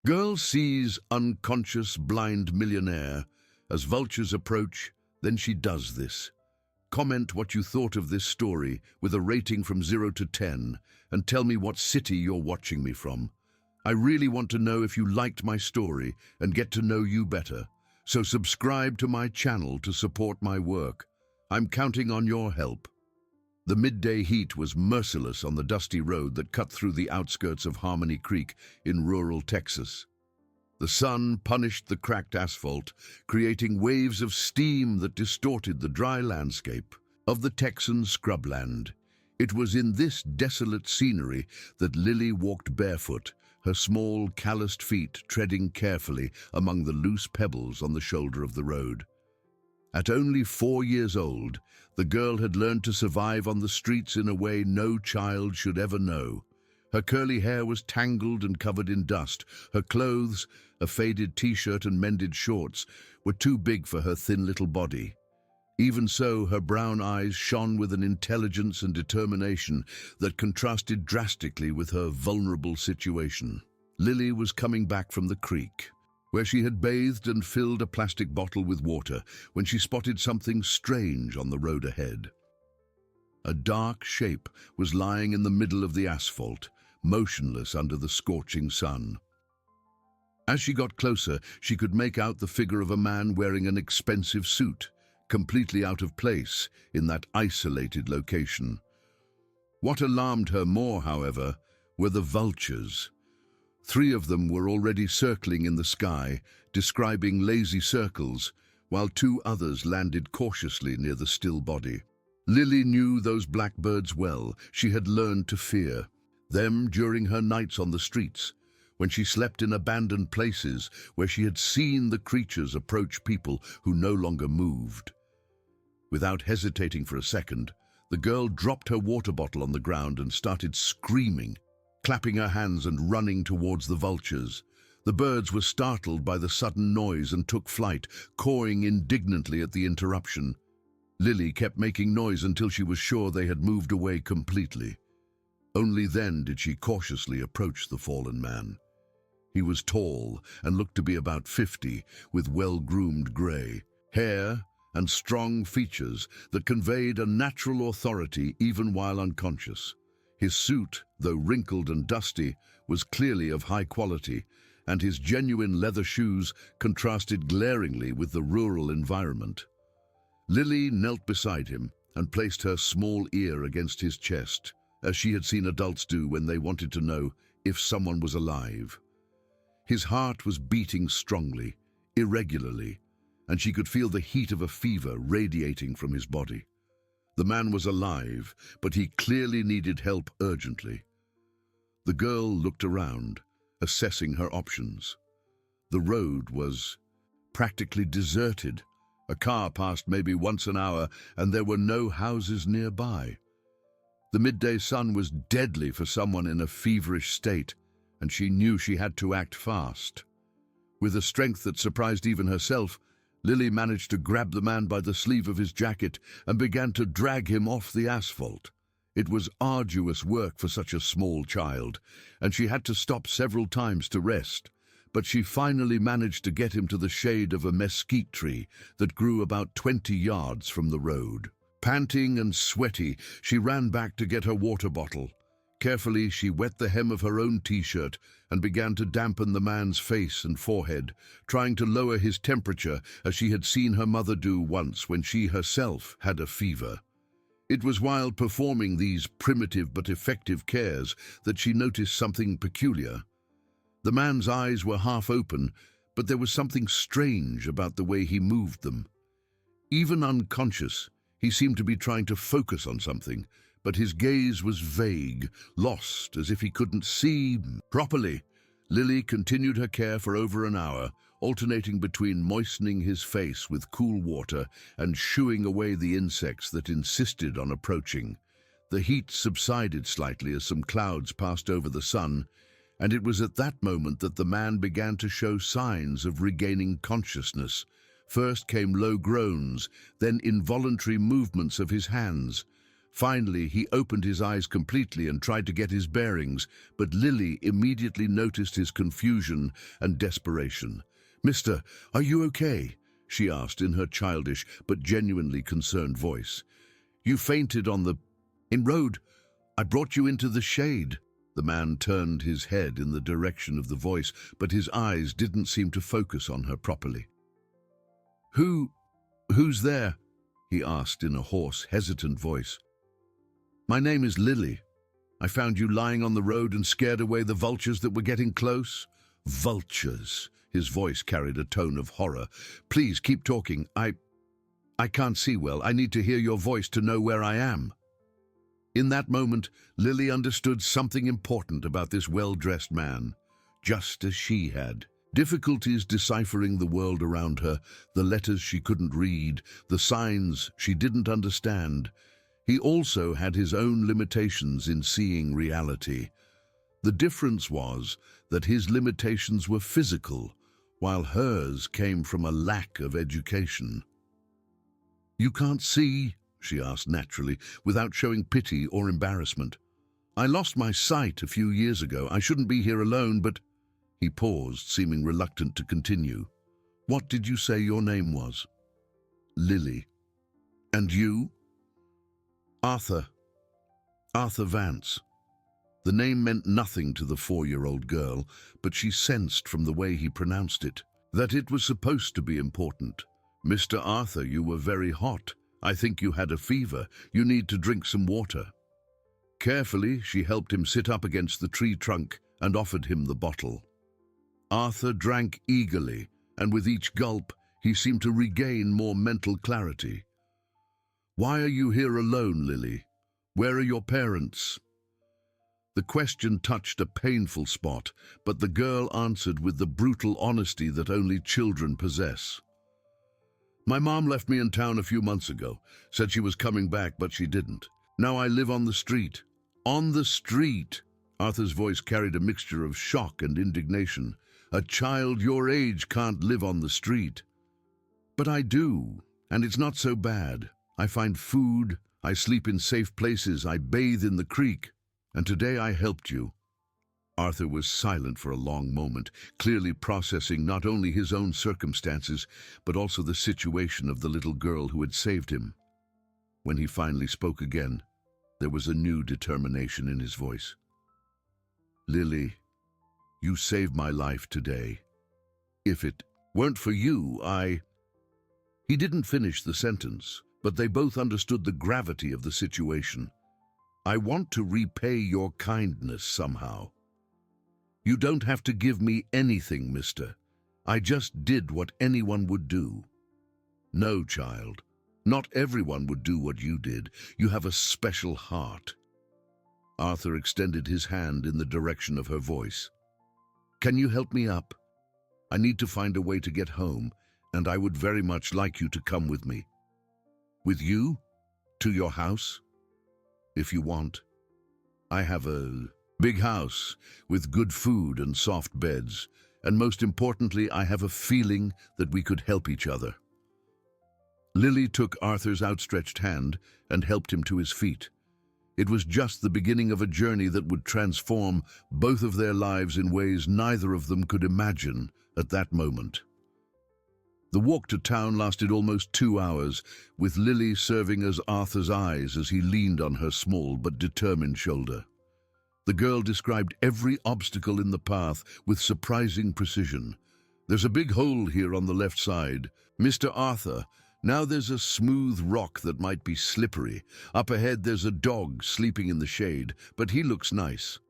Girl sees unconscious blind millionaire. As vultures approach, then she does this. Comment what you thought of this story with a rating from 0 to 10 and tell me what city you're watching me from. I really want to know if you liked my story and get to know you better. So subscribe to my channel to support my work. I'm counting on your help. The midday heat was merciless on the dusty road that cut through the outskirts of Harmony Creek in rural Texas. The sun punished the cracked asphalt, creating waves of steam that distorted the dry landscape of the Texan scrubland. It was in this desolate scenery that Lily walked barefoot, her small, calloused feet treading carefully among the loose pebbles on the shoulder of the road. At only 4 years old, the girl had learned to survive on the streets in a way no child should ever know. Her curly hair was tangled and covered in dust. Her clothes, a faded t-shirt and mended shorts, were too big for her thin little body. Even so, her brown eyes shone with an intelligence and determination that contrasted drastically with her vulnerable situation. Lily was coming back from the creek, where she had bathed and filled a plastic bottle with water, when she spotted something strange on the road ahead. A dark shape was lying in the middle of the asphalt, motionless under the scorching sun. As she got closer, she could make out the figure of a man wearing an expensive suit, completely out of place in that isolated location. What alarmed her more, however, were the vultures. 3 of them were already circling in the sky, describing lazy circles, while 2 others landed cautiously near the still body. Lily knew those blackbirds well. She had learned to fear them during her nights on the streets, when she slept in abandoned places where she had seen the creatures approach people who no longer moved. Without hesitating for a second, the girl dropped her water bottle on the ground and started screaming, clapping her hands and running towards the vultures. The birds were startled by the sudden noise and took flight, cawing indignantly at the interruption. Lily kept making noise until she was sure they had moved away completely. Only then did she cautiously approach the fallen man. He was tall and looked to be about 50, with well-groomed grey hair and strong features that conveyed a natural authority even while unconscious. His suit, though wrinkled and dusty, was clearly of high quality, and his genuine leather shoes contrasted glaringly with the rural environment. Lily knelt beside him and placed her small ear against his chest, as she had seen adults do when they wanted to know if someone was alive. His heart was beating strongly, irregularly, and she could feel the heat of a fever radiating from his body. The man was alive, but he clearly needed help urgently. The girl looked around, assessing her options. The road was practically deserted. A car passed maybe once an hour, and there were no houses nearby. The midday sun was deadly for someone in a feverish state, and she knew she had to act fast. With a strength that surprised even herself, Lily managed to grab the man by the sleeve of his jacket and began to drag him off the asphalt. It was arduous work for such a small child, and she had to stop several times to rest, but she finally managed to get him to the shade of a mesquite tree that grew about 20 yards from the road. Panting and sweaty, she ran back to get her water bottle. Carefully, she wet the hem of her own t-shirt and began to dampen the man's face and forehead, trying to lower his temperature as she had seen her mother do once when she herself had a fever. It was while performing these primitive but effective cares that she noticed something peculiar. The man's eyes were half open, but there was something strange about the way he moved them. Even unconscious, he seemed to be trying to focus on something, but his gaze was vague, lost, as if he couldn't see properly. Lily continued her care for over an hour, alternating between moistening his face with cool water and shooing away the insects that insisted on approaching. The heat subsided slightly as some clouds passed over the sun, and it was at that moment that the man began to show signs of regaining consciousness. First came low groans, then involuntary movements of his hands. Finally, he opened his eyes completely and tried to get his bearings, but Lily immediately noticed his confusion and desperation. "Mister, are you okay?" she asked in her childish but genuinely concerned voice. "You fainted on the road. I brought you into the shade." The man turned his head in the direction of the voice, but his eyes didn't seem to focus on her properly. Who's there?" he asked in a hoarse, hesitant voice. "My name is Lily. I found you lying on the road and scared away the vultures that were getting close." "Vultures." His voice carried a tone of horror. "Please keep talking. I can't see well. I need to hear your voice to know where I am." In that moment, Lily understood something important about this well-dressed man, just as she had. Difficulties deciphering the world around her, the letters she couldn't read, the signs she didn't understand. He also had his own limitations in seeing reality. The difference was that his limitations were physical, while hers came from a lack of education. "You can't see?" she asked naturally, without showing pity or embarrassment. "I lost my sight a few years ago. I shouldn't be here alone, but—" He paused, seeming reluctant to continue. "What did you say your name was?" "Lily." "And you?" "Arthur. Arthur Vance." The name meant nothing to the 4-year-old girl, but she sensed from the way he pronounced it that it was supposed to be important. "Mr. Arthur, you were very hot. I think you had a fever. You need to drink some water." Carefully, she helped him sit up against the tree trunk and offered him the bottle. Arthur drank eagerly, and with each gulp, he seemed to regain more mental clarity. "Why are you here alone, Lily? Where are your parents?" The question touched a painful spot, but the girl answered with the brutal honesty that only children possess. "My mom left me in town a few months ago, said she was coming back, but she didn't. Now I live on the street." "On the street?" Arthur's voice carried a mixture of shock and indignation. "A child your age can't live on the street." "But I do, and it's not so bad. I find food, I sleep in safe places, I bathe in the creek, and today I helped you." Arthur was silent for a long moment, clearly processing not only his own circumstances, but also the situation of the little girl who had saved him. When he finally spoke again, there was a new determination in his voice. "Lily, you saved my life today. If it weren't for you, I—" He didn't finish the sentence, but they both understood the gravity of the situation. "I want to repay your kindness somehow. You don't have to give me anything, mister. I just did what anyone would do." "No, child. Not everyone would do what you did. You have a special heart." Arthur extended his hand in the direction of her voice. "Can you help me up? I need to find a way to get home, and I would very much like you to come with me." "With you? To your house?" "If you want. I have a big house with good food and soft beds, and most importantly, I have a feeling that we could help each other." Lily took Arthur's outstretched hand and helped him to his feet. It was just the beginning of a journey that would transform both of their lives in ways neither of them could imagine at that moment. The walk to town lasted almost 2 hours, with Lily serving as Arthur's eyes as he leaned on her small but determined shoulder. The girl described every obstacle in the path with surprising precision. "There's a big hole here on the left side. Mr. Arthur, now there's a smooth rock that might be slippery. Up ahead there's a dog sleeping in the shade, but he looks nice."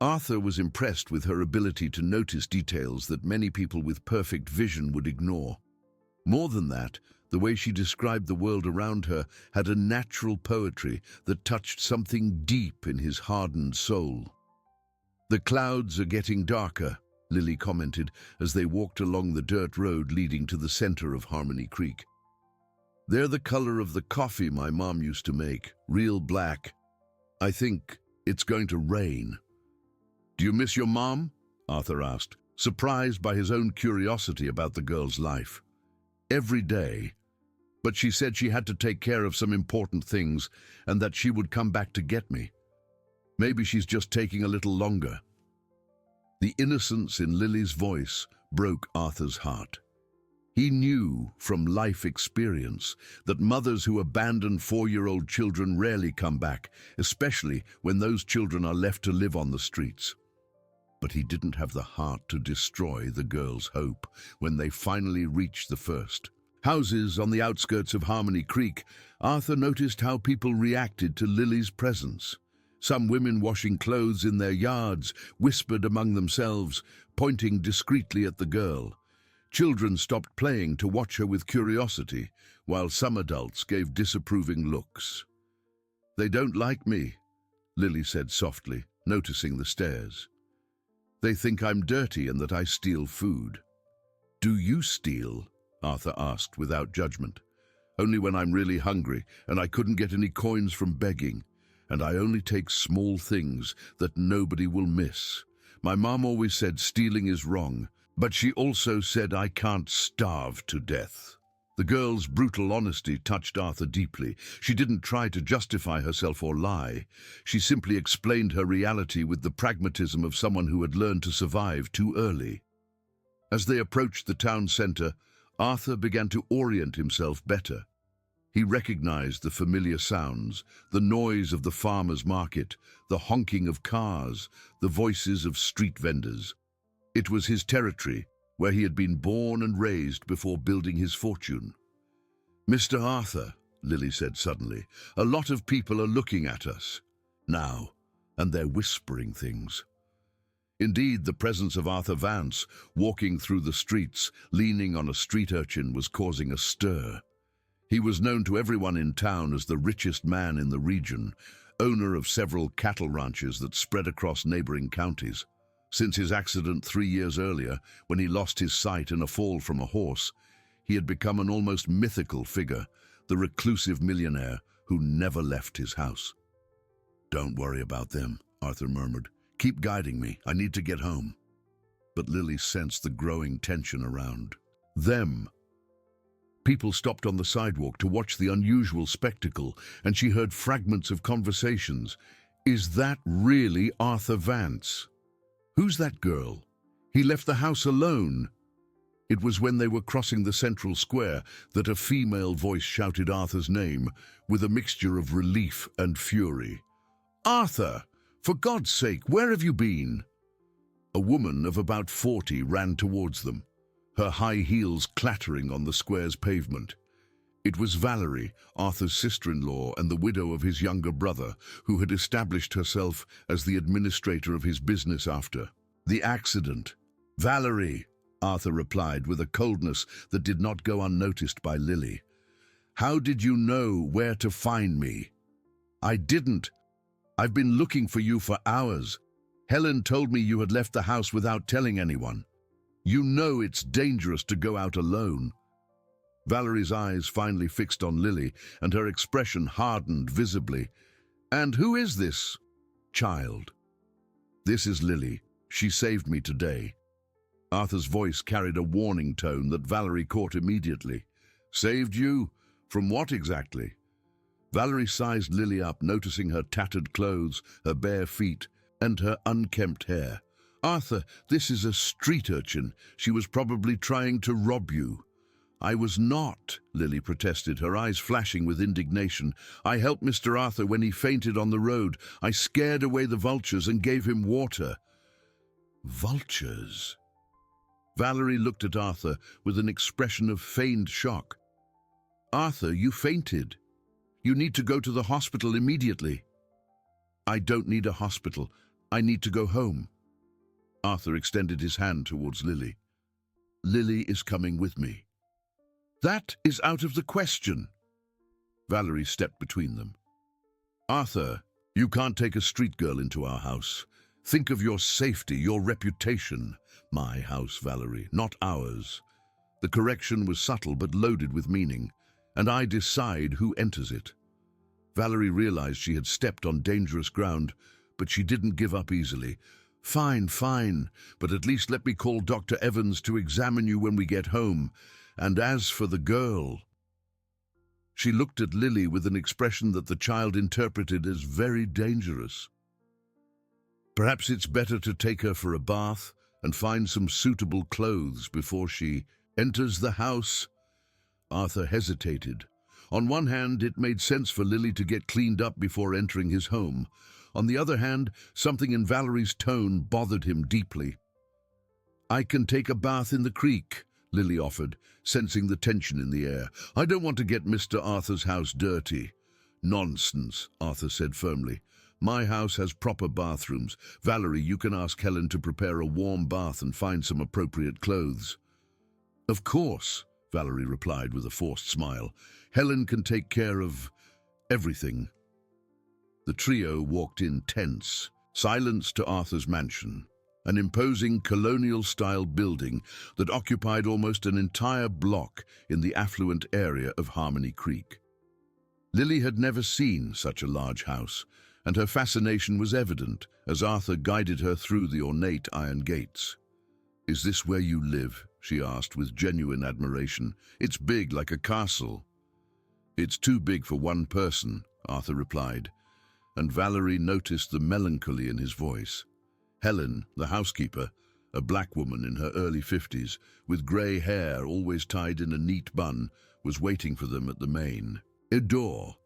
Arthur was impressed with her ability to notice details that many people with perfect vision would ignore. More than that, the way she described the world around her had a natural poetry that touched something deep in his hardened soul. "The clouds are getting darker," Lily commented as they walked along the dirt road leading to the center of Harmony Creek. "They're the color of the coffee my mom used to make, real black. I think it's going to rain." "Do you miss your mom?" Arthur asked, surprised by his own curiosity about the girl's life. "Every day. But she said she had to take care of some important things and that she would come back to get me. Maybe she's just taking a little longer." The innocence in Lily's voice broke Arthur's heart. He knew from life experience that mothers who abandon 4-year-old children rarely come back, especially when those children are left to live on the streets. But he didn't have the heart to destroy the girl's hope when they finally reached the first houses on the outskirts of Harmony Creek. Arthur noticed how people reacted to Lily's presence. Some women washing clothes in their yards whispered among themselves, pointing discreetly at the girl. Children stopped playing to watch her with curiosity, while some adults gave disapproving looks. "They don't like me," Lily said softly, noticing the stares. "They think I'm dirty and that I steal food." "Do you steal?" Arthur asked without judgment. "Only when I'm really hungry and I couldn't get any coins from begging. And I only take small things that nobody will miss. My mom always said stealing is wrong, but she also said I can't starve to death." The girl's brutal honesty touched Arthur deeply. She didn't try to justify herself or lie. She simply explained her reality with the pragmatism of someone who had learned to survive too early. As they approached the town center, Arthur began to orient himself better. He recognized the familiar sounds, the noise of the farmer's market, the honking of cars, the voices of street vendors. It was his territory, where he had been born and raised before building his fortune. "Mr. Arthur," Lily said suddenly, "a lot of people are looking at us now, and they're whispering things." Indeed, the presence of Arthur Vance, walking through the streets, leaning on a street urchin, was causing a stir. He was known to everyone in town as the richest man in the region, owner of several cattle ranches that spread across neighboring counties. Since his accident 3 years earlier, when he lost his sight in a fall from a horse, he had become an almost mythical figure, the reclusive millionaire who never left his house. "Don't worry about them," Arthur murmured. "Keep guiding me. I need to get home." But Lily sensed the growing tension around them. People stopped on the sidewalk to watch the unusual spectacle, and she heard fragments of conversations. "Is that really Arthur Vance? Who's that girl? He left the house alone." It was when they were crossing the central square that a female voice shouted Arthur's name with a mixture of relief and fury. "Arthur! For God's sake, where have you been?" A woman of about 40 ran towards them, her high heels clattering on the square's pavement. It was Valerie, Arthur's sister-in-law and the widow of his younger brother, who had established herself as the administrator of his business after the accident. "Valerie," Arthur replied with a coldness that did not go unnoticed by Lily. "How did you know where to find me?" "I didn't. I've been looking for you for hours. Helen told me you had left the house without telling anyone. You know it's dangerous to go out alone." Valerie's eyes finally fixed on Lily, and her expression hardened visibly. "And who is this child?" "This is Lily. She saved me today." Arthur's voice carried a warning tone that Valerie caught immediately. "Saved you? From what exactly?" Valerie sized Lily up, noticing her tattered clothes, her bare feet, and her unkempt hair. "Arthur, this is a street urchin. She was probably trying to rob you." "I was not," Lily protested, her eyes flashing with indignation. "I helped Mr. Arthur when he fainted on the road. I scared away the vultures and gave him water." "Vultures?" Valerie looked at Arthur with an expression of feigned shock. "Arthur, you fainted. You need to go to the hospital immediately." "I don't need a hospital. I need to go home." Arthur extended his hand towards Lily. "Lily is coming with me." "That is out of the question." Valerie stepped between them. "Arthur, you can't take a street girl into our house. Think of your safety, your reputation." "My house, Valerie, not ours." The correction was subtle but loaded with meaning. "And I decide who enters it." Valerie realized she had stepped on dangerous ground, but she didn't give up easily. "Fine, fine, but at least let me call Dr. Evans to examine you when we get home. And as for the girl..." She looked at Lily with an expression that the child interpreted as very dangerous. Perhaps it's better to take her for a bath and find some suitable clothes before she enters the house. Arthur hesitated. On one hand, it made sense for Lily to get cleaned up before entering his home. On the other hand, something in Valerie's tone bothered him deeply. "I can take a bath in the creek," Lily offered, sensing the tension in the air. "I don't want to get Mr. Arthur's house dirty." "Nonsense," Arthur said firmly. "My house has proper bathrooms. Valerie, you can ask Helen to prepare a warm bath and find some appropriate clothes." "Of course," Valerie replied with a forced smile. "Helen can take care of everything." The trio walked in tense, silence to Arthur's mansion, an imposing colonial-style building that occupied almost an entire block in the affluent area of Harmony Creek. Lily had never seen such a large house, and her fascination was evident as Arthur guided her through the ornate iron gates. "Is this where you live?" she asked with genuine admiration. "It's big, like a castle." "It's too big for one person," Arthur replied, and Valerie noticed the melancholy in his voice. Helen, the housekeeper, a black woman in her early 50s, with grey hair always tied in a neat bun, was waiting for them at the main door.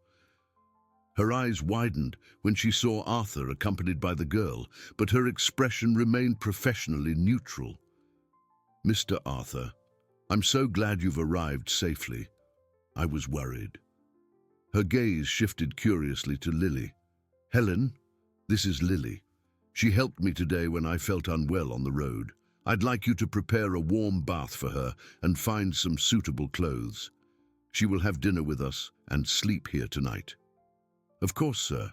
Her eyes widened when she saw Arthur accompanied by the girl, but her expression remained professionally neutral. "Mr. Arthur, I'm so glad you've arrived safely. I was worried." Her gaze shifted curiously to Lily. "Helen, this is Lily. She helped me today when I felt unwell on the road. I'd like you to prepare a warm bath for her and find some suitable clothes. She will have dinner with us and sleep here tonight." "Of course, sir."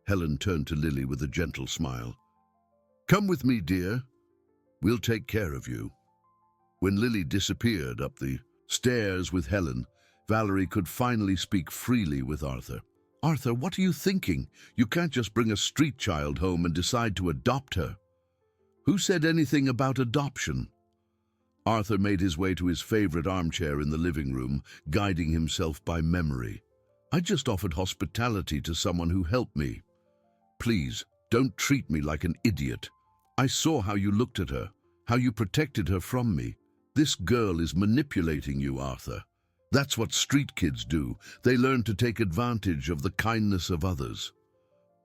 Helen turned to Lily with a gentle smile. "Come with me, dear. We'll take care of you." When Lily disappeared up the stairs with Helen, Valerie could finally speak freely with Arthur. "Arthur, what are you thinking? You can't just bring a street child home and decide to adopt her." "Who said anything about adoption?" Arthur made his way to his favorite armchair in the living room, guiding himself by memory. "I just offered hospitality to someone who helped me. Please, don't treat me like an idiot. I saw how you looked at her, how you protected her from me. This girl is manipulating you, Arthur. That's what street kids do. They learn to take advantage of the kindness of others.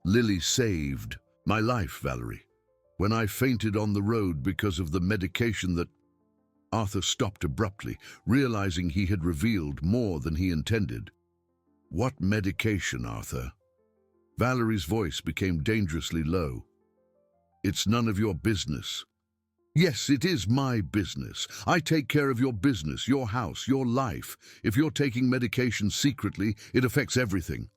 Lily saved my life, Valerie. When I fainted on the road because of the medication that—" Arthur stopped abruptly, realizing he had revealed more than he intended. "What medication, Arthur?" Valerie's voice became dangerously low. "It's none of your business." "Yes, it is my business. I take care of your business, your house, your life. If you're taking medication secretly, it affects everything."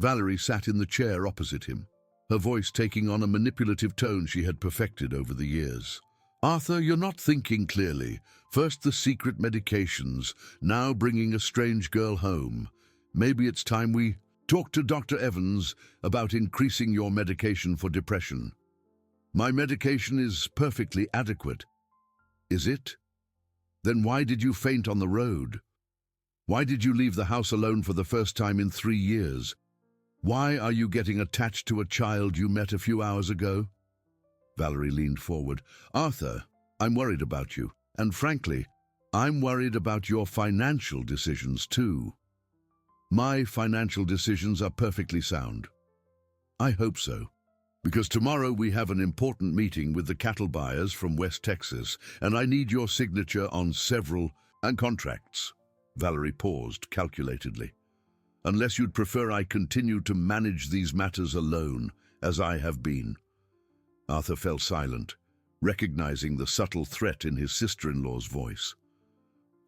Valerie sat in the chair opposite him, her voice taking on a manipulative tone she had perfected over the years. "Arthur, you're not thinking clearly. First the secret medications, now bringing a strange girl home. Maybe it's time we talk to Dr. Evans about increasing your medication for depression." "My medication is perfectly adequate." "Is it? Then why did you faint on the road? Why did you leave the house alone for the first time in 3 years? Why are you getting attached to a child you met a few hours ago?" Valerie leaned forward. "Arthur, I'm worried about you, and frankly, I'm worried about your financial decisions too." "My financial decisions are perfectly sound." "I hope so. Because tomorrow we have an important meeting with the cattle buyers from West Texas, and I need your signature on several contracts." Valerie paused calculatedly. "Unless you'd prefer I continue to manage these matters alone, as I have been." Arthur fell silent, recognizing the subtle threat in his sister-in-law's voice.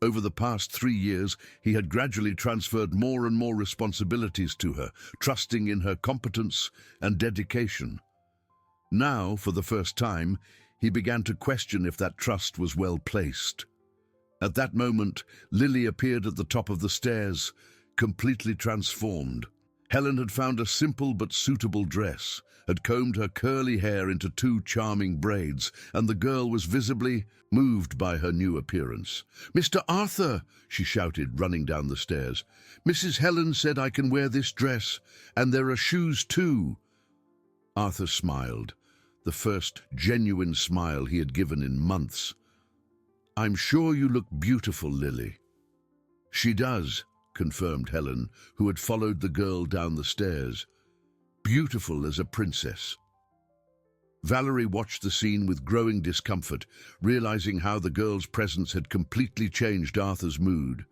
Over the past 3 years, he had gradually transferred more and more responsibilities to her, trusting in her competence and dedication. Now, for the first time, he began to question if that trust was well placed. At that moment, Lily appeared at the top of the stairs, completely transformed. Helen had found a simple but suitable dress, had combed her curly hair into two charming braids, and the girl was visibly moved by her new appearance. "Mr. Arthur," she shouted, running down the stairs. "Mrs. Helen said I can wear this dress, and there are shoes too." Arthur smiled, the first genuine smile he had given in months. "I'm sure you look beautiful, Lily." "She does," confirmed Helen, who had followed the girl down the stairs. "Beautiful as a princess." Valerie watched the scene with growing discomfort, realizing how the girl's presence had completely changed Arthur's mood.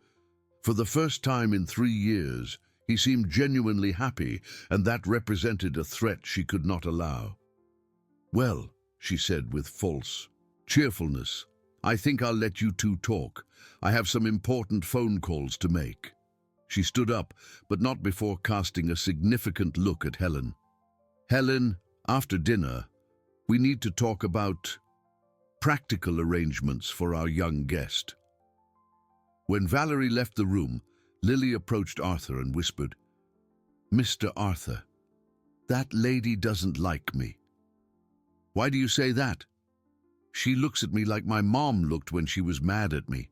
For the first time in 3 years, he seemed genuinely happy, and that represented a threat she could not allow. "Well," she said with false cheerfulness, "I think I'll let you two talk. I have some important phone calls to make." She stood up, but not before casting a significant look at Helen. "Helen, after dinner, we need to talk about practical arrangements for our young guest." When Valerie left the room, Lily approached Arthur and whispered, "Mr. Arthur, that lady doesn't like me." "Why do you say that?" "She looks at me like my mom looked when she was mad at me.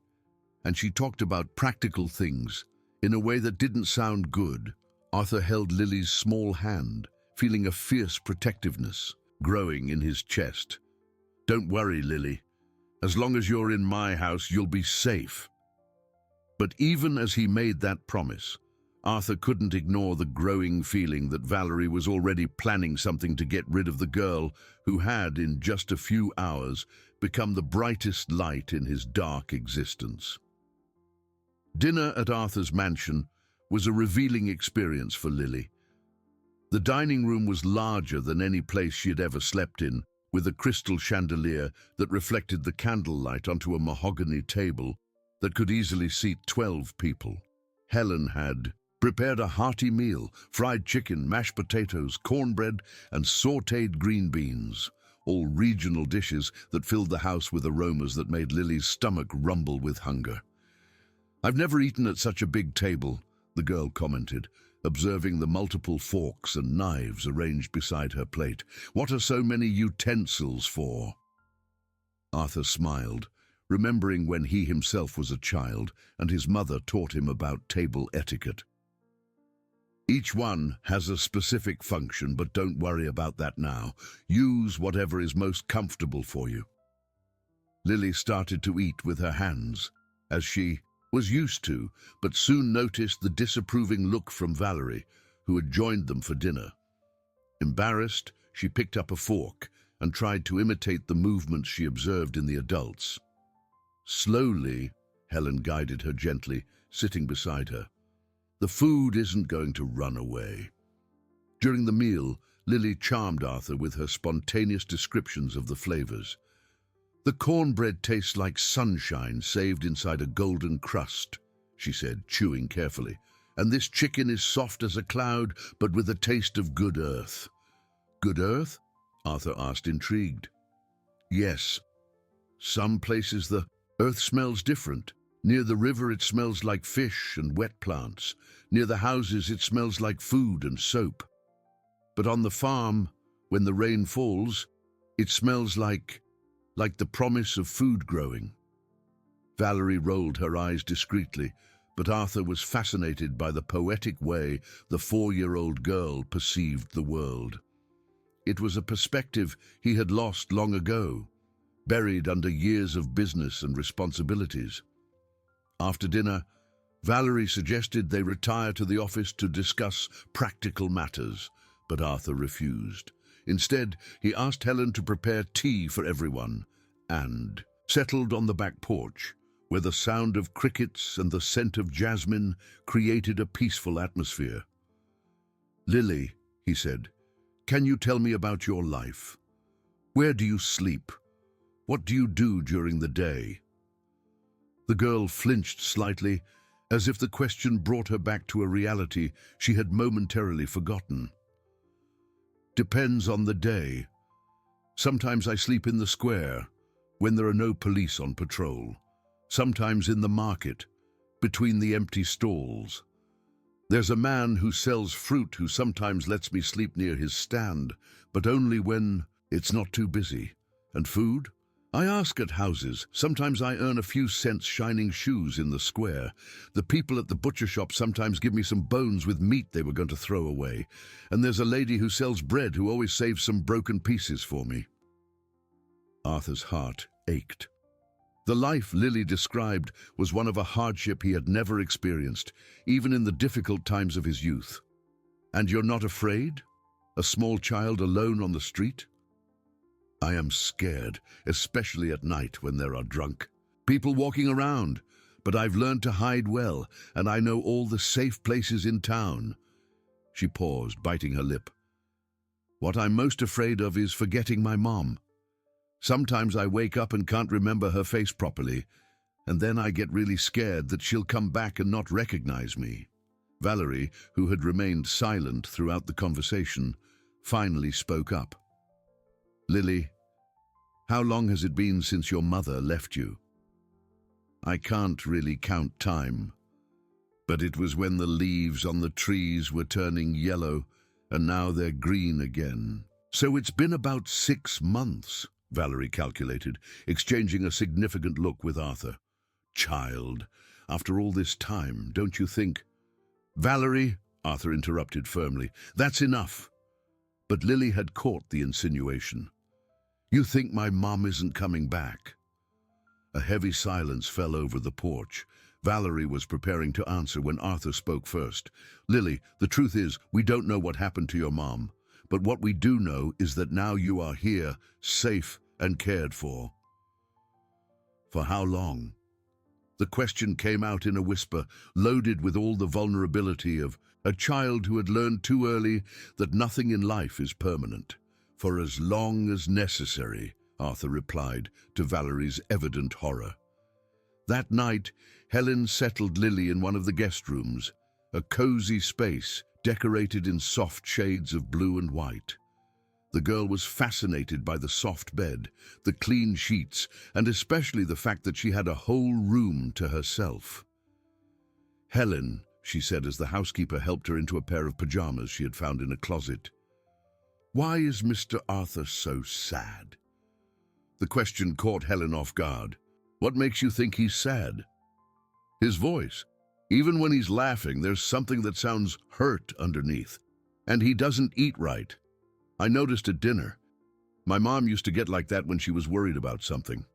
And she talked about practical things in a way that didn't sound good." Arthur held Lily's small hand, feeling a fierce protectiveness growing in his chest. "Don't worry, Lily. As long as you're in my house, you'll be safe." But even as he made that promise, Arthur couldn't ignore the growing feeling that Valerie was already planning something to get rid of the girl who had, in just a few hours, become the brightest light in his dark existence. Dinner at Arthur's mansion was a revealing experience for Lily. The dining room was larger than any place she had ever slept in, with a crystal chandelier that reflected the candlelight onto a mahogany table that could easily seat 12 people. Helen had prepared a hearty meal: fried chicken, mashed potatoes, cornbread, and sautéed green beans, all regional dishes that filled the house with aromas that made Lily's stomach rumble with hunger. "I've never eaten at such a big table," the girl commented, observing the multiple forks and knives arranged beside her plate. "What are so many utensils for?" Arthur smiled, remembering when he himself was a child and his mother taught him about table etiquette. "Each one has a specific function, but don't worry about that now. Use whatever is most comfortable for you." Lily started to eat with her hands, as she was used to, but soon noticed the disapproving look from Valerie, who had joined them for dinner. Embarrassed, she picked up a fork and tried to imitate the movements she observed in the adults. Slowly, Helen guided her gently, sitting beside her. "The food isn't going to run away." During the meal, Lily charmed Arthur with her spontaneous descriptions of the flavors. "The cornbread tastes like sunshine saved inside a golden crust," she said, chewing carefully. "And this chicken is soft as a cloud, but with a taste of good earth." "Good earth?" Arthur asked, intrigued. "Yes. Some places the earth smells different. Near the river it smells like fish and wet plants. Near the houses it smells like food and soap. But on the farm, when the rain falls, it smells like the promise of food growing." Valerie rolled her eyes discreetly, but Arthur was fascinated by the poetic way the 4-year-old girl perceived the world. It was a perspective he had lost long ago, buried under years of business and responsibilities. After dinner, Valerie suggested they retire to the office to discuss practical matters, but Arthur refused. Instead, he asked Helen to prepare tea for everyone and settled on the back porch, where the sound of crickets and the scent of jasmine created a peaceful atmosphere. "Lily," he said, "can you tell me about your life? Where do you sleep? What do you do during the day?" The girl flinched slightly, as if the question brought her back to a reality she had momentarily forgotten. "Depends on the day. Sometimes I sleep in the square, when there are no police on patrol. Sometimes in the market, between the empty stalls. There's a man who sells fruit who sometimes lets me sleep near his stand, but only when it's not too busy. And food? I ask at houses. Sometimes I earn a few cents shining shoes in the square. The people at the butcher shop sometimes give me some bones with meat they were going to throw away. And there's a lady who sells bread who always saves some broken pieces for me. Arthur's heart ached. The life Lily described was one of a hardship he had never experienced, even in the difficult times of his youth. And you're not afraid? A small child alone on the street? I am scared, especially at night when there are drunk people walking around. But I've learned to hide well, and I know all the safe places in town. She paused, biting her lip. What I'm most afraid of is forgetting my mom. Sometimes I wake up and can't remember her face properly, and then I get really scared that she'll come back and not recognize me. Valerie, who had remained silent throughout the conversation, finally spoke up. Lily, how long has it been since your mother left you? I can't really count time, but it was when the leaves on the trees were turning yellow, and now they're green again. So it's been about 6 months, Valerie calculated, exchanging a significant look with Arthur. Child, after all this time, don't you think? Valerie, Arthur interrupted firmly, that's enough. But Lily had caught the insinuation. You think my mom isn't coming back? A heavy silence fell over the porch. Valerie was preparing to answer when Arthur spoke first. Lily, the truth is, we don't know what happened to your mom. But what we do know is that now you are here, safe and cared for. For how long? The question came out in a whisper, loaded with all the vulnerability of a child who had learned too early that nothing in life is permanent. For as long as necessary, Arthur replied to Valerie's evident horror. That night, Helen settled Lily in one of the guest rooms, a cozy space decorated in soft shades of blue and white. The girl was fascinated by the soft bed, the clean sheets, and especially the fact that she had a whole room to herself. Helen, she said as the housekeeper helped her into a pair of pajamas she had found in a closet. Why is Mr. Arthur so sad? The question caught Helen off guard. What makes you think he's sad? His voice. Even when he's laughing, there's something that sounds hurt underneath. And he doesn't eat right. I noticed at dinner. My mom used to get like that when she was worried about something.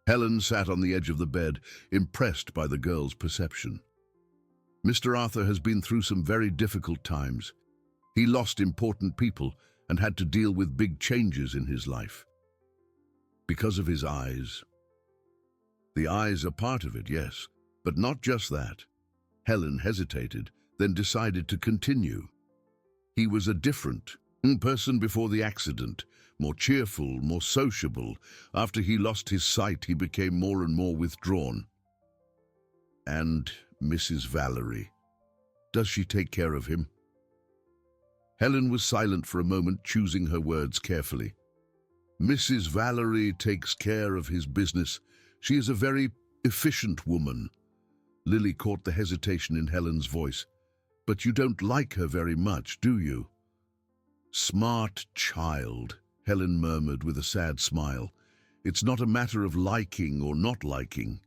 Helen sat on the edge of the bed, impressed by the girl's perception. Mr. Arthur has been through some very difficult times. He lost important people and had to deal with big changes in his life. Because of his eyes. The eyes are part of it, yes, but not just that. Helen hesitated, then decided to continue. He was a different person before the accident, more cheerful, more sociable. After he lost his sight, he became more and more withdrawn. And Mrs. Valerie, does she take care of him? Helen was silent for a moment, choosing her words carefully. Mrs. Valerie takes care of his business. She is a very efficient woman. Lily caught the hesitation in Helen's voice. But you don't like her very much, do you? Smart child, Helen murmured with a sad smile. It's not a matter of liking or not liking.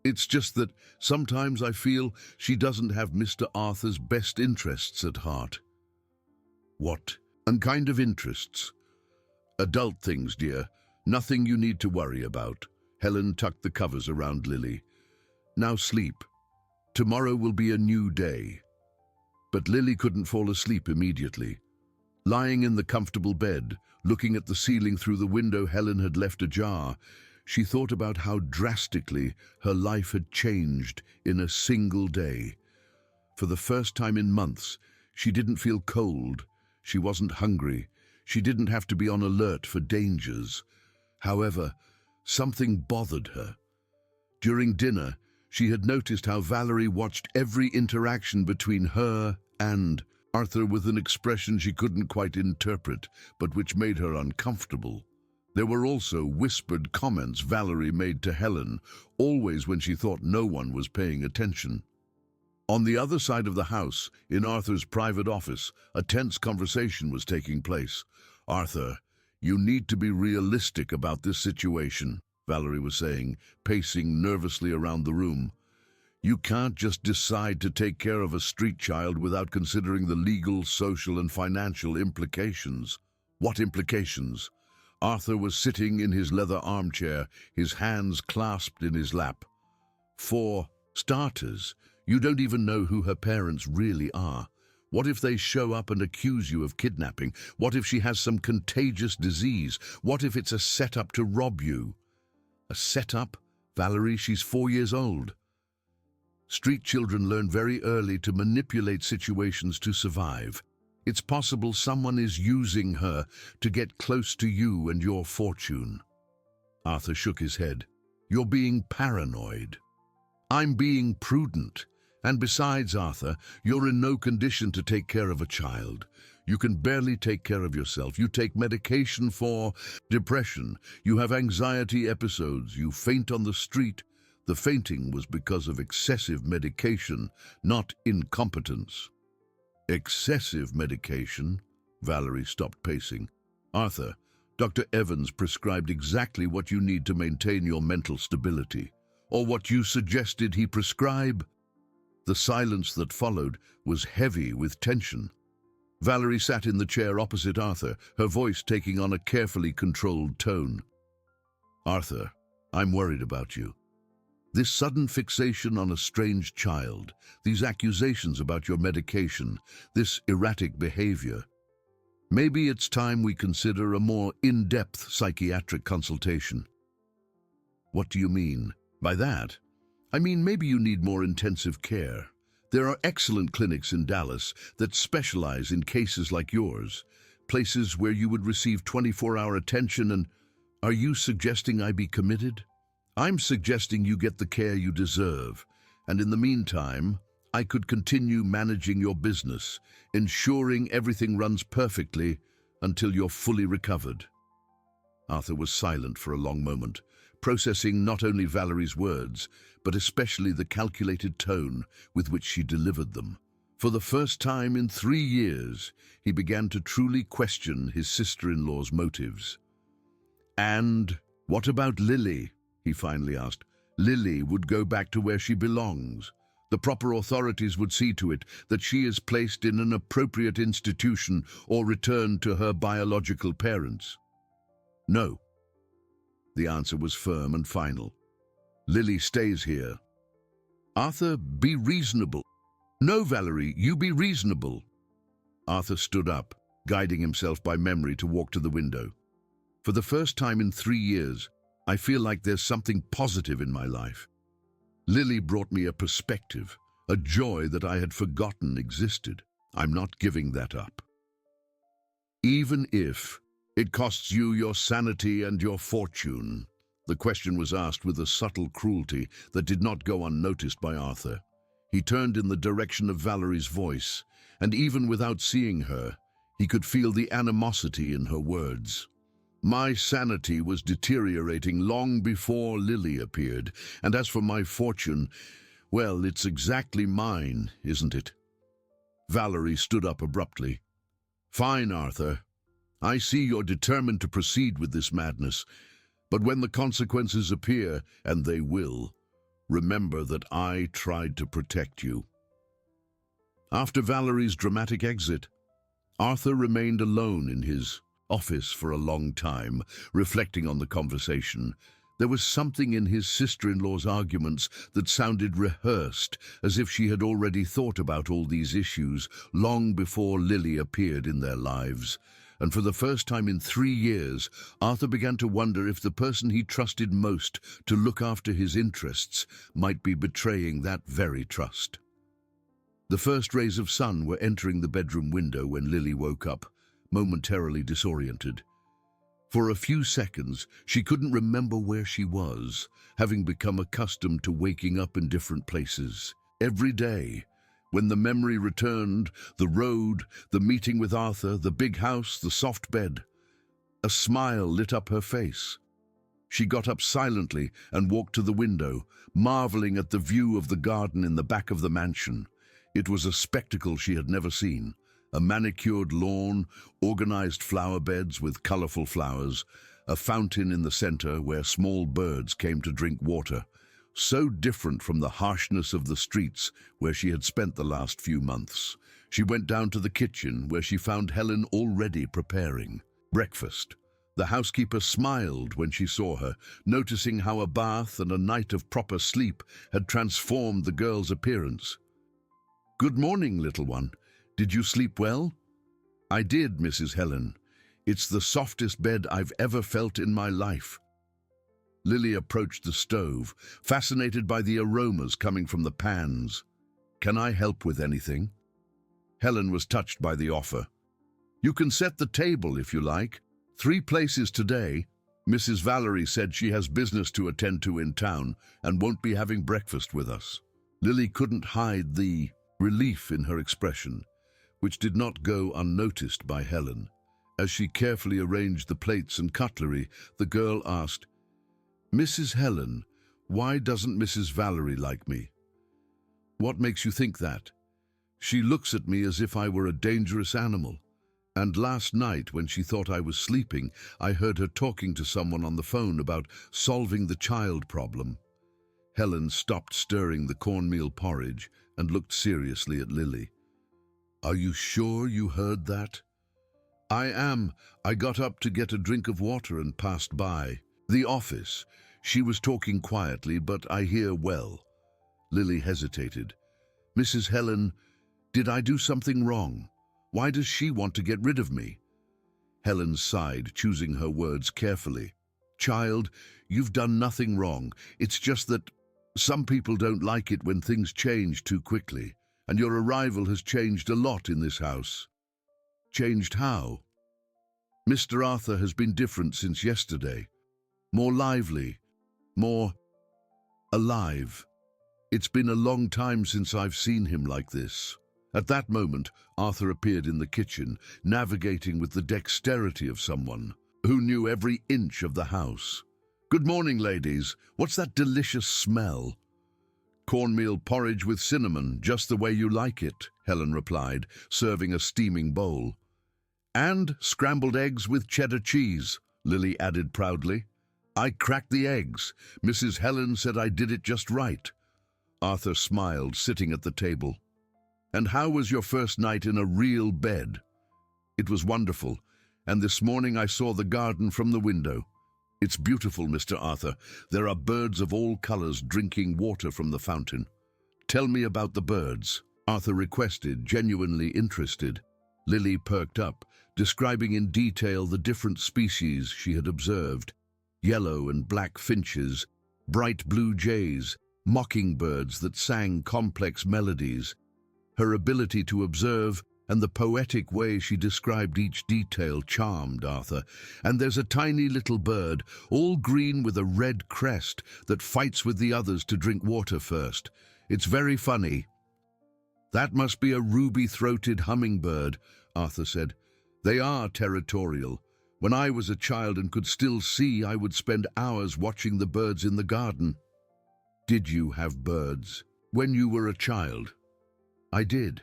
It's just that sometimes I feel she doesn't have Mr. Arthur's best interests at heart. What kind of interests? Adult things, dear. Nothing you need to worry about. Helen tucked the covers around Lily. Now sleep. Tomorrow will be a new day. But Lily couldn't fall asleep immediately. Lying in the comfortable bed, looking at the ceiling through the window Helen had left ajar, she thought about how drastically her life had changed in a single day. For the first time in months, she didn't feel cold. She wasn't hungry. She didn't have to be on alert for dangers. However, something bothered her. During dinner, she had noticed how Valerie watched every interaction between her and Arthur with an expression she couldn't quite interpret, but which made her uncomfortable. There were also whispered comments Valerie made to Helen, always when she thought no one was paying attention. On the other side of the house, in Arthur's private office, a tense conversation was taking place. "Arthur, you need to be realistic about this situation," Valerie was saying, pacing nervously around the room. "You can't just decide to take care of a street child without considering the legal, social, and financial implications." "What implications?" Arthur was sitting in his leather armchair, his hands clasped in his lap. "For starters, you don't even know who her parents really are. What if they show up and accuse you of kidnapping? What if she has some contagious disease? What if it's a setup to rob you?" "A setup? Valerie, she's 4 years old." "Street children learn very early to manipulate situations to survive. It's possible someone is using her to get close to you and your fortune." Arthur shook his head. "You're being paranoid." "I'm being prudent. And besides, Arthur, you're in no condition to take care of a child. You can barely take care of yourself. You take medication for depression. You have anxiety episodes. You faint on the street. The fainting was because of excessive medication, not incompetence." "Excessive medication?" Valerie stopped pacing. "Arthur, Dr. Evans prescribed exactly what you need to maintain your mental stability. Or what you suggested he prescribe?" The silence that followed was heavy with tension. Valerie sat in the chair opposite Arthur, her voice taking on a carefully controlled tone. "Arthur, I'm worried about you. This sudden fixation on a strange child, these accusations about your medication, this erratic behavior. Maybe it's time we consider a more in-depth psychiatric consultation." "What do you mean by that?" "I mean, maybe you need more intensive care. There are excellent clinics in Dallas that specialize in cases like yours, places where you would receive 24-hour attention and—" "Are you suggesting I be committed?" "I'm suggesting you get the care you deserve, and in the meantime, I could continue managing your business, ensuring everything runs perfectly until you're fully recovered." Arthur was silent for a long moment, processing not only Valerie's words, but especially the calculated tone with which she delivered them. For the first time in 3 years, he began to truly question his sister-in-law's motives. "And what about Lily?" he finally asked. "Lily would go back to where she belongs. The proper authorities would see to it that she is placed in an appropriate institution or returned to her biological parents." "No." The answer was firm and final. "Lily stays here." "Arthur, be reasonable." "No, Valerie, you be reasonable." Arthur stood up, guiding himself by memory to walk to the window. "For the first time in 3 years, I feel like there's something positive in my life. Lily brought me a perspective, a joy that I had forgotten existed. I'm not giving that up. Even if it costs you your sanity and your fortune." The question was asked with a subtle cruelty that did not go unnoticed by Arthur. He turned in the direction of Valerie's voice, and even without seeing her, he could feel the animosity in her words. "My sanity was deteriorating long before Lily appeared, and as for my fortune, well, it's exactly mine, isn't it?" Valerie stood up abruptly. "Fine, Arthur. I see you're determined to proceed with this madness, but when the consequences appear, and they will, remember that I tried to protect you." After Valerie's dramatic exit, Arthur remained alone in his office for a long time, reflecting on the conversation. There was something in his sister-in-law's arguments that sounded rehearsed, as if she had already thought about all these issues long before Lily appeared in their lives. And for the first time in 3 years, Arthur began to wonder if the person he trusted most to look after his interests might be betraying that very trust. The first rays of sun were entering the bedroom window when Lily woke up, momentarily disoriented. For a few seconds, she couldn't remember where she was, having become accustomed to waking up in different places. Every day, when the memory returned, the road, the meeting with Arthur, the big house, the soft bed, a smile lit up her face. She got up silently and walked to the window, marveling at the view of the garden in the back of the mansion. It was a spectacle she had never seen. A manicured lawn, organized flower beds with colorful flowers, a fountain in the center where small birds came to drink water, so different from the harshness of the streets where she had spent the last few months. She went down to the kitchen where she found Helen already preparing breakfast. The housekeeper smiled when she saw her, noticing how a bath and a night of proper sleep had transformed the girl's appearance. "Good morning, little one. Did you sleep well?" "I did, Mrs. Helen. It's the softest bed I've ever felt in my life." Lily approached the stove, fascinated by the aromas coming from the pans. "Can I help with anything?" Helen was touched by the offer. "You can set the table if you like. 3 places today. Mrs. Valerie said she has business to attend to in town and won't be having breakfast with us." Lily couldn't hide the relief in her expression, which did not go unnoticed by Helen. As she carefully arranged the plates and cutlery, the girl asked, "Mrs. Helen, why doesn't Mrs. Valerie like me?" "What makes you think that?" "She looks at me as if I were a dangerous animal. And last night, when she thought I was sleeping, I heard her talking to someone on the phone about solving the child problem." Helen stopped stirring the cornmeal porridge and looked seriously at Lily. "Are you sure you heard that?" "I am. I got up to get a drink of water and passed by the office. She was talking quietly, but I hear well." Lily hesitated. "Mrs. Helen, did I do something wrong? Why does she want to get rid of me?" Helen sighed, choosing her words carefully. "Child, you've done nothing wrong. It's just that some people don't like it when things change too quickly, and your arrival has changed a lot in this house." "Changed how?" "Mr. Arthur has been different since yesterday. More lively, more alive. It's been a long time since I've seen him like this." At that moment, Arthur appeared in the kitchen, navigating with the dexterity of someone who knew every inch of the house. "Good morning, ladies. What's that delicious smell?" "Cornmeal porridge with cinnamon, just the way you like it," Helen replied, serving a steaming bowl. "And scrambled eggs with cheddar cheese," Lily added proudly. "I cracked the eggs. Mrs. Helen said I did it just right." Arthur smiled, sitting at the table. "And how was your first night in a real bed?" "It was wonderful, and this morning I saw the garden from the window. It's beautiful, Mr. Arthur. There are birds of all colors drinking water from the fountain." "Tell me about the birds," Arthur requested, genuinely interested. Lily perked up, describing in detail the different species she had observed: yellow and black finches, bright blue jays, mockingbirds that sang complex melodies. Her ability to observe and the poetic way she described each detail charmed Arthur. "And there's a tiny little bird, all green with a red crest, that fights with the others to drink water first. It's very funny." "That must be a ruby-throated hummingbird," Arthur said. "They are territorial. When I was a child and could still see, I would spend hours watching the birds in the garden." "Did you have birds when you were a child?" "I did.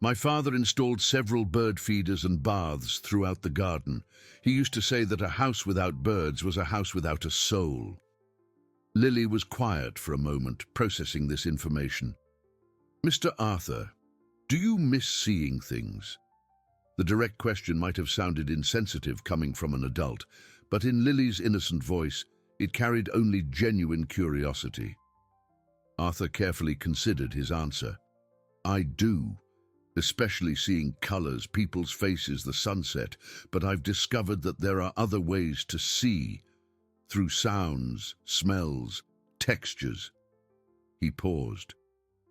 My father installed several bird feeders and baths throughout the garden. He used to say that a house without birds was a house without a soul." Lily was quiet for a moment, processing this information. "Mr. Arthur, do you miss seeing things?" The direct question might have sounded insensitive coming from an adult, but in Lily's innocent voice, it carried only genuine curiosity. Arthur carefully considered his answer. "I do, especially seeing colors, people's faces, the sunset, but I've discovered that there are other ways to see, through sounds, smells, textures." He paused.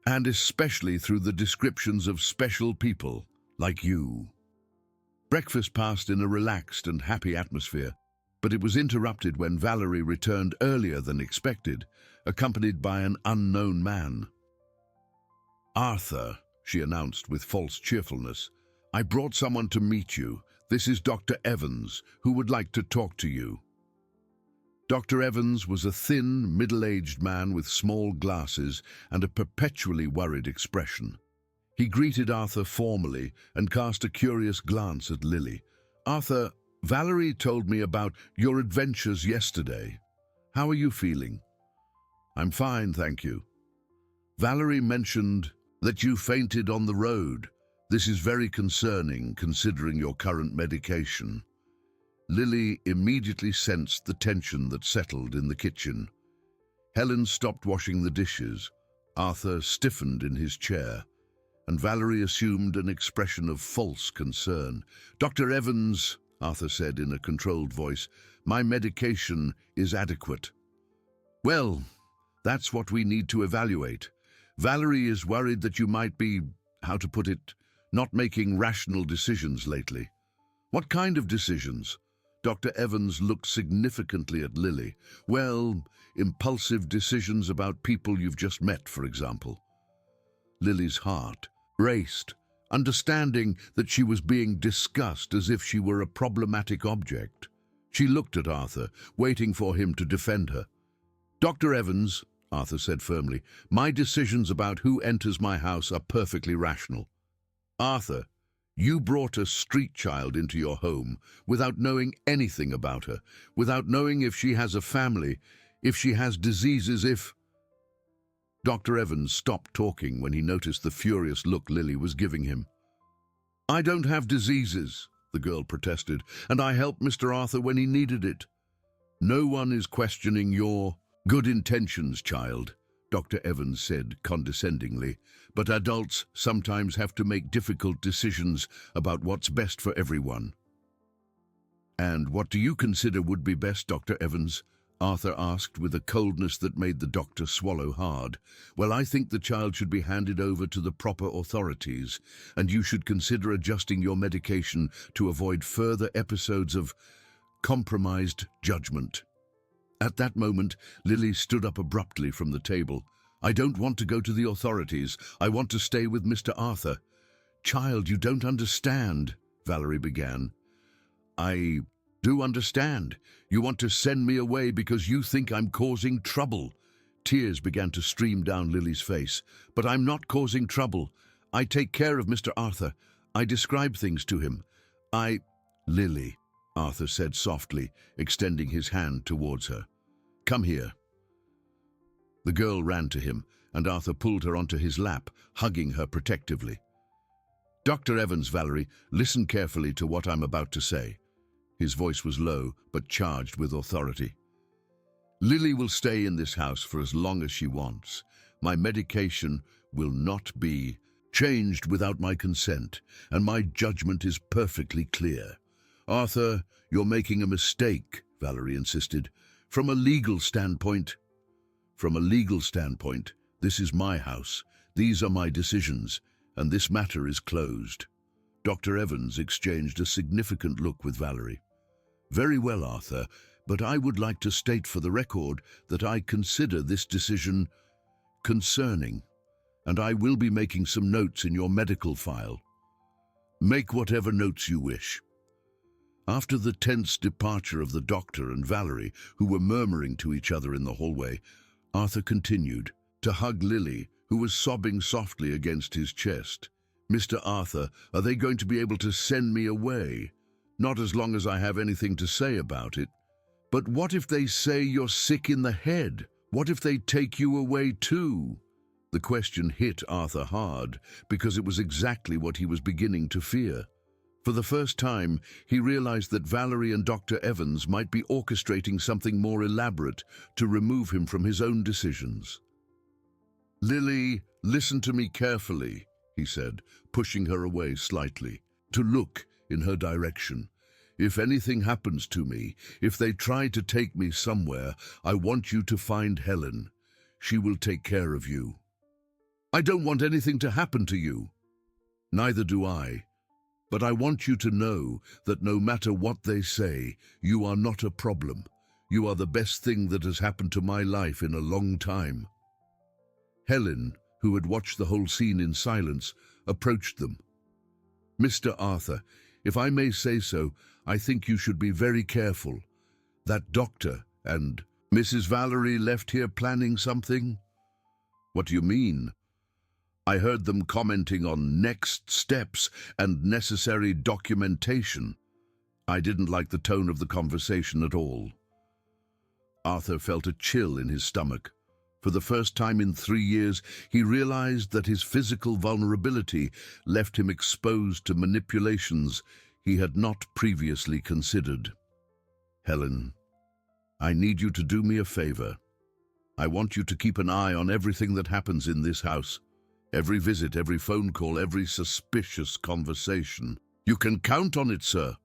"And especially through the descriptions of special people like you." Breakfast passed in a relaxed and happy atmosphere, but it was interrupted when Valerie returned earlier than expected, accompanied by an unknown man. "Arthur," she announced with false cheerfulness, "I brought someone to meet you. This is Dr. Evans, who would like to talk to you." Dr. Evans was a thin, middle-aged man with small glasses and a perpetually worried expression. He greeted Arthur formally and cast a curious glance at Lily. "Arthur, Valerie told me about your adventures yesterday. How are you feeling?" "I'm fine, thank you." "Valerie mentioned that you fainted on the road. This is very concerning, considering your current medication." Lily immediately sensed the tension that settled in the kitchen. Helen stopped washing the dishes. Arthur stiffened in his chair, and Valerie assumed an expression of false concern. "Dr. Evans," Arthur said in a controlled voice, "my medication is adequate." "Well, that's what we need to evaluate. Valerie is worried that you might be, how to put it, not making rational decisions lately." "What kind of decisions?" Dr. Evans looked significantly at Lily. "Well, impulsive decisions about people you've just met, for example." Lily's heart raced, understanding that she was being discussed as if she were a problematic object. She looked at Arthur, waiting for him to defend her. "Dr. Evans," Arthur said firmly, "my decisions about who enters my house are perfectly rational." "Arthur, you brought a street child into your home without knowing anything about her, without knowing if she has a family, if she has diseases, if—" Dr. Evans stopped talking when he noticed the furious look Lily was giving him. "I don't have diseases," the girl protested, "and I helped Mr. Arthur when he needed it." "No one is questioning your good intentions, child," Dr. Evans said condescendingly, "but adults sometimes have to make difficult decisions about what's best for everyone." "And what do you consider would be best, Dr. Evans?" Arthur asked with a coldness that made the doctor swallow hard. "Well, I think the child should be handed over to the proper authorities, and you should consider adjusting your medication to avoid further episodes of compromised judgment." At that moment, Lily stood up abruptly from the table. "I don't want to go to the authorities. I want to stay with Mr. Arthur." "Child, you don't understand," Valerie began. "I do understand. You want to send me away because you think I'm causing trouble." Tears began to stream down Lily's face. "But I'm not causing trouble. I take care of Mr. Arthur. I describe things to him. Lily," Arthur said softly, extending his hand towards her. "Come here." The girl ran to him, and Arthur pulled her onto his lap, hugging her protectively. "Dr. Evans, Valerie, listen carefully to what I'm about to say." His voice was low, but charged with authority. "Lily will stay in this house for as long as she wants. My medication will not be changed without my consent, and my judgment is perfectly clear." "Arthur, you're making a mistake," Valerie insisted. "From a legal standpoint..." "From a legal standpoint, this is my house. These are my decisions, and this matter is closed." Dr. Evans exchanged a significant look with Valerie. "Very well, Arthur, but I would like to state for the record that I consider this decision concerning, and I will be making some notes in your medical file." "Make whatever notes you wish." After the tense departure of the doctor and Valerie, who were murmuring to each other in the hallway, Arthur continued to hug Lily, who was sobbing softly against his chest. "Mr. Arthur, are they going to be able to send me away? Not as long as I have anything to say about it. But what if they say you're sick in the head? What if they take you away too?" The question hit Arthur hard, because it was exactly what he was beginning to fear. For the first time, he realized that Valerie and Dr. Evans might be orchestrating something more elaborate to remove him from his own decisions. "Lily, listen to me carefully," he said, pushing her away slightly, to look in her direction. "If anything happens to me, if they try to take me somewhere, I want you to find Helen. She will take care of you." "I don't want anything to happen to you." "Neither do I. But I want you to know that no matter what they say, you are not a problem. You are the best thing that has happened to my life in a long time." Helen, who had watched the whole scene in silence, approached them. "Mr. Arthur, if I may say so, I think you should be very careful. That doctor and Mrs. Valerie left here planning something?" "What do you mean?" I heard them commenting on next steps and necessary documentation. I didn't like the tone of the conversation at all. Arthur felt a chill in his stomach. For the first time in 3 years, he realized that his physical vulnerability left him exposed to manipulations he had not previously considered. "Helen, I need you to do me a favor. I want you to keep an eye on everything that happens in this house. Every visit, every phone call, every suspicious conversation. You can count on it, sir."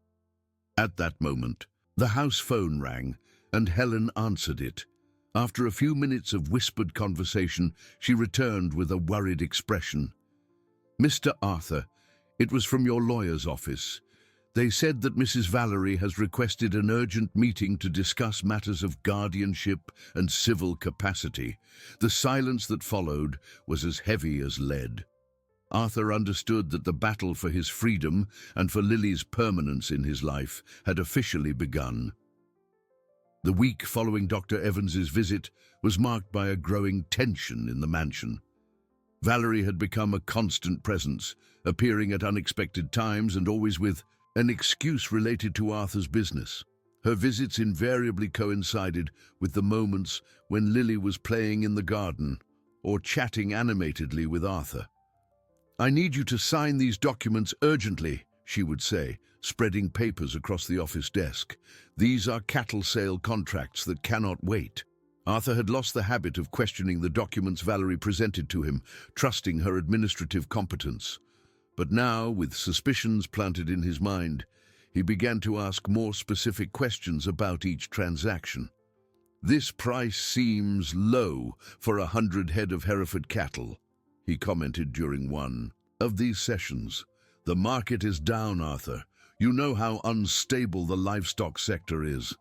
At that moment, the house phone rang, and Helen answered it. After a few minutes of whispered conversation, she returned with a worried expression. "Mr. Arthur, it was from your lawyer's office. They said that Mrs. Valerie has requested an urgent meeting to discuss matters of guardianship and civil capacity." The silence that followed was as heavy as lead. Arthur understood that the battle for his freedom and for Lily's permanence in his life had officially begun. The week following Dr. Evans's visit was marked by a growing tension in the mansion. Valerie had become a constant presence, appearing at unexpected times and always with an excuse related to Arthur's business. Her visits invariably coincided with the moments when Lily was playing in the garden or chatting animatedly with Arthur. "I need you to sign these documents urgently," she would say, spreading papers across the office desk. "These are cattle sale contracts that cannot wait." Arthur had lost the habit of questioning the documents Valerie presented to him, trusting her administrative competence. But now, with suspicions planted in his mind, he began to ask more specific questions about each transaction. "This price seems low for 100 head of Hereford cattle," he commented during one of these sessions. "The market is down, Arthur. You know how unstable the livestock sector is."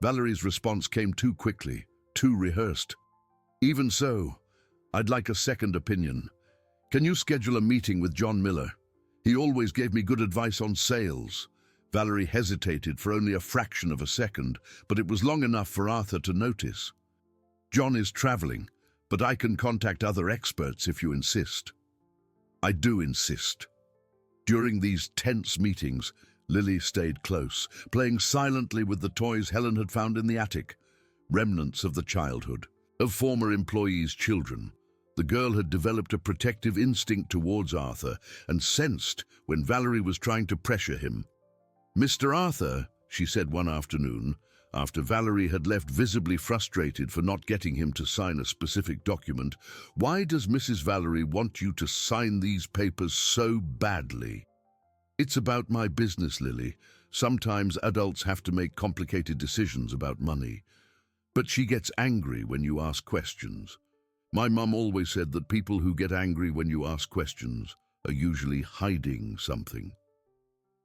Valerie's response came too quickly, too rehearsed. "Even so, I'd like a second opinion. Can you schedule a meeting with John Miller? He always gave me good advice on sales." Valerie hesitated for only a fraction of a second, but it was long enough for Arthur to notice. "John is traveling, but I can contact other experts if you insist." "I do insist." During these tense meetings, Lily stayed close, playing silently with the toys Helen had found in the attic, remnants of the childhood of former employees' children. The girl had developed a protective instinct towards Arthur and sensed when Valerie was trying to pressure him. "Mr. Arthur," she said one afternoon, after Valerie had left visibly frustrated for not getting him to sign a specific document, "why does Mrs. Valerie want you to sign these papers so badly?" "It's about my business, Lily. Sometimes adults have to make complicated decisions about money. But she gets angry when you ask questions. My mum always said that people who get angry when you ask questions are usually hiding something."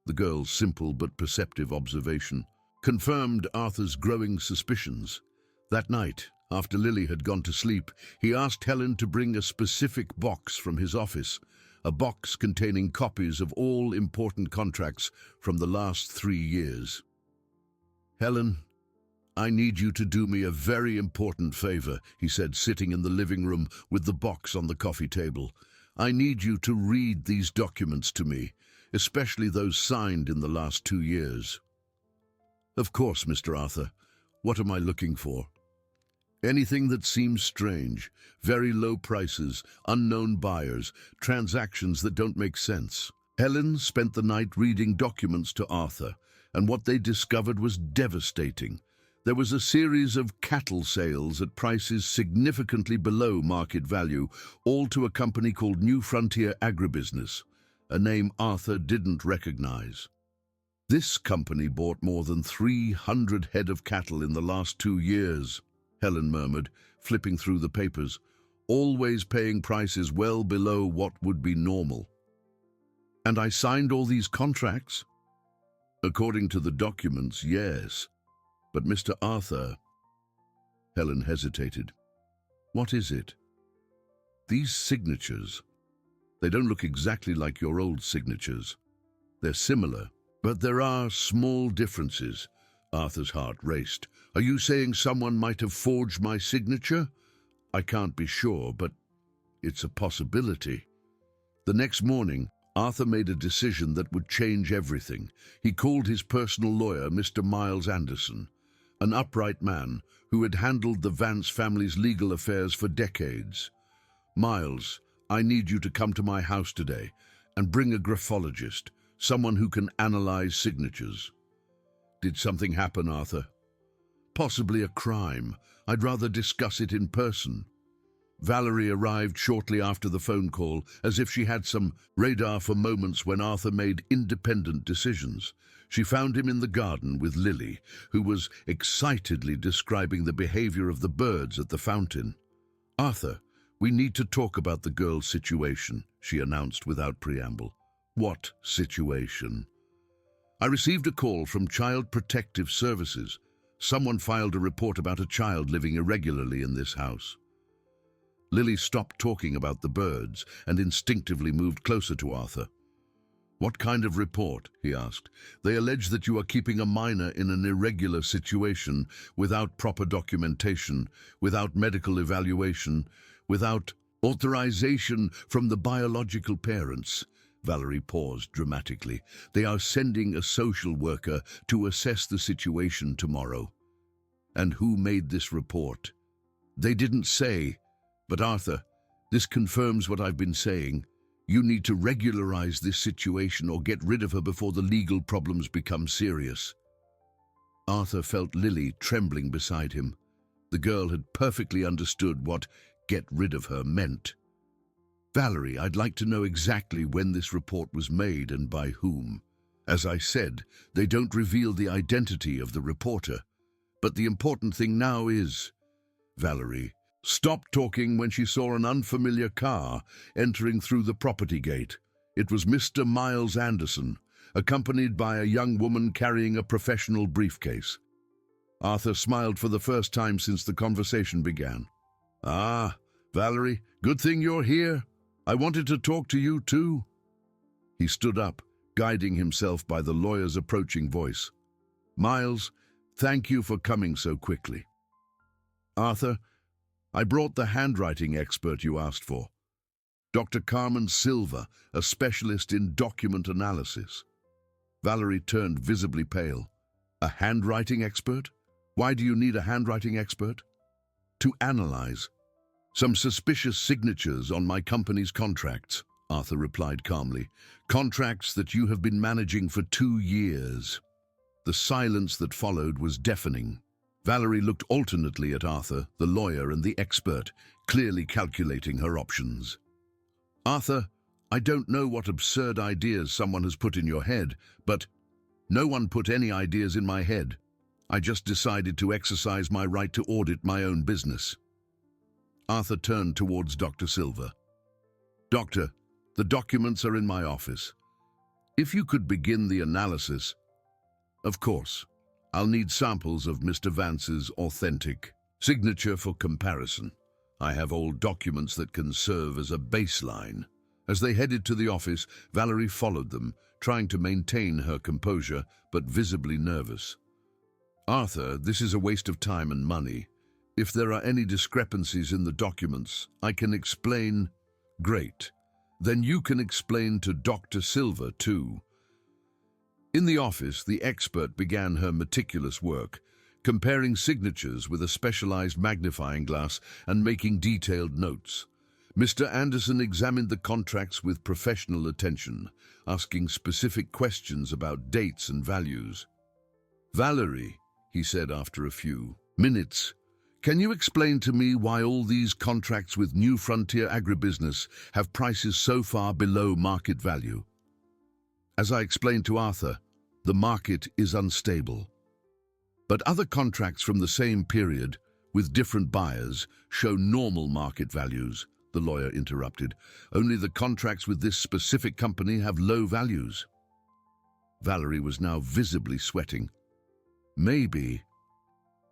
The girl's simple but perceptive observation confirmed Arthur's growing suspicions. That night, after Lily had gone to sleep, he asked Helen to bring a specific box from his office, a box containing copies of all important contracts from the last 3 years. "Helen, I need you to do me a very important favor," he said, sitting in the living room with the box on the coffee table. "I need you to read these documents to me, especially those signed in the last 2 years." "Of course, Mr. Arthur. What am I looking for?" "Anything that seems strange. Very low prices, unknown buyers, transactions that don't make sense." Helen spent the night reading documents to Arthur, and what they discovered was devastating. There was a series of cattle sales at prices significantly below market value, all to a company called New Frontier Agribusiness, a name Arthur didn't recognize. "This company bought more than 300 head of cattle in the last 2 years, Helen murmured, flipping through the papers, "always paying prices well below what would be normal." "And I signed all these contracts?" "According to the documents, yes. But Mr. Arthur..." Helen hesitated. "What is it?" "These signatures. They don't look exactly like your old signatures. They're similar, but there are small differences." Arthur's heart raced. "Are you saying someone might have forged my signature?" "I can't be sure, but..." it's a possibility. The next morning, Arthur made a decision that would change everything. He called his personal lawyer, Mr. Miles Anderson, an upright man who had handled the Vance family's legal affairs for decades. "Miles, I need you to come to my house today and bring a graphologist, someone who can analyze signatures." "Did something happen, Arthur?" "Possibly a crime. I'd rather discuss it in person." Valerie arrived shortly after the phone call, as if she had some radar for moments when Arthur made independent decisions. She found him in the garden with Lily, who was excitedly describing the behavior of the birds at the fountain. "Arthur, we need to talk about the girl's situation," she announced without preamble. "What situation?" "I received a call from Child Protective Services. Someone filed a report about a child living irregularly in this house." Lily stopped talking about the birds and instinctively moved closer to Arthur. "What kind of report?" he asked. "They allege that you are keeping a minor in an irregular situation without proper documentation, without medical evaluation, without authorization from the biological parents." Valerie paused dramatically. "They are sending a social worker to assess the situation tomorrow." "And who made this report?" "They didn't say. But Arthur, this confirms what I've been saying. You need to regularize this situation or get rid of her before the legal problems become serious." Arthur felt Lily trembling beside him. The girl had perfectly understood what "get rid of her" meant. "Valerie, I'd like to know exactly when this report was made and by whom. As I said, they don't reveal the identity of the reporter. But the important thing now is..." Valerie stopped talking when she saw an unfamiliar car entering through the property gate. It was Mr. Miles Anderson, accompanied by a young woman carrying a professional briefcase. Arthur smiled for the first time since the conversation began. "Ah, Valerie, good thing you're here. I wanted to talk to you too." He stood up, guiding himself by the lawyer's approaching voice. "Miles, thank you for coming so quickly." "Arthur, I brought the handwriting expert you asked for. Dr. Carmen Silva, a specialist in document analysis." Valerie turned visibly pale. "A handwriting expert? Why do you need a handwriting expert?" "To analyze some suspicious signatures on my company's contracts," Arthur replied calmly. "Contracts that you have been managing for 2 years." The silence that followed was deafening. Valerie looked alternately at Arthur, the lawyer, and the expert, clearly calculating her options. "Arthur, I don't know what absurd ideas someone has put in your head, but no one put any ideas in my head. I just decided to exercise my right to audit my own business." Arthur turned towards Dr. Silva. "Doctor, the documents are in my office. If you could begin the analysis..." "Of course. I'll need samples of Mr. Vance's authentic signature for comparison. I have old documents that can serve as a baseline." As they headed to the office, Valerie followed them, trying to maintain her composure, but visibly nervous. "Arthur, this is a waste of time and money. If there are any discrepancies in the documents, I can explain..." "Great. Then you can explain to Dr. Silva, too." In the office, the expert began her meticulous work, comparing signatures with a specialized magnifying glass and making detailed notes. Mr. Anderson examined the contracts with professional attention, asking specific questions about dates and values. "Valerie," he said after a few minutes, "can you explain to me why all these contracts with New Frontier Agribusiness have prices so far below market value?" "As I explained to Arthur, the market is unstable. But other contracts from the same period, with different buyers, show normal market values," the lawyer interrupted. "Only the contracts with this specific company have low values." Valerie was now visibly sweating. Maybe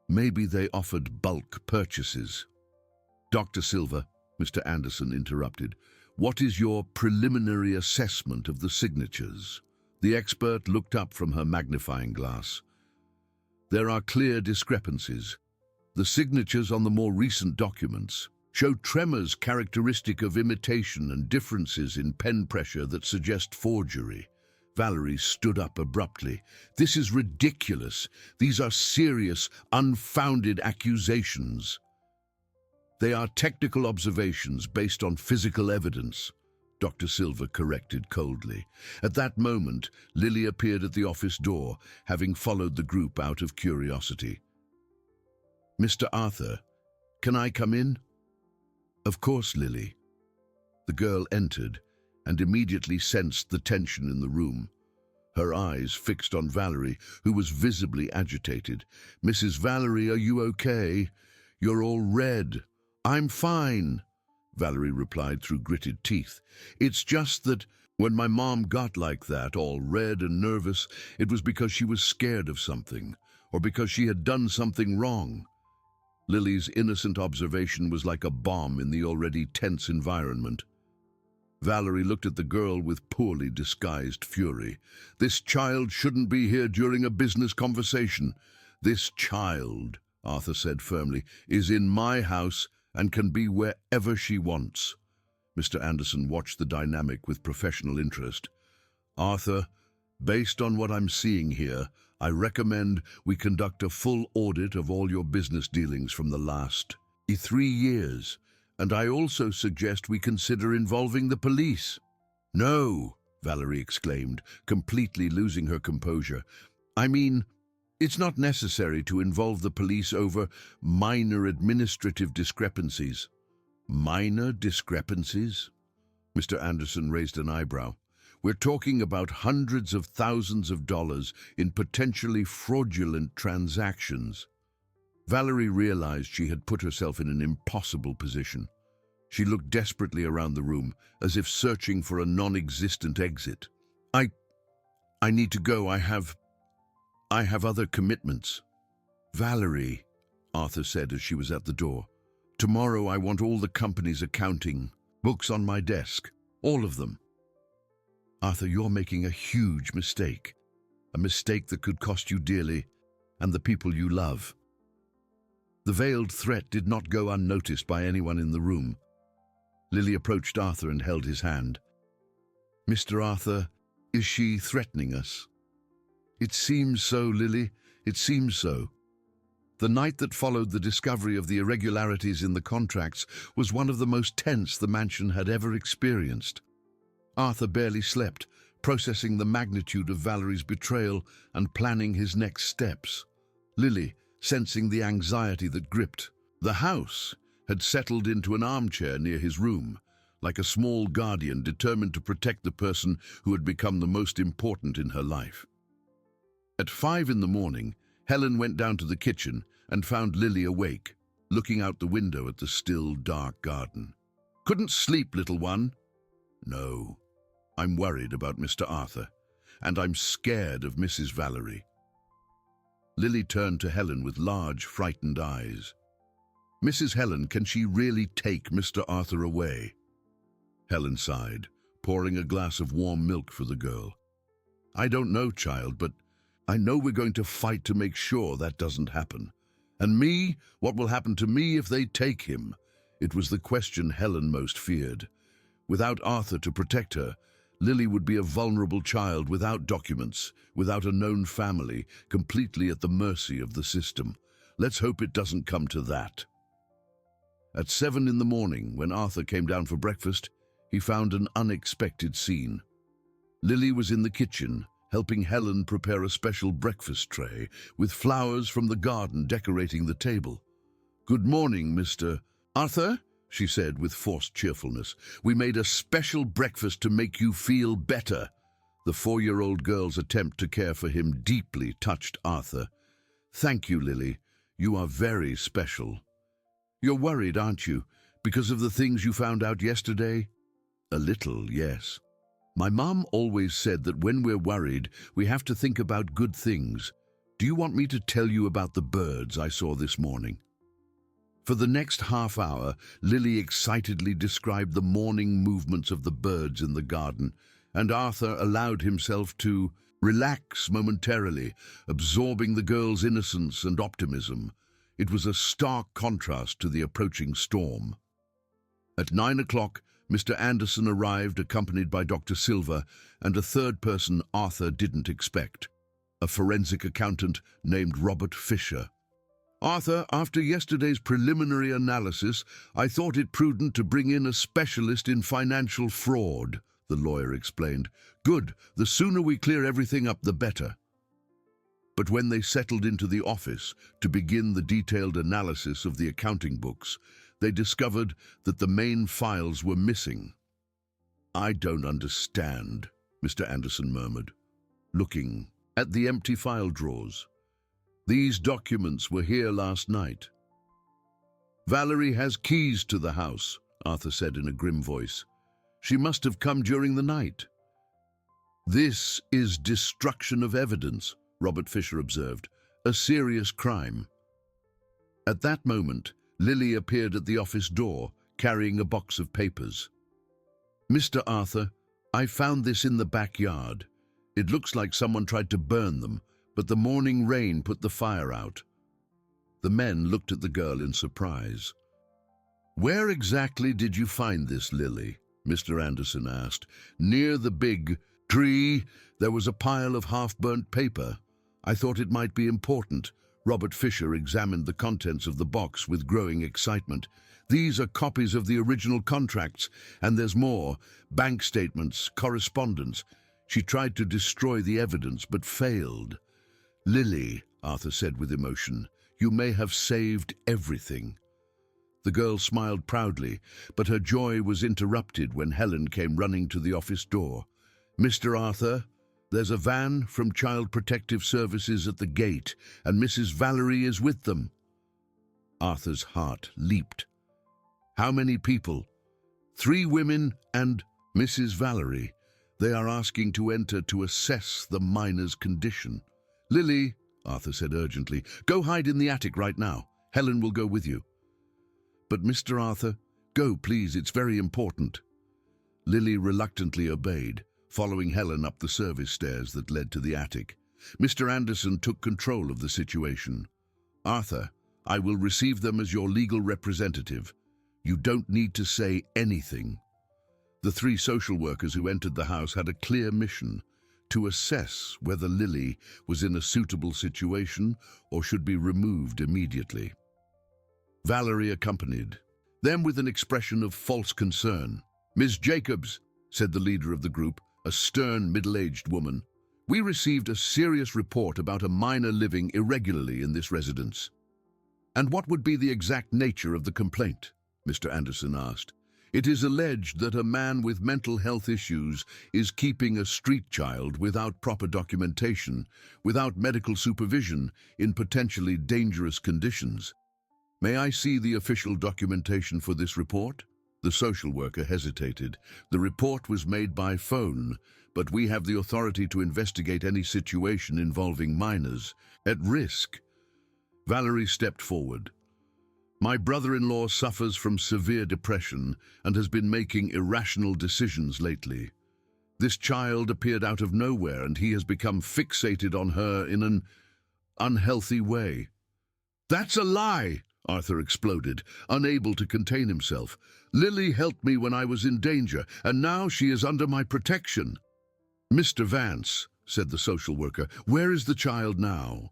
they offered bulk purchases." "Dr. Silva," Mr. Anderson interrupted, "what is your preliminary assessment of the signatures?" The expert looked up from her magnifying glass. "There are clear discrepancies. The signatures on the more recent documents, show tremors characteristic of imitation and differences in pen pressure that suggest forgery. Valerie stood up abruptly. This is ridiculous. These are serious, unfounded accusations. They are technical observations based on physical evidence, Dr. Silver corrected coldly. At that moment, Lily appeared at the office door, having followed the group out of curiosity. "Mr. Arthur, can I come in?" "Of course, Lily." The girl entered and immediately sensed the tension in the room. Her eyes fixed on Valerie, who was visibly agitated. "Mrs. Valerie, are you okay? You're all red." "I'm fine," Valerie replied through gritted teeth. "It's just that when my mom got like that, all red and nervous, it was because she was scared of something, or because she had done something wrong." Lily's innocent observation was like a bomb in the already tense environment. Valerie looked at the girl with poorly disguised fury. "This child shouldn't be here during a business conversation. This child," Arthur said firmly, "is in my house and can be wherever she wants." Mr. Anderson watched the dynamic with professional interest. "Arthur, based on what I'm seeing here, I recommend we conduct a full audit of all your business dealings from the last 3 years, and I also suggest we consider involving the police." "No," Valerie exclaimed, completely losing her composure. "I mean, it's not necessary to involve the police over minor administrative discrepancies." "Minor discrepancies?" Mr. Anderson raised an eyebrow. "We're talking about hundreds of thousands of dollars in potentially fraudulent transactions." Valerie realized she had put herself in an impossible position. She looked desperately around the room, as if searching for a non-existent exit. I need to go. I have other commitments." "Valerie," Arthur said as she was at the door, "tomorrow I want all the company's accounting books on my desk, all of them." "Arthur, you're making a huge mistake. A mistake that could cost you dearly, and the people you love." The veiled threat did not go unnoticed by anyone in the room. Lily approached Arthur and held his hand. "Mr. Arthur, is she threatening us?" "It seems so, Lily. It seems so." The night that followed the discovery of the irregularities in the contracts was one of the most tense the mansion had ever experienced. Arthur barely slept, processing the magnitude of Valerie's betrayal and planning his next steps. Lily, sensing the anxiety that gripped the house, had settled into an armchair near his room, like a small guardian determined to protect the person who had become the most important in her life. At 5 in the morning, Helen went down to the kitchen and found Lily awake, looking out the window at the still, dark garden. "Couldn't sleep, little one?" "No. I'm worried about Mr. Arthur, and I'm scared of Mrs. Valerie." Lily turned to Helen with large, frightened eyes. "Mrs. Helen, can she really take Mr. Arthur away?" Helen sighed, pouring a glass of warm milk for the girl. "I don't know, child, but I know we're going to fight to make sure that doesn't happen. And me? What will happen to me if they take him?" It was the question Helen most feared. Without Arthur to protect her, Lily would be a vulnerable child without documents, without a known family, completely at the mercy of the system. Let's hope it doesn't come to that. At 7 in the morning, when Arthur came down for breakfast, he found an unexpected scene. Lily was in the kitchen, helping Helen prepare a special breakfast tray, with flowers from the garden decorating the table. "Good morning, Mr. Arthur," she said with forced cheerfulness. "We made a special breakfast to make you feel better." The 4-year-old girl's attempt to care for him deeply touched Arthur. "Thank you, Lily. You are very special." "You're worried, aren't you, because of the things you found out yesterday?" "A little, yes. My mom always said that when we're worried, we have to think about good things. Do you want me to tell you about the birds I saw this morning?" For the next half hour, Lily excitedly described the morning movements of the birds in the garden, and Arthur allowed himself to relax momentarily, absorbing the girl's innocence and optimism. It was a stark contrast to the approaching storm. At 9 o'clock, Mr. Anderson arrived accompanied by Dr. Silva and a third person Arthur didn't expect, a forensic accountant named Robert Fisher. "Arthur, after yesterday's preliminary analysis, I thought it prudent to bring in a specialist in financial fraud," the lawyer explained. "Good, the sooner we clear everything up, the better." But when they settled into the office to begin the detailed analysis of the accounting books, they discovered that the main files were missing. "I don't understand," Mr. Anderson murmured, looking at the empty file drawers. "These documents were here last night." "Valerie has keys to the house," Arthur said in a grim voice. "She must have come during the night." "This is destruction of evidence," Robert Fisher observed, "a serious crime." At that moment, Lily appeared at the office door, carrying a box of papers. "Mr. Arthur, I found this in the backyard. It looks like someone tried to burn them, but the morning rain put the fire out." The men looked at the girl in surprise. "Where exactly did you find this, Lily?" Mr. Anderson asked. "Near the big tree, there was a pile of half-burnt paper. I thought it might be important." Robert Fisher examined the contents of the box with growing excitement. "These are copies of the original contracts, and there's more. Bank statements, correspondence. She tried to destroy the evidence, but failed." "Lily," Arthur said with emotion, "you may have saved everything." The girl smiled proudly, but her joy was interrupted when Helen came running to the office door. "Mr. Arthur, there's a van from Child Protective Services at the gate, and Mrs. Valerie is with them." Arthur's heart leaped. "How many people?" "3 women and Mrs. Valerie. They are asking to enter to assess the miner's condition." "Lily," Arthur said urgently, "go hide in the attic right now. Helen will go with you." "But Mr. Arthur, go please, it's very important." Lily reluctantly obeyed, following Helen up the service stairs that led to the attic. Mr. Anderson took control of the situation. "Arthur, I will receive them as your legal representative. You don't need to say anything." The 3 social workers who entered the house had a clear mission: to assess whether Lily was in a suitable situation or should be removed immediately. Valerie accompanied them with an expression of false concern. "Ms. Jacobs," said the leader of the group, a stern, middle-aged woman, "we received a serious report about a miner living irregularly in this residence." "And what would be the exact nature of the complaint?" Mr. Anderson asked. "It is alleged that a man with mental health issues is keeping a street child without proper documentation, without medical supervision, in potentially dangerous conditions." "May I see the official documentation for this report?" The social worker hesitated. "The report was made by phone, but we have the authority to investigate any situation involving minors at risk." Valerie stepped forward. "My brother-in-law suffers from severe depression and has been making irrational decisions lately. This child appeared out of nowhere, and he has become fixated on her in an unhealthy way." "That's a lie!" Arthur exploded, unable to contain himself. "Lily helped me when I was in danger, and now she is under my protection." "Mr. Vance," said the social worker, "where is the child now?"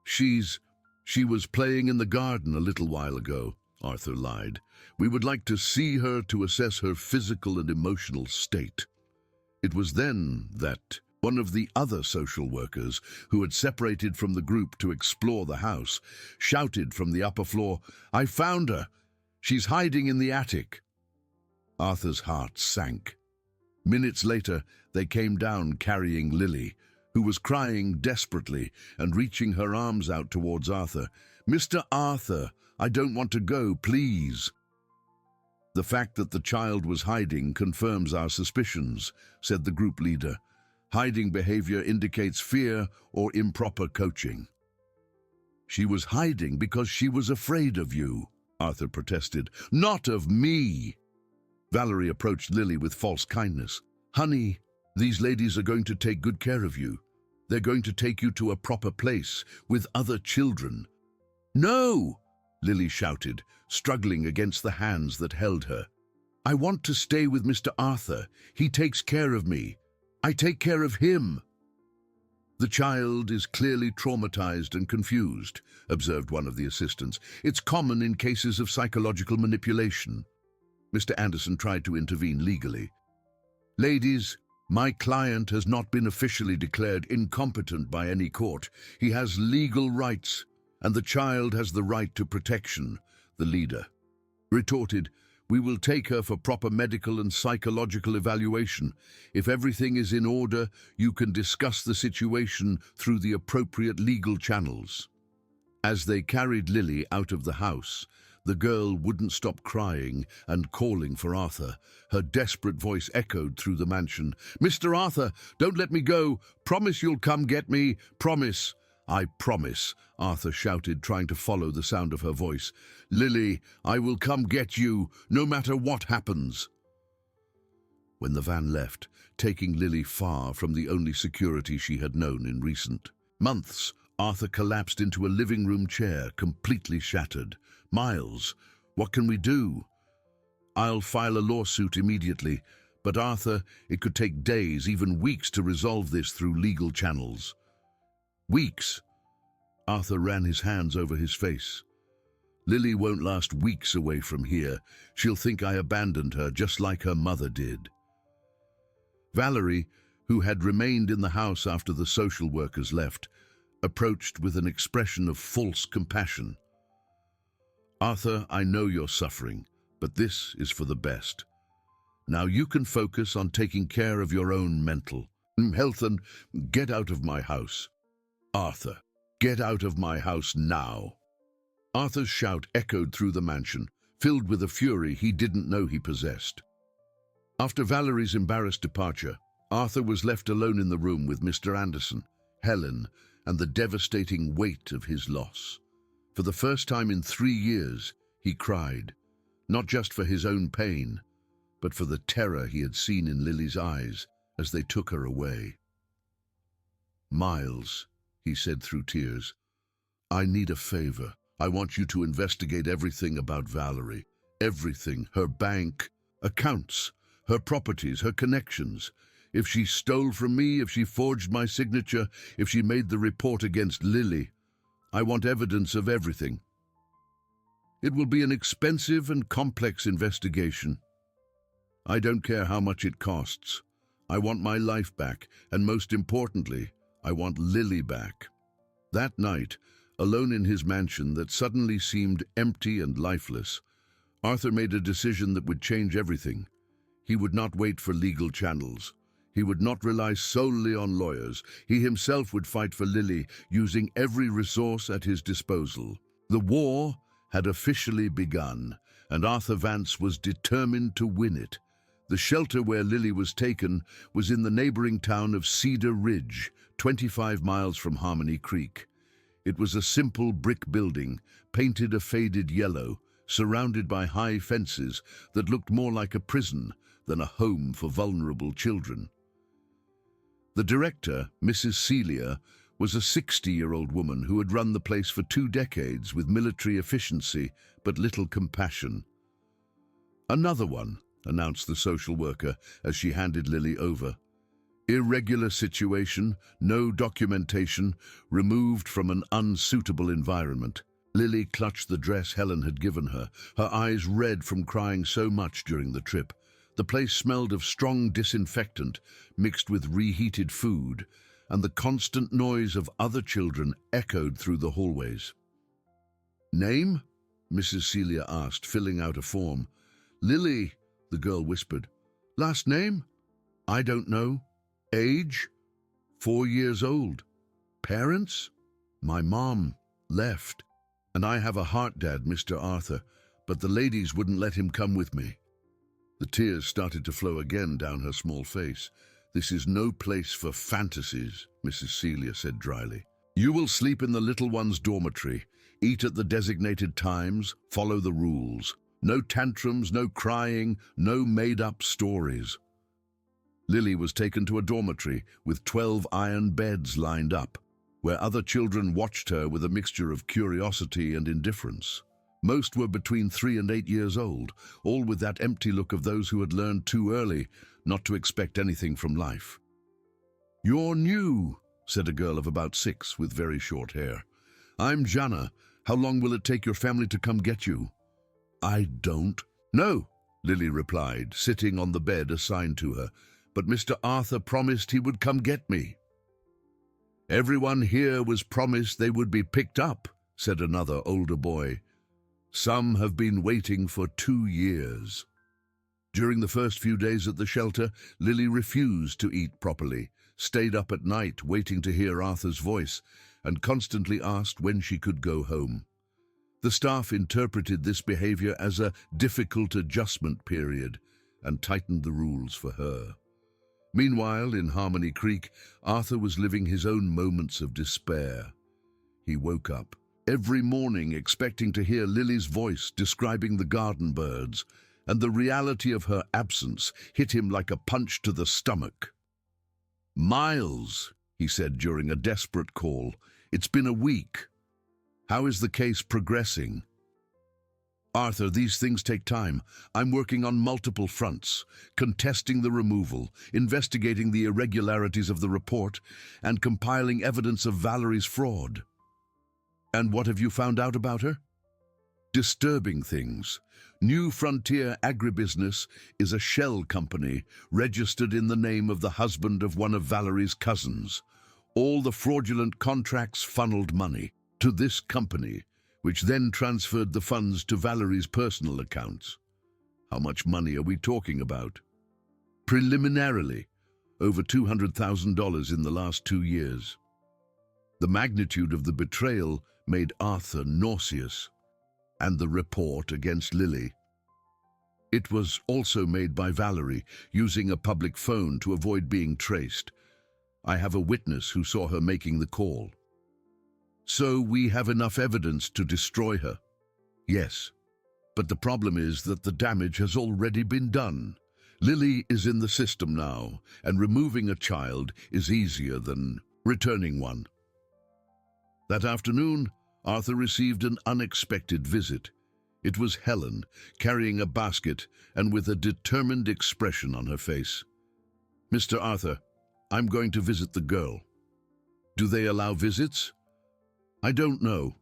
She was playing in the garden a little while ago," Arthur lied. "We would like to see her to assess her physical and emotional state." It was then that one of the other social workers, who had separated from the group to explore the house, shouted from the upper floor, "I found her! She's hiding in the attic!" Arthur's heart sank. Minutes later, they came down carrying Lily, who was crying desperately and reaching her arms out towards Arthur. "Mr. Arthur, I don't want to go, please." "The fact that the child was hiding confirms our suspicions," said the group leader. "Hiding behavior indicates fear or improper coaching." "She was hiding because she was afraid of you," Arthur protested. "Not of me." Valerie approached Lily with false kindness. "Honey, these ladies are going to take good care of you. They're going to take you to a proper place with other children." "No!" Lily shouted, struggling against the hands that held her. "I want to stay with Mr. Arthur. He takes care of me. I take care of him." "The child is clearly traumatized and confused," observed one of the assistants. "It's common in cases of psychological manipulation." Mr. Anderson tried to intervene legally. "Ladies, my client has not been officially declared incompetent by any court. He has legal rights, and the child has the right to protection," the leader retorted. "We will take her for proper medical and psychological evaluation. If everything is in order, you can discuss the situation through the appropriate legal channels." As they carried Lily out of the house, the girl wouldn't stop crying and calling for Arthur. Her desperate voice echoed through the mansion. "Mr. Arthur, don't let me go. Promise you'll come get me. Promise." "I promise," Arthur shouted, trying to follow the sound of her voice. "Lily, I will come get you, no matter what happens." When the van left, taking Lily far from the only security she had known in recent months, Arthur collapsed into a living room chair, completely shattered. "Miles, what can we do?" "I'll file a lawsuit immediately. But Arthur, it could take days, even weeks, to resolve this through legal channels." "Weeks?" Arthur ran his hands over his face. "Lily won't last weeks away from here. She'll think I abandoned her, just like her mother did." Valerie, who had remained in the house after the social workers left, approached with an expression of false compassion. "Arthur, I know you're suffering, but this is for the best. Now you can focus on taking care of your own mental health and get out of my house. Arthur, get out of my house now." Arthur's shout echoed through the mansion, filled with a fury he didn't know he possessed. After Valerie's embarrassed departure, Arthur was left alone in the room with Mr. Anderson, Helen, and the devastating weight of his loss. For the first time in 3 years, he cried, not just for his own pain, but for the terror he had seen in Lily's eyes as they took her away. "Miles," he said through tears, "I need a favor. I want you to investigate everything about Valerie. Everything. Her bank accounts, her properties, her connections. If she stole from me, if she forged my signature, if she made the report against Lily. I want evidence of everything. It will be an expensive and complex investigation. I don't care how much it costs. I want my life back, and most importantly, I want Lily back." That night, alone in his mansion that suddenly seemed empty and lifeless, Arthur made a decision that would change everything. He would not wait for legal channels. He would not rely solely on lawyers. He himself would fight for Lily, using every resource at his disposal. The war had officially begun, and Arthur Vance was determined to win it. The shelter where Lily was taken was in the neighboring town of Cedar Ridge, 25 miles from Harmony Creek. It was a simple brick building, painted a faded yellow, surrounded by high fences that looked more like a prison than a home for vulnerable children. The director, Mrs. Celia, was a 60-year-old woman who had run the place for 2 decades with military efficiency but little compassion. "Another one," announced the social worker as she handed Lily over. "Irregular situation, no documentation, removed from an unsuitable environment." Lily clutched the dress Helen had given her, her eyes red from crying so much during the trip. The place smelled of strong disinfectant mixed with reheated food, and the constant noise of other children echoed through the hallways. "Name?" Mrs. Celia asked, filling out a form. "Lily," the girl whispered. "Last name?" "I don't know." "Age?" 4 years old. "Parents?" "My mom left, and I have a heart dad, Mr. Arthur, but the ladies wouldn't let him come with me." The tears started to flow again down her small face. "This is no place for fantasies," Mrs. Celia said dryly. "You will sleep in the little one's dormitory, eat at the designated times, follow the rules. No tantrums, no crying, no made-up stories." Lily was taken to a dormitory with 12 iron beds lined up, where other children watched her with a mixture of curiosity and indifference. Most were between 3 and 8 years old, all with that empty look of those who had learned too early not to expect anything from life. "You're new," said a girl of about 6 with very short hair. "I'm Jana. How long will it take your family to come get you?" "I don't." "No," Lily replied, sitting on the bed assigned to her, "but Mr. Arthur promised he would come get me." "Everyone here was promised they would be picked up," said another older boy. "Some have been waiting for 2 years." During the first few days at the shelter, Lily refused to eat properly, stayed up at night waiting to hear Arthur's voice, and constantly asked when she could go home. The staff interpreted this behavior as a difficult adjustment period and tightened the rules for her. Meanwhile, in Harmony Creek, Arthur was living his own moments of despair. He woke up every morning expecting to hear Lily's voice describing the garden birds, and the reality of her absence hit him like a punch to the stomach. "Miles," he said during a desperate call, "it's been a week. How is the case progressing?" "Arthur, these things take time. I'm working on multiple fronts, contesting the removal, investigating the irregularities of the report, and compiling evidence of Valerie's fraud." "And what have you found out about her?" "Disturbing things. New Frontier Agribusiness is a shell company registered in the name of the husband of one of Valerie's cousins. All the fraudulent contracts funneled money to this company, which then transferred the funds to Valerie's personal accounts." "How much money are we talking about?" "Preliminarily, over $200,000 in the last 2 years. The magnitude of the betrayal made Arthur nauseous. And the report against Lily. It was also made by Valerie, using a public phone to avoid being traced. I have a witness who saw her making the call." "So we have enough evidence to destroy her?" "Yes, but the problem is that the damage has already been done. Lily is in the system now, and removing a child is easier than returning one." That afternoon, Arthur received an unexpected visit. It was Helen, carrying a basket and with a determined expression on her face. "Mr. Arthur, I'm going to visit the girl." "Do they allow visits?" "I don't know,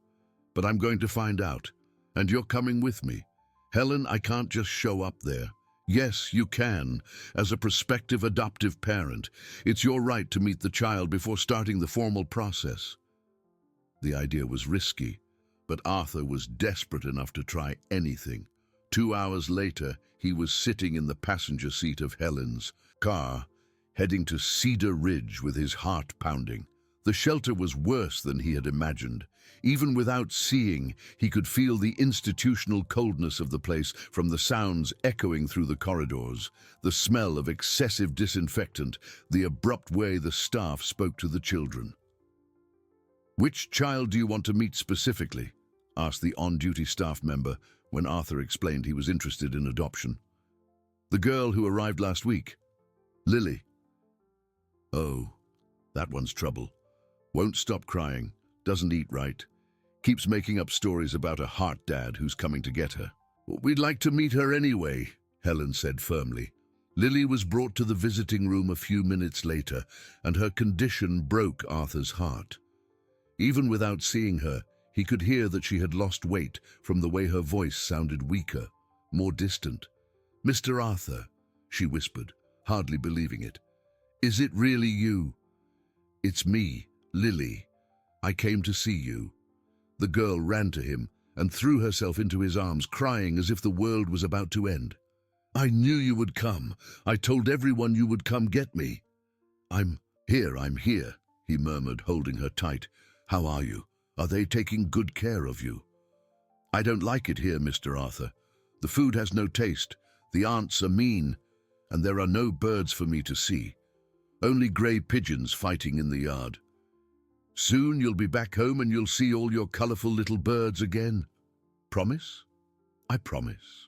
but I'm going to find out. And you're coming with me." "Helen, I can't just show up there." "Yes, you can. As a prospective adoptive parent, it's your right to meet the child before starting the formal process." The idea was risky, but Arthur was desperate enough to try anything. 2 hours later, he was sitting in the passenger seat of Helen's car, heading to Cedar Ridge with his heart pounding. The shelter was worse than he had imagined. Even without seeing, he could feel the institutional coldness of the place from the sounds echoing through the corridors, the smell of excessive disinfectant, the abrupt way the staff spoke to the children. "Which child do you want to meet specifically?" asked the on-duty staff member when Arthur explained he was interested in adoption. "The girl who arrived last week. Lily." "Oh, that one's trouble. Won't stop crying, doesn't eat right, keeps making up stories about a heart dad who's coming to get her." "We'd like to meet her anyway," Helen said firmly. Lily was brought to the visiting room a few minutes later, and her condition broke Arthur's heart. Even without seeing her, he could hear that she had lost weight from the way her voice sounded weaker, more distant. "Mr. Arthur," she whispered, hardly believing it. "Is it really you?" "It's me, Lily. I came to see you." The girl ran to him and threw herself into his arms, crying as if the world was about to end. "I knew you would come. I told everyone you would come get me." I'm here," he murmured, holding her tight. "How are you? Are they taking good care of you?" "I don't like it here, Mr. Arthur. The food has no taste, the aunts are mean, and there are no birds for me to see. Only grey pigeons fighting in the yard." "Soon you'll be back home and you'll see all your colourful little birds again. Promise?" "I promise."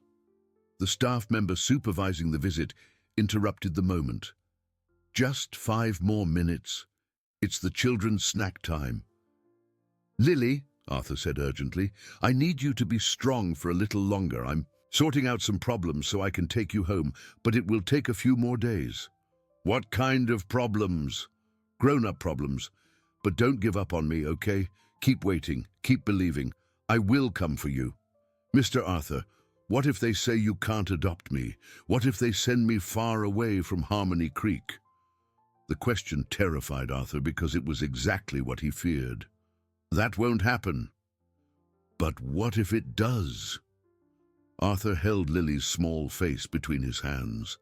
The staff member supervising the visit interrupted the moment. "Just 5 more minutes. It's the children's snack time." "Lily," Arthur said urgently. "I need you to be strong for a little longer. I'm sorting out some problems so I can take you home, but it will take a few more days." "What kind of problems?" "Grown-up problems. But don't give up on me, okay? Keep waiting, keep believing. I will come for you." "Mr. Arthur, what if they say you can't adopt me? What if they send me far away from Harmony Creek?" The question terrified Arthur because it was exactly what he feared. "That won't happen." "But what if it does?" Arthur held Lily's small face between his hands.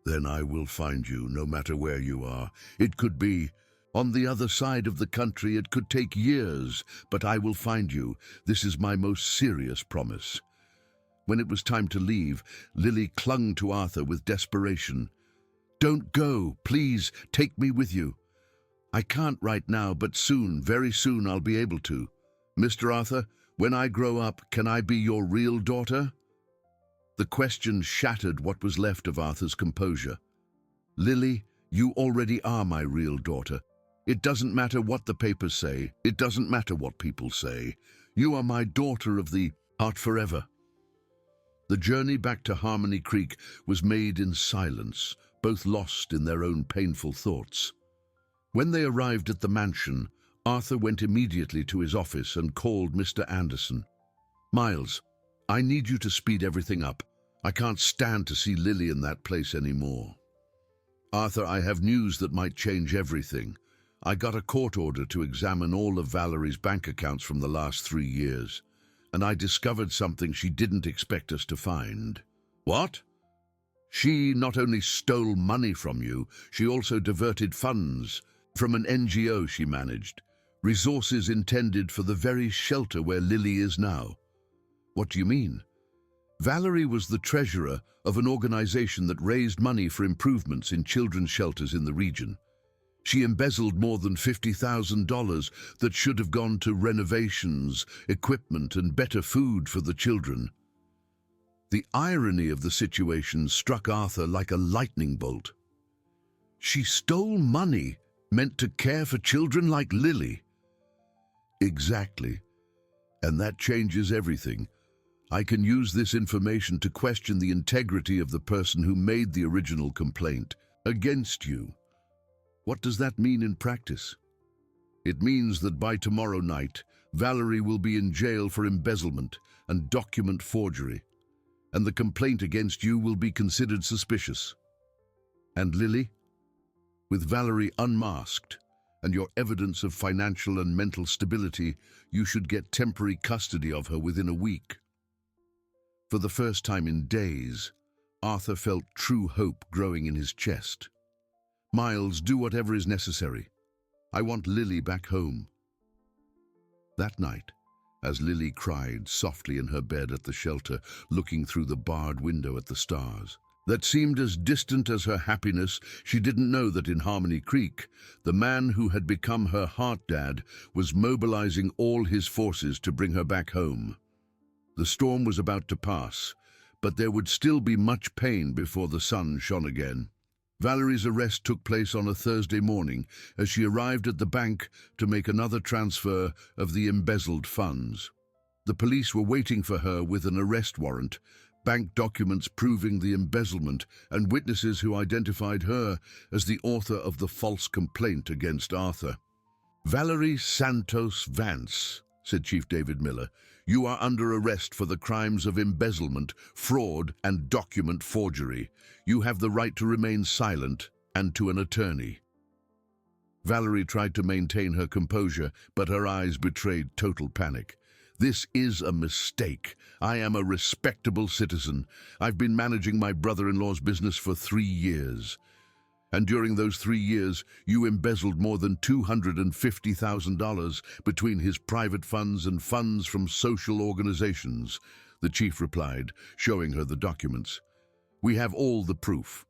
"Then I will find you, no matter where you are. It could be on the other side of the country. It could take years, but I will find you. This is my most serious promise." When it was time to leave, Lily clung to Arthur with desperation. "Don't go, please, take me with you." "I can't right now, but soon, very soon I'll be able to." "Mr. Arthur, when I grow up, can I be your real daughter?" The question shattered what was left of Arthur's composure. "Lily, you already are my real daughter. It doesn't matter what the papers say. It doesn't matter what people say. You are my daughter of the heart forever." The journey back to Harmony Creek was made in silence, both lost in their own painful thoughts. When they arrived at the mansion, Arthur went immediately to his office and called Mr. Anderson. "Miles, I need you to speed everything up. I can't stand to see Lily in that place anymore." "Arthur, I have news that might change everything. I got a court order to examine all of Valerie's bank accounts from the last 3 years, and I discovered something she didn't expect us to find." "What?" "She not only stole money from you, she also diverted funds from an NGO she managed, resources intended for the very shelter where Lily is now." "What do you mean?" "Valerie was the treasurer of an organization that raised money for improvements in children's shelters in the region. She embezzled more than $50,000 that should have gone to renovations, equipment, and better food for the children." The irony of the situation struck Arthur like a lightning bolt. She stole money meant to care for children like Lily. Exactly. And that changes everything. I can use this information to question the integrity of the person who made the original complaint against you. What does that mean in practice? It means that by tomorrow night, Valerie will be in jail for embezzlement and document forgery, and the complaint against you will be considered suspicious. And Lily? With Valerie unmasked and your evidence of financial and mental stability, you should get temporary custody of her within a week. For the first time in days, Arthur felt true hope growing in his chest. "Miles, do whatever is necessary. I want Lily back home." That night, as Lily cried softly in her bed at the shelter, looking through the barred window at the stars that seemed as distant as her happiness, she didn't know that in Harmony Creek, the man who had become her heart dad was mobilizing all his forces to bring her back home. The storm was about to pass, but there would still be much pain before the sun shone again. Valerie's arrest took place on a Thursday morning as she arrived at the bank to make another transfer of the embezzled funds. The police were waiting for her with an arrest warrant, bank documents proving the embezzlement, and witnesses who identified her as the author of the false complaint against Arthur. "Valerie Santos Vance," said Chief David Miller, "you are under arrest for the crimes of embezzlement, fraud, and document forgery. You have the right to remain silent and to an attorney." Valerie tried to maintain her composure, but her eyes betrayed total panic. "This is a mistake. I am a respectable citizen. I've been managing my brother-in-law's business for 3 years. And during those 3 years, you embezzled more than $250,000 between his private funds and funds from social organizations," the chief replied, showing her the documents. "We have all the proof."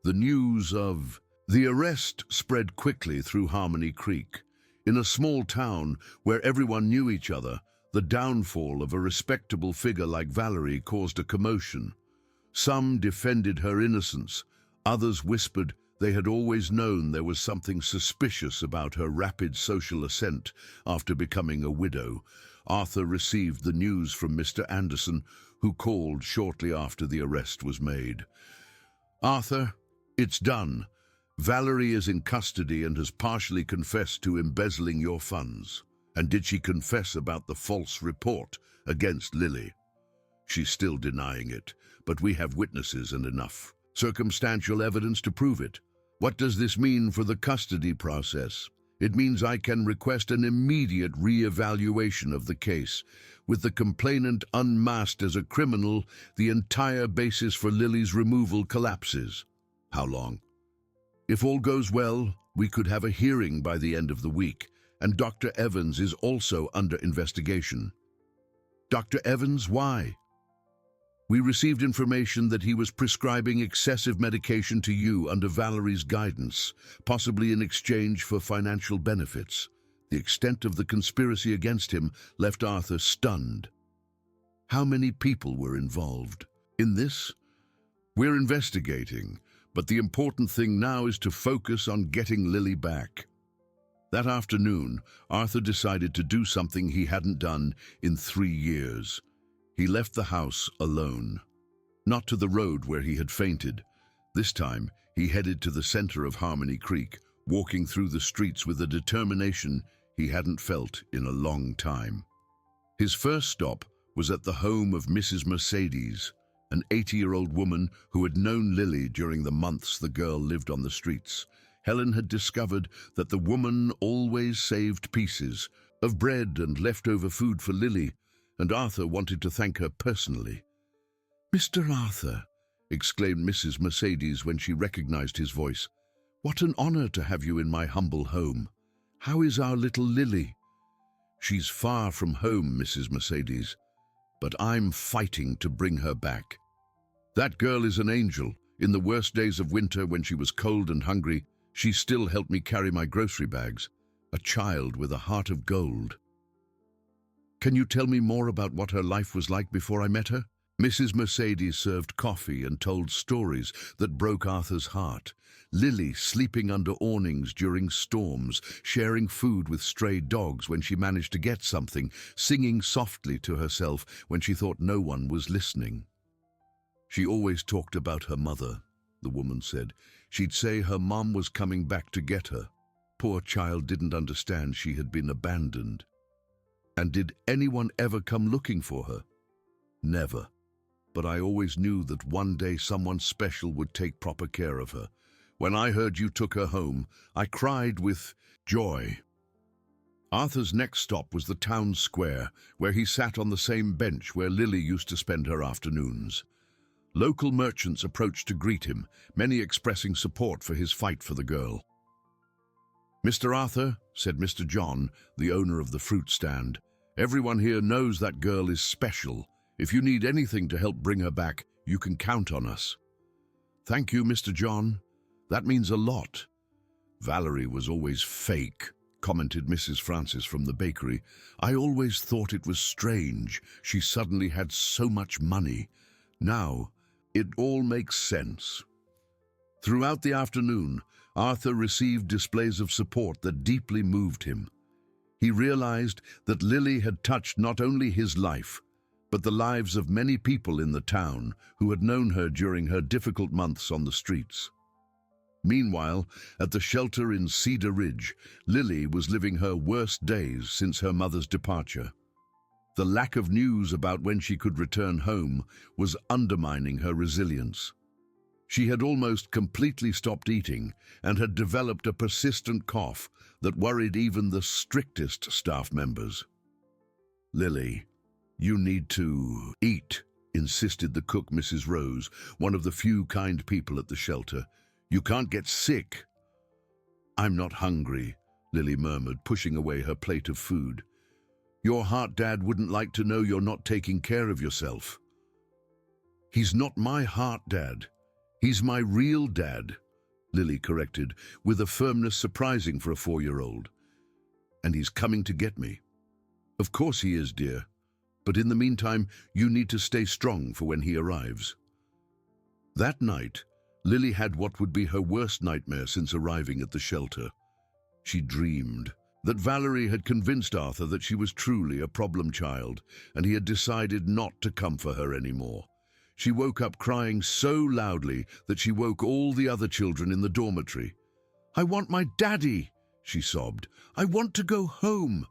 The news of the arrest spread quickly through Harmony Creek. In a small town where everyone knew each other, the downfall of a respectable figure like Valerie caused a commotion. Some defended her innocence, others whispered They had always known there was something suspicious about her rapid social ascent after becoming a widow. Arthur received the news from Mr. Anderson, who called shortly after the arrest was made. "Arthur, it's done. Valerie is in custody and has partially confessed to embezzling your funds." "And did she confess about the false report against Lily?" "She's still denying it, but we have witnesses and enough circumstantial evidence to prove it." "What does this mean for the custody process?" "It means I can request an immediate re-evaluation of the case. With the complainant unmasked as a criminal, the entire basis for Lily's removal collapses." "How long?" "If all goes well, we could have a hearing by the end of the week, and Dr. Evans is also under investigation." "Dr. Evans, why?" "We received information that he was prescribing excessive medication to you under Valerie's guidance, possibly in exchange for financial benefits." The extent of the conspiracy against him left Arthur stunned. "How many people were involved in this?" "We're investigating, but the important thing now is to focus on getting Lily back." That afternoon, Arthur decided to do something he hadn't done in 3 years. He left the house alone. Not to the road where he had fainted. This time, he headed to the center of Harmony Creek, walking through the streets with a determination he hadn't felt in a long time. His first stop was at the home of Mrs. Mercedes, an 80-year-old woman who had known Lily during the months the girl lived on the streets. Helen had discovered that the woman always saved pieces of bread and leftover food for Lily, and Arthur wanted to thank her personally. "Mr. Arthur," exclaimed Mrs. Mercedes when she recognized his voice, "what an honor to have you in my humble home. How is our little Lily?" "She's far from home, Mrs. Mercedes, but I'm fighting to bring her back. That girl is an angel. In the worst days of winter when she was cold and hungry, she still helped me carry my grocery bags. A child with a heart of gold." "Can you tell me more about what her life was like before I met her?" Mrs. Mercedes served coffee and told stories that broke Arthur's heart. Lily sleeping under awnings during storms, sharing food with stray dogs when she managed to get something, singing softly to herself when she thought no one was listening. "She always talked about her mother," the woman said. "She'd say her mom was coming back to get her. Poor child didn't understand she had been abandoned." "And did anyone ever come looking for her?" "Never. But I always knew that one day someone special would take proper care of her. When I heard you took her home, I cried with joy." Arthur's next stop was the town square, where he sat on the same bench where Lily used to spend her afternoons. Local merchants approached to greet him, many expressing support for his fight for the girl. "Mr. Arthur," said Mr. John, the owner of the fruit stand, "everyone here knows that girl is special. If you need anything to help bring her back, you can count on us." "Thank you, Mr. John. That means a lot." "Valerie was always fake," commented Mrs. Francis from the bakery. "I always thought it was strange. She suddenly had so much money. Now, it all makes sense." Throughout the afternoon, Arthur received displays of support that deeply moved him. He realized that Lily had touched not only his life, but the lives of many people in the town who had known her during her difficult months on the streets. Meanwhile, at the shelter in Cedar Ridge, Lily was living her worst days since her mother's departure. The lack of news about when she could return home was undermining her resilience. She had almost completely stopped eating and had developed a persistent cough that worried even the strictest staff members. "Lily, you need to eat," insisted the cook, Mrs. Rose, one of the few kind people at the shelter. "You can't get sick." "I'm not hungry," Lily murmured, pushing away her plate of food. "Your heart dad wouldn't like to know you're not taking care of yourself." "He's not my heart dad. He's my real dad," Lily corrected, with a firmness surprising for a 4-year-old. "And he's coming to get me." "Of course he is, dear. But in the meantime, you need to stay strong for when he arrives." That night, Lily had what would be her worst nightmare since arriving at the shelter. She dreamed that Valerie had convinced Arthur that she was truly a problem child, and he had decided not to come for her anymore. She woke up crying so loudly that she woke all the other children in the dormitory. "I want my daddy," she sobbed. "I want to go home."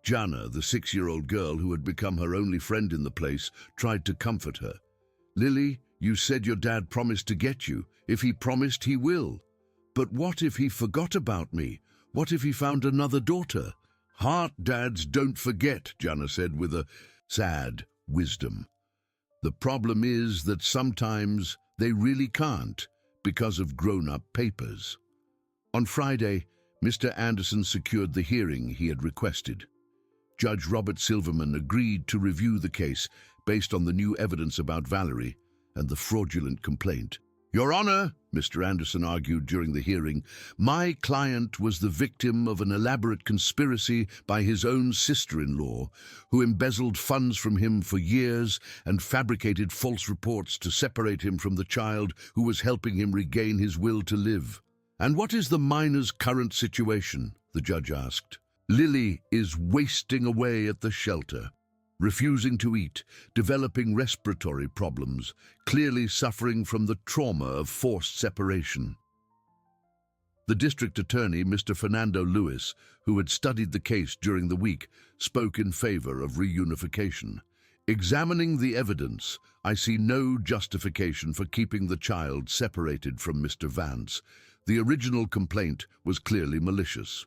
Jana, the 6-year-old girl who had become her only friend in the place, tried to comfort her. "Lily, you said your dad promised to get you. If he promised, he will. But what if he forgot about me? What if he found another daughter?" "Heart dads don't forget," Jana said with a sad wisdom. "The problem is that sometimes they really can't because of grown-up papers." On Friday, Mr. Anderson secured the hearing he had requested. Judge Robert Silverman agreed to review the case based on the new evidence about Valerie and the fraudulent complaint. "Your Honor," Mr. Anderson argued during the hearing, "my client was the victim of an elaborate conspiracy by his own sister-in-law, who embezzled funds from him for years and fabricated false reports to separate him from the child who was helping him regain his will to live." "And what is the minor's current situation?" the judge asked. "Lily is wasting away at the shelter, refusing to eat, developing respiratory problems, clearly suffering from the trauma of forced separation." The district attorney, Mr. Fernando Lewis, who had studied the case during the week, spoke in favor of reunification. "Examining the evidence, I see no justification for keeping the child separated from Mr. Vance. The original complaint was clearly malicious."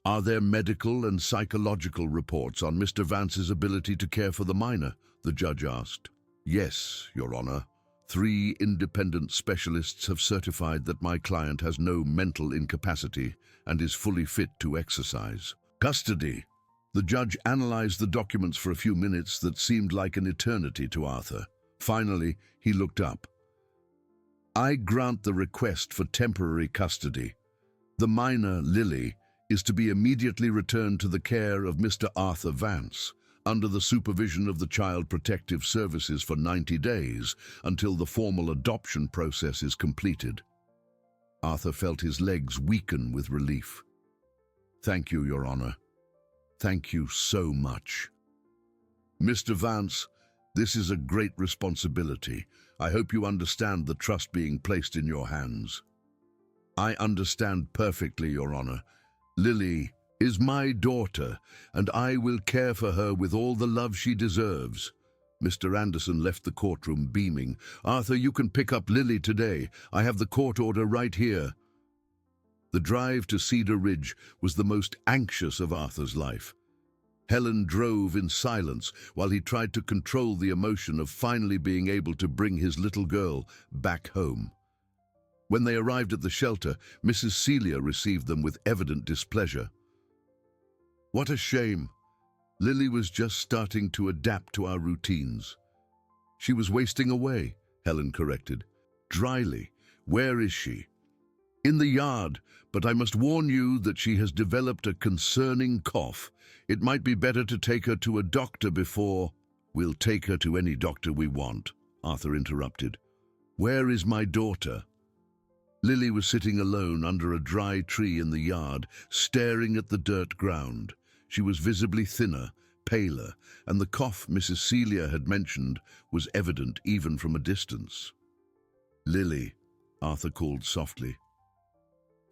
"Are there medical and psychological reports on Mr. Vance's ability to care for the minor?" the judge asked. "Yes, Your Honor. 3 independent specialists have certified that my client has no mental incapacity and is fully fit to exercise." "Custody." The judge analyzed the documents for a few minutes that seemed like an eternity to Arthur. Finally, he looked up. "I grant the request for temporary custody. The minor, Lily, is to be immediately returned to the care of Mr. Arthur Vance, under the supervision of the Child Protective Services for 90 days, until the formal adoption process is completed." Arthur felt his legs weaken with relief. "Thank you, Your Honor. Thank you so much." "Mr. Vance, this is a great responsibility. I hope you understand the trust being placed in your hands." "I understand perfectly, Your Honor. Lily is my daughter, and I will care for her with all the love she deserves." Mr. Anderson left the courtroom beaming. "Arthur, you can pick up Lily today. I have the court order right here." The drive to Cedar Ridge was the most anxious of Arthur's life. Helen drove in silence while he tried to control the emotion of finally being able to bring his little girl back home. When they arrived at the shelter, Mrs. Celia received them with evident displeasure. "What a shame. Lily was just starting to adapt to our routines." "She was wasting away," Helen corrected. Dryly, "Where is she?" "In the yard, but I must warn you that she has developed a concerning cough. It might be better to take her to a doctor before—" "We'll take her to any doctor we want," Arthur interrupted. "Where is my daughter?" Lily was sitting alone under a dry tree in the yard, staring at the dirt ground. She was visibly thinner, paler, and the cough Mrs. Celia had mentioned was evident even from a distance. "Lily," Arthur called softly.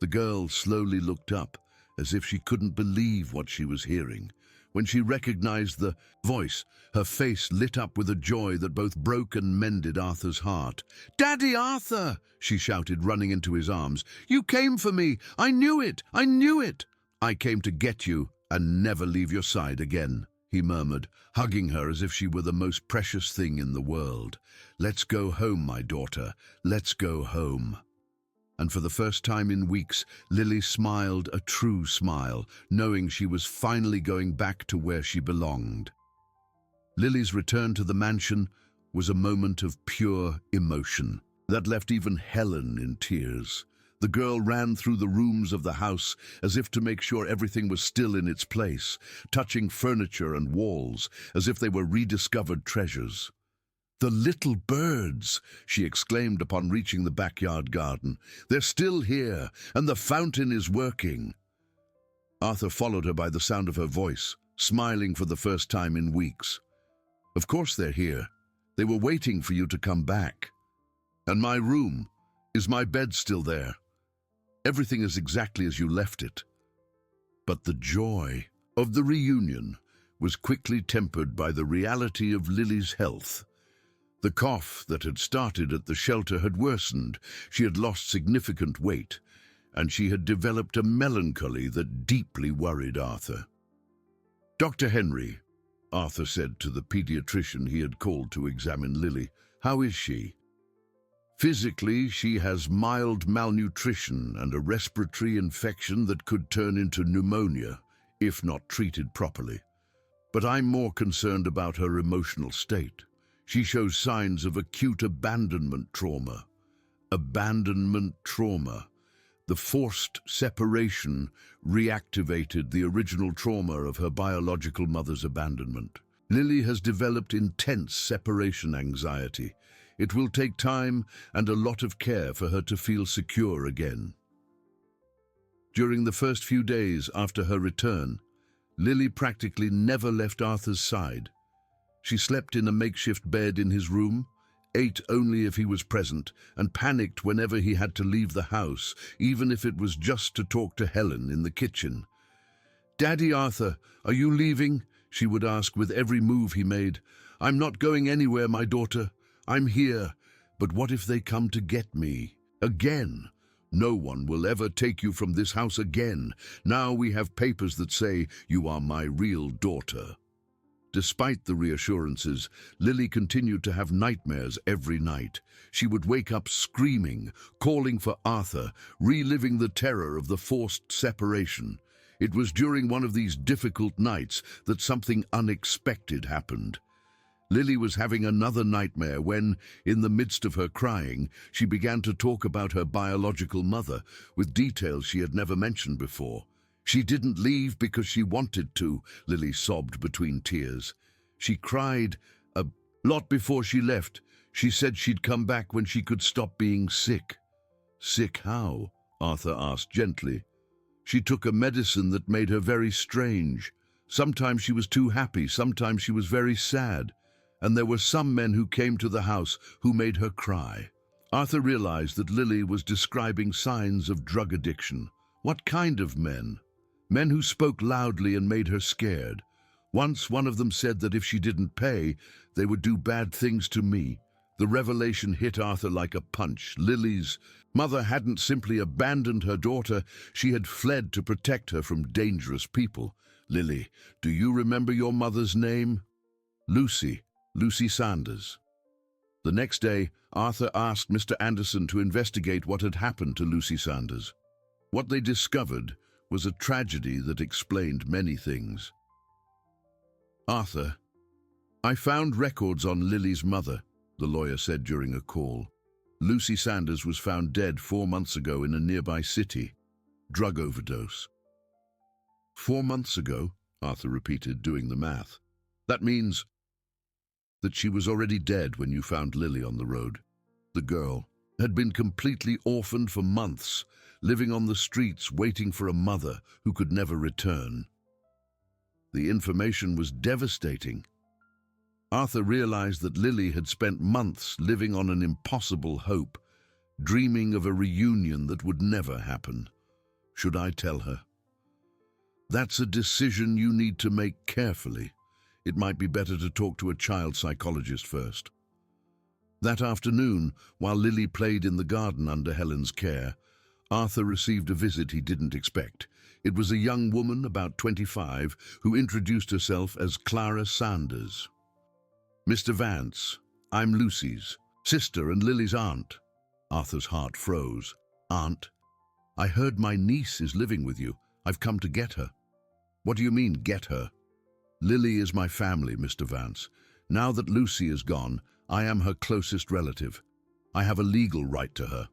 The girl slowly looked up, as if she couldn't believe what she was hearing. When she recognized the voice, her face lit up with a joy that both broke and mended Arthur's heart. "Daddy Arthur!" she shouted, running into his arms. "You came for me! I knew it! I knew it!" "I came to get you and never leave your side again," he murmured, hugging her as if she were the most precious thing in the world. "Let's go home, my daughter. Let's go home." And for the first time in weeks, Lily smiled a true smile, knowing she was finally going back to where she belonged. Lily's return to the mansion was a moment of pure emotion that left even Helen in tears. The girl ran through the rooms of the house as if to make sure everything was still in its place, touching furniture and walls as if they were rediscovered treasures. "The little birds!" she exclaimed upon reaching the backyard garden. "They're still here, and the fountain is working." Arthur followed her by the sound of her voice, smiling for the first time in weeks. "Of course they're here. They were waiting for you to come back. And my room, is my bed still there? Everything is exactly as you left it." But the joy of the reunion was quickly tempered by the reality of Lily's health. The cough that had started at the shelter had worsened. She had lost significant weight, and she had developed a melancholy that deeply worried Arthur. "Dr. Henry," Arthur said to the pediatrician he had called to examine Lily, "how is she?" "Physically, she has mild malnutrition and a respiratory infection that could turn into pneumonia if not treated properly. But I'm more concerned about her emotional state. She shows signs of acute abandonment trauma. Abandonment trauma. The forced separation reactivated the original trauma of her biological mother's abandonment. Lily has developed intense separation anxiety. It will take time and a lot of care for her to feel secure again." During the first few days after her return, Lily practically never left Arthur's side. She slept in a makeshift bed in his room, ate only if he was present, and panicked whenever he had to leave the house, even if it was just to talk to Helen in the kitchen. "Daddy Arthur, are you leaving?" she would ask with every move he made. "I'm not going anywhere, my daughter. I'm here. But what if they come to get me? Again? No one will ever take you from this house again. Now we have papers that say you are my real daughter." Despite the reassurances, Lily continued to have nightmares every night. She would wake up screaming, calling for Arthur, reliving the terror of the forced separation. It was during one of these difficult nights that something unexpected happened. Lily was having another nightmare when, in the midst of her crying, she began to talk about her biological mother with details she had never mentioned before. "She didn't leave because she wanted to," Lily sobbed between tears. "She cried a lot before she left. She said she'd come back when she could stop being sick." "Sick how?" Arthur asked gently. "She took a medicine that made her very strange. Sometimes she was too happy, sometimes she was very sad. And there were some men who came to the house who made her cry." Arthur realized that Lily was describing signs of drug addiction. What kind of men? Men who spoke loudly and made her scared. Once one of them said that if she didn't pay, they would do bad things to me. The revelation hit Arthur like a punch. Lily's mother hadn't simply abandoned her daughter, she had fled to protect her from dangerous people. "Lily, do you remember your mother's name?" Lucy Sanders." The next day, Arthur asked Mr. Anderson to investigate what had happened to Lucy Sanders. What they discovered was a tragedy that explained many things. "Arthur, I found records on Lily's mother," the lawyer said during a call. "Lucy Sanders was found dead 4 months ago in a nearby city. Drug overdose." 4 months ago, Arthur repeated, doing the math. "That means that she was already dead when you found Lily on the road." The girl had been completely orphaned for months, living on the streets waiting for a mother who could never return. The information was devastating. Arthur realized that Lily had spent months living on an impossible hope, dreaming of a reunion that would never happen. Should I tell her? That's a decision you need to make carefully. It might be better to talk to a child psychologist first. That afternoon, while Lily played in the garden under Helen's care, Arthur received a visit he didn't expect. It was a young woman, about 25, who introduced herself as Clara Sanders. "Mr. Vance, I'm Lucy's sister and Lily's aunt." Arthur's heart froze. "Aunt? I heard my niece is living with you. I've come to get her." "What do you mean, get her?" "Lily is my family, Mr. Vance. Now that Lucy is gone, I am her closest relative. I have a legal right to her."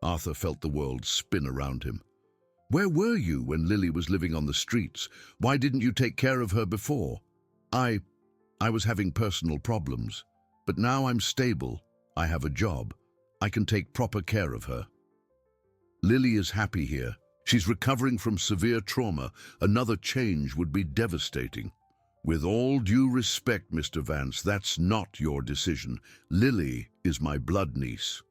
Arthur felt the world spin around him. "Where were you when Lily was living on the streets? Why didn't you take care of her before?" I was having personal problems. But now I'm stable. I have a job. I can take proper care of her. Lily is happy here. She's recovering from severe trauma. Another change would be devastating. With all due respect, Mr. Vance, that's not your decision. Lily is my blood niece.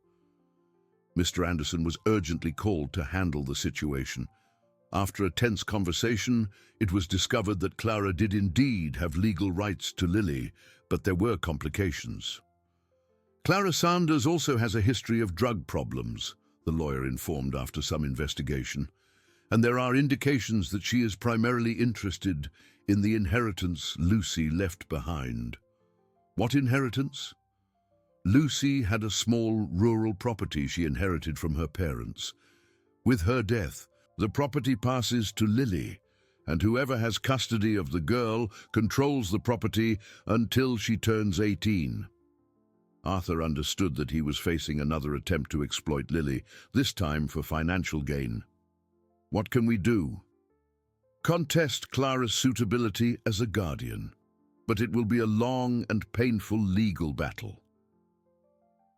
Mr. Anderson was urgently called to handle the situation. After a tense conversation, it was discovered that Clara did indeed have legal rights to Lily, but there were complications. Clara Sanders also has a history of drug problems, the lawyer informed after some investigation, and there are indications that she is primarily interested in the inheritance Lucy left behind. What inheritance? Lucy had a small rural property she inherited from her parents. With her death, the property passes to Lily, and whoever has custody of the girl controls the property until she turns 18. Arthur understood that he was facing another attempt to exploit Lily, this time for financial gain. What can we do? Contest Clara's suitability as a guardian, but it will be a long and painful legal battle.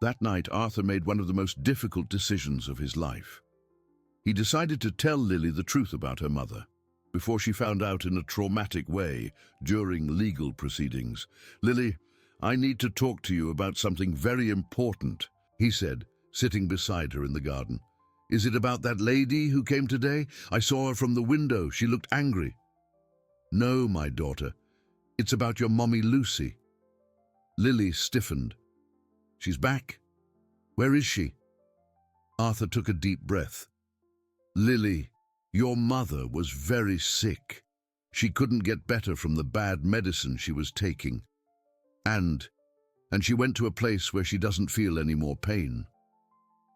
That night, Arthur made one of the most difficult decisions of his life. He decided to tell Lily the truth about her mother, before she found out in a traumatic way during legal proceedings. "Lily, I need to talk to you about something very important," he said, sitting beside her in the garden. "Is it about that lady who came today? I saw her from the window. She looked angry." "No, my daughter. It's about your mommy Lucy." Lily stiffened. "She's back? Where is she?" Arthur took a deep breath. "Lily, your mother was very sick. She couldn't get better from the bad medicine she was taking. And she went to a place where she doesn't feel any more pain."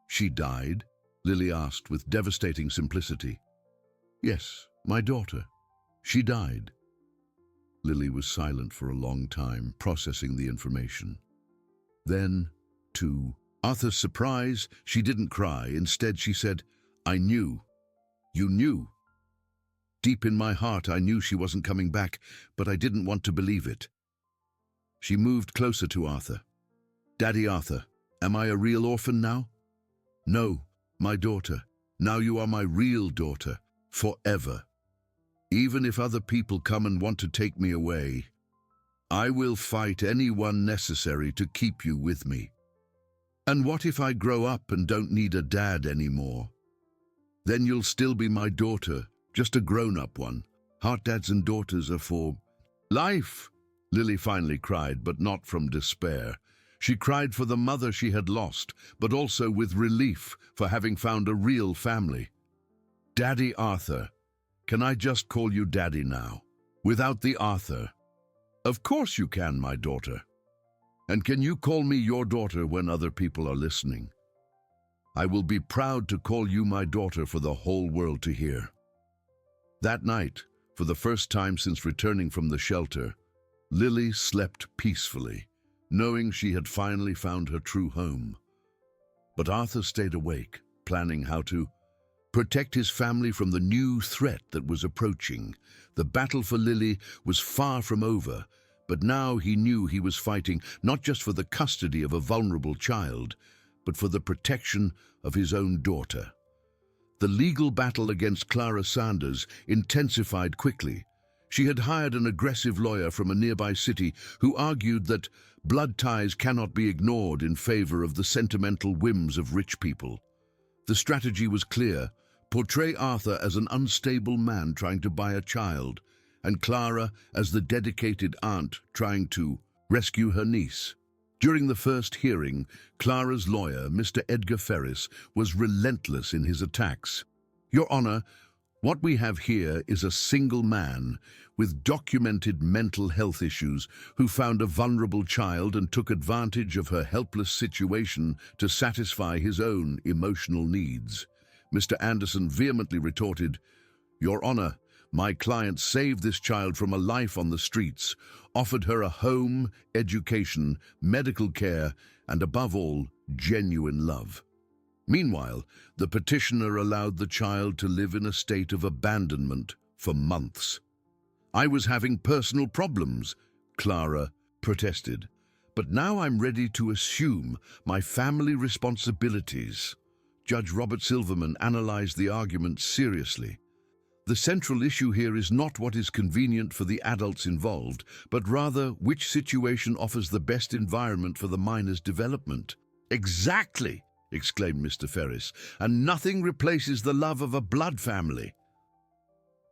"She died?" Lily asked with devastating simplicity. "Yes, my daughter. She died." Lily was silent for a long time, processing the information. Then, to Arthur's surprise, she didn't cry. Instead, she said, "I knew." "You knew?" "Deep in my heart, I knew she wasn't coming back, but I didn't want to believe it." She moved closer to Arthur. "Daddy Arthur, am I a real orphan now?" "No, my daughter. Now you are my real daughter, forever. Even if other people come and want to take me away, I will fight anyone necessary to keep you with me." "And what if I grow up and don't need a dad anymore?" "Then you'll still be my daughter, just a grown-up one. Heart dads and daughters are for life." Lily finally cried, but not from despair. She cried for the mother she had lost, but also with relief for having found a real family. "Daddy Arthur, can I just call you Daddy now, without the Arthur?" "Of course you can, my daughter. And can you call me your daughter when other people are listening? I will be proud to call you my daughter for the whole world to hear." That night, for the first time since returning from the shelter, Lily slept peacefully, knowing she had finally found her true home. But Arthur stayed awake, planning how to protect his family from the new threat that was approaching. The battle for Lily was far from over, but now he knew he was fighting not just for the custody of a vulnerable child, but for the protection of his own daughter. The legal battle against Clara Sanders intensified quickly. She had hired an aggressive lawyer from a nearby city who argued that blood ties cannot be ignored in favor of the sentimental whims of rich people. The strategy was clear: portray Arthur as an unstable man trying to buy a child, and Clara as the dedicated aunt trying to rescue her niece. During the first hearing, Clara's lawyer, Mr. Edgar Ferris, was relentless in his attacks. "Your Honor, what we have here is a single man with documented mental health issues who found a vulnerable child and took advantage of her helpless situation to satisfy his own emotional needs." Mr. Anderson vehemently retorted, "Your Honor, my client saved this child from a life on the streets, offered her a home, education, medical care, and above all, genuine love. Meanwhile, the petitioner allowed the child to live in a state of abandonment for months." "I was having personal problems," Clara protested. But now I'm ready to assume my family responsibilities. Judge Robert Silverman analyzed the argument seriously. The central issue here is not what is convenient for the adults involved, but rather which situation offers the best environment for the minor's development. Exactly, exclaimed Mr. Ferris, and nothing replaces the love of a blood family.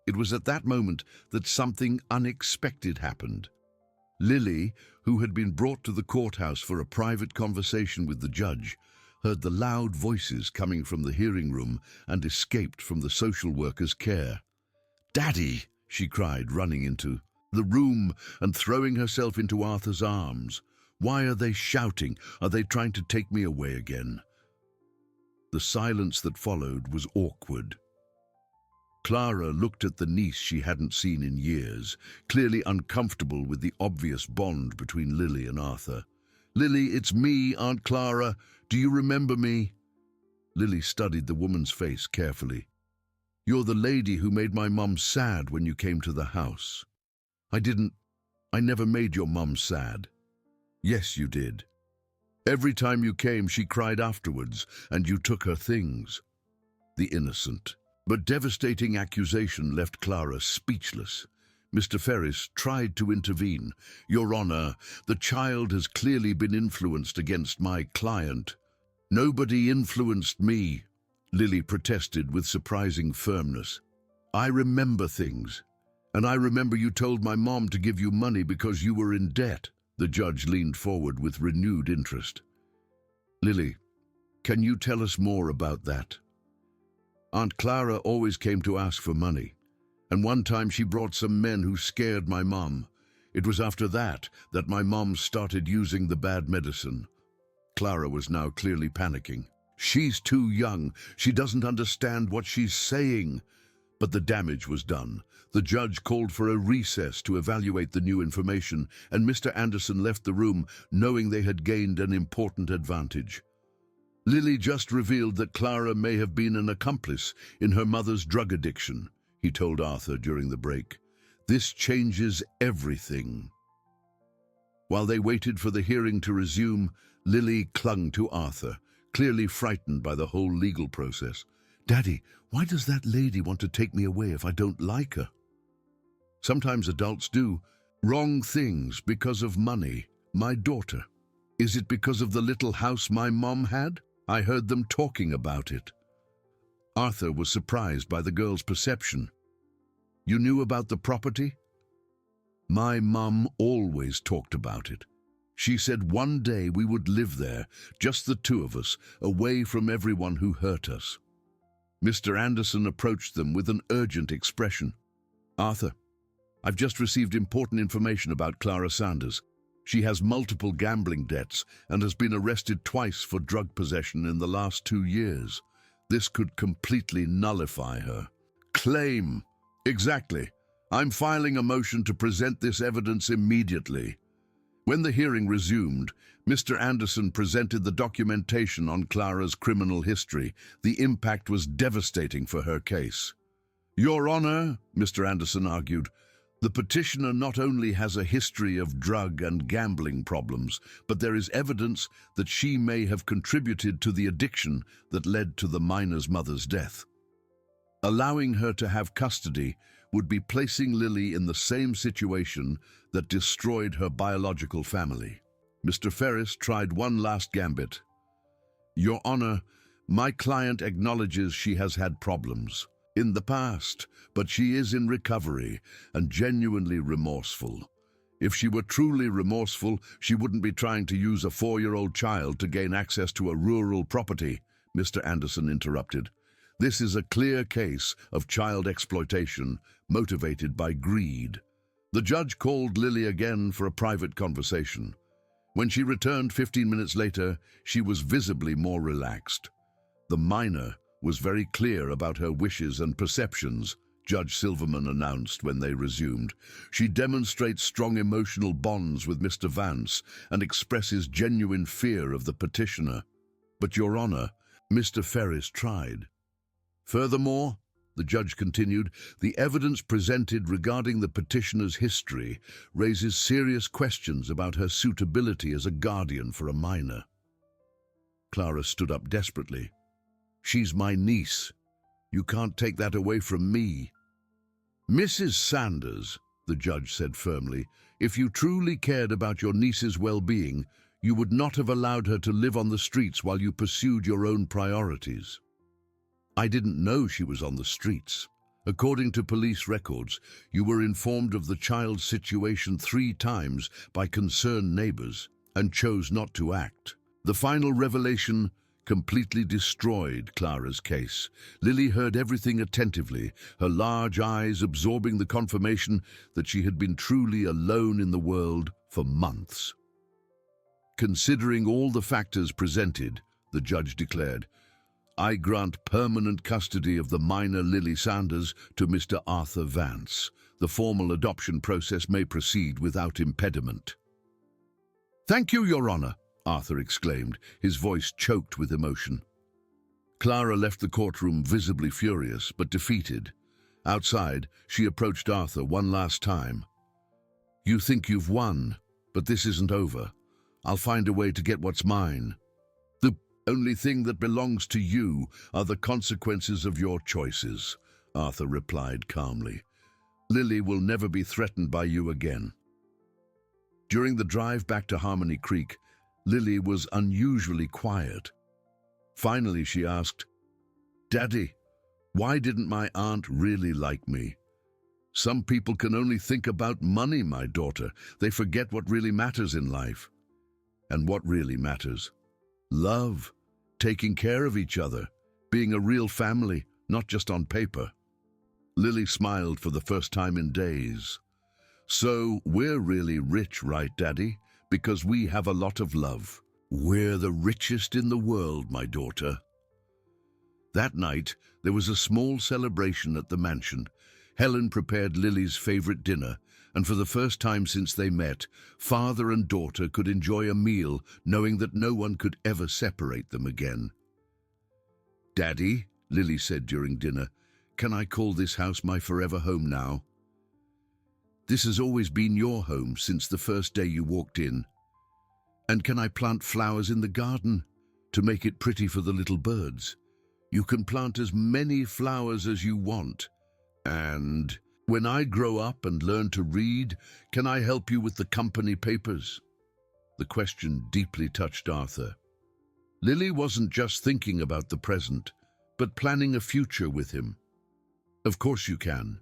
It was at that moment that something unexpected happened. Lily, who had been brought to the courthouse for a private conversation with the judge, heard the loud voices coming from the hearing room and escaped from the social worker's care. "Daddy!" she cried, running into the room and throwing herself into Arthur's arms. "Why are they shouting? Are they trying to take me away again?" The silence that followed was awkward. Clara looked at the niece she hadn't seen in years, clearly uncomfortable with the obvious bond between Lily and Arthur. "Lily, it's me, Aunt Clara. Do you remember me?" Lily studied the woman's face carefully. "You're the lady who made my mum sad when you came to the house." I never made your mum sad." "Yes, you did. Every time you came, she cried afterwards, and you took her things." The innocent but devastating accusation left Clara speechless. Mr. Ferris tried to intervene. "Your Honor, the child has clearly been influenced against my client." "Nobody influenced me," Lily protested with surprising firmness. "I remember things, and I remember you told my mom to give you money because you were in debt." The judge leaned forward with renewed interest. "Lily, can you tell us more about that?" "Aunt Clara always came to ask for money, and one time she brought some men who scared my mom. It was after that my mom started using the bad medicine." Clara was now clearly panicking. "She's too young. She doesn't understand what she's saying." But the damage was done. The judge called for a recess to evaluate the new information, and Mr. Anderson left the room knowing they had gained an important advantage. "Lily just revealed that Clara may have been an accomplice in her mother's drug addiction," he told Arthur during the break. "This changes everything." While they waited for the hearing to resume, Lily clung to Arthur, clearly frightened by the whole legal process. "Daddy, why does that lady want to take me away if I don't like her?" "Sometimes adults do wrong things because of money. My daughter. Is it because of the little house my mom had? I heard them talking about it." Arthur was surprised by the girl's perception. "You knew about the property?" "My mum always talked about it. She said one day we would live there, just the two of us, away from everyone who hurt us." Mr. Anderson approached them with an urgent expression. "Arthur, I've just received important information about Clara Sanders. She has multiple gambling debts and has been arrested twice for drug possession in the last 2 years. This could completely nullify her claim." "Exactly. I'm filing a motion to present this evidence immediately." When the hearing resumed, Mr. Anderson presented the documentation on Clara's criminal history. The impact was devastating for her case. "Your Honor," Mr. Anderson argued, "the petitioner not only has a history of drug and gambling problems, but there is evidence that she may have contributed to the addiction that led to the minor's mother's death. Allowing her to have custody would be placing Lily in the same situation that destroyed her biological family." Mr. Ferris tried one last gambit. "Your Honor, my client acknowledges she has had problems in the past, but she is in recovery and genuinely remorseful. If she were truly remorseful, she wouldn't be trying to use a 4-year-old child to gain access to a rural property," Mr. Anderson interrupted. "This is a clear case of child exploitation motivated by greed." The judge called Lily again for a private conversation. When she returned 15 minutes later, she was visibly more relaxed. "The minor was very clear about her wishes and perceptions," Judge Silverman announced when they resumed. "She demonstrates strong emotional bonds with Mr. Vance and expresses genuine fear of the petitioner." "But, Your Honor," Mr. Ferris tried. "Furthermore," the judge continued, the evidence presented regarding the petitioner's history raises serious questions about her suitability as a guardian for a minor. Clara stood up desperately. She's my niece. You can't take that away from me. Mrs. Sanders, the judge said firmly, if you truly cared about your niece's well-being, you would not have allowed her to live on the streets while you pursued your own priorities. I didn't know she was on the streets. According to police records, you were informed of the child's situation 3 times by concerned neighbors and chose not to act. The final revelation completely destroyed Clara's case. Lily heard everything attentively, her large eyes absorbing the confirmation that she had been truly alone in the world for months. Considering all the factors presented, the judge declared, I grant permanent custody of the minor Lily Sanders to Mr. Arthur Vance. The formal adoption process may proceed without impediment. Thank you, Your Honor, Arthur exclaimed, his voice choked with emotion. Clara left the courtroom visibly furious, but defeated. Outside, she approached Arthur one last time. You think you've won, but this isn't over. I'll find a way to get what's mine. The only thing that belongs to you are the consequences of your choices, Arthur replied calmly. Lily will never be threatened by you again. During the drive back to Harmony Creek, Lily was unusually quiet. Finally, she asked, Daddy, why didn't my aunt really like me? Some people can only think about money, my daughter. They forget what really matters in life. And what really matters? Love, taking care of each other, being a real family, not just on paper. Lily smiled for the first time in days. So we're really rich, right, Daddy? Because we have a lot of love. We're the richest in the world, my daughter. That night, there was a small celebration at the mansion. Helen prepared Lily's favorite dinner, and for the first time since they met, father and daughter could enjoy a meal knowing that no one could ever separate them again. Daddy, Lily said during dinner, can I call this house my forever home now? This has always been your home since the first day you walked in. And can I plant flowers in the garden to make it pretty for the little birds? You can plant as many flowers as you want. And when I grow up and learn to read, can I help you with the company papers? The question deeply touched Arthur. Lily wasn't just thinking about the present, but planning a future with him. Of course you can.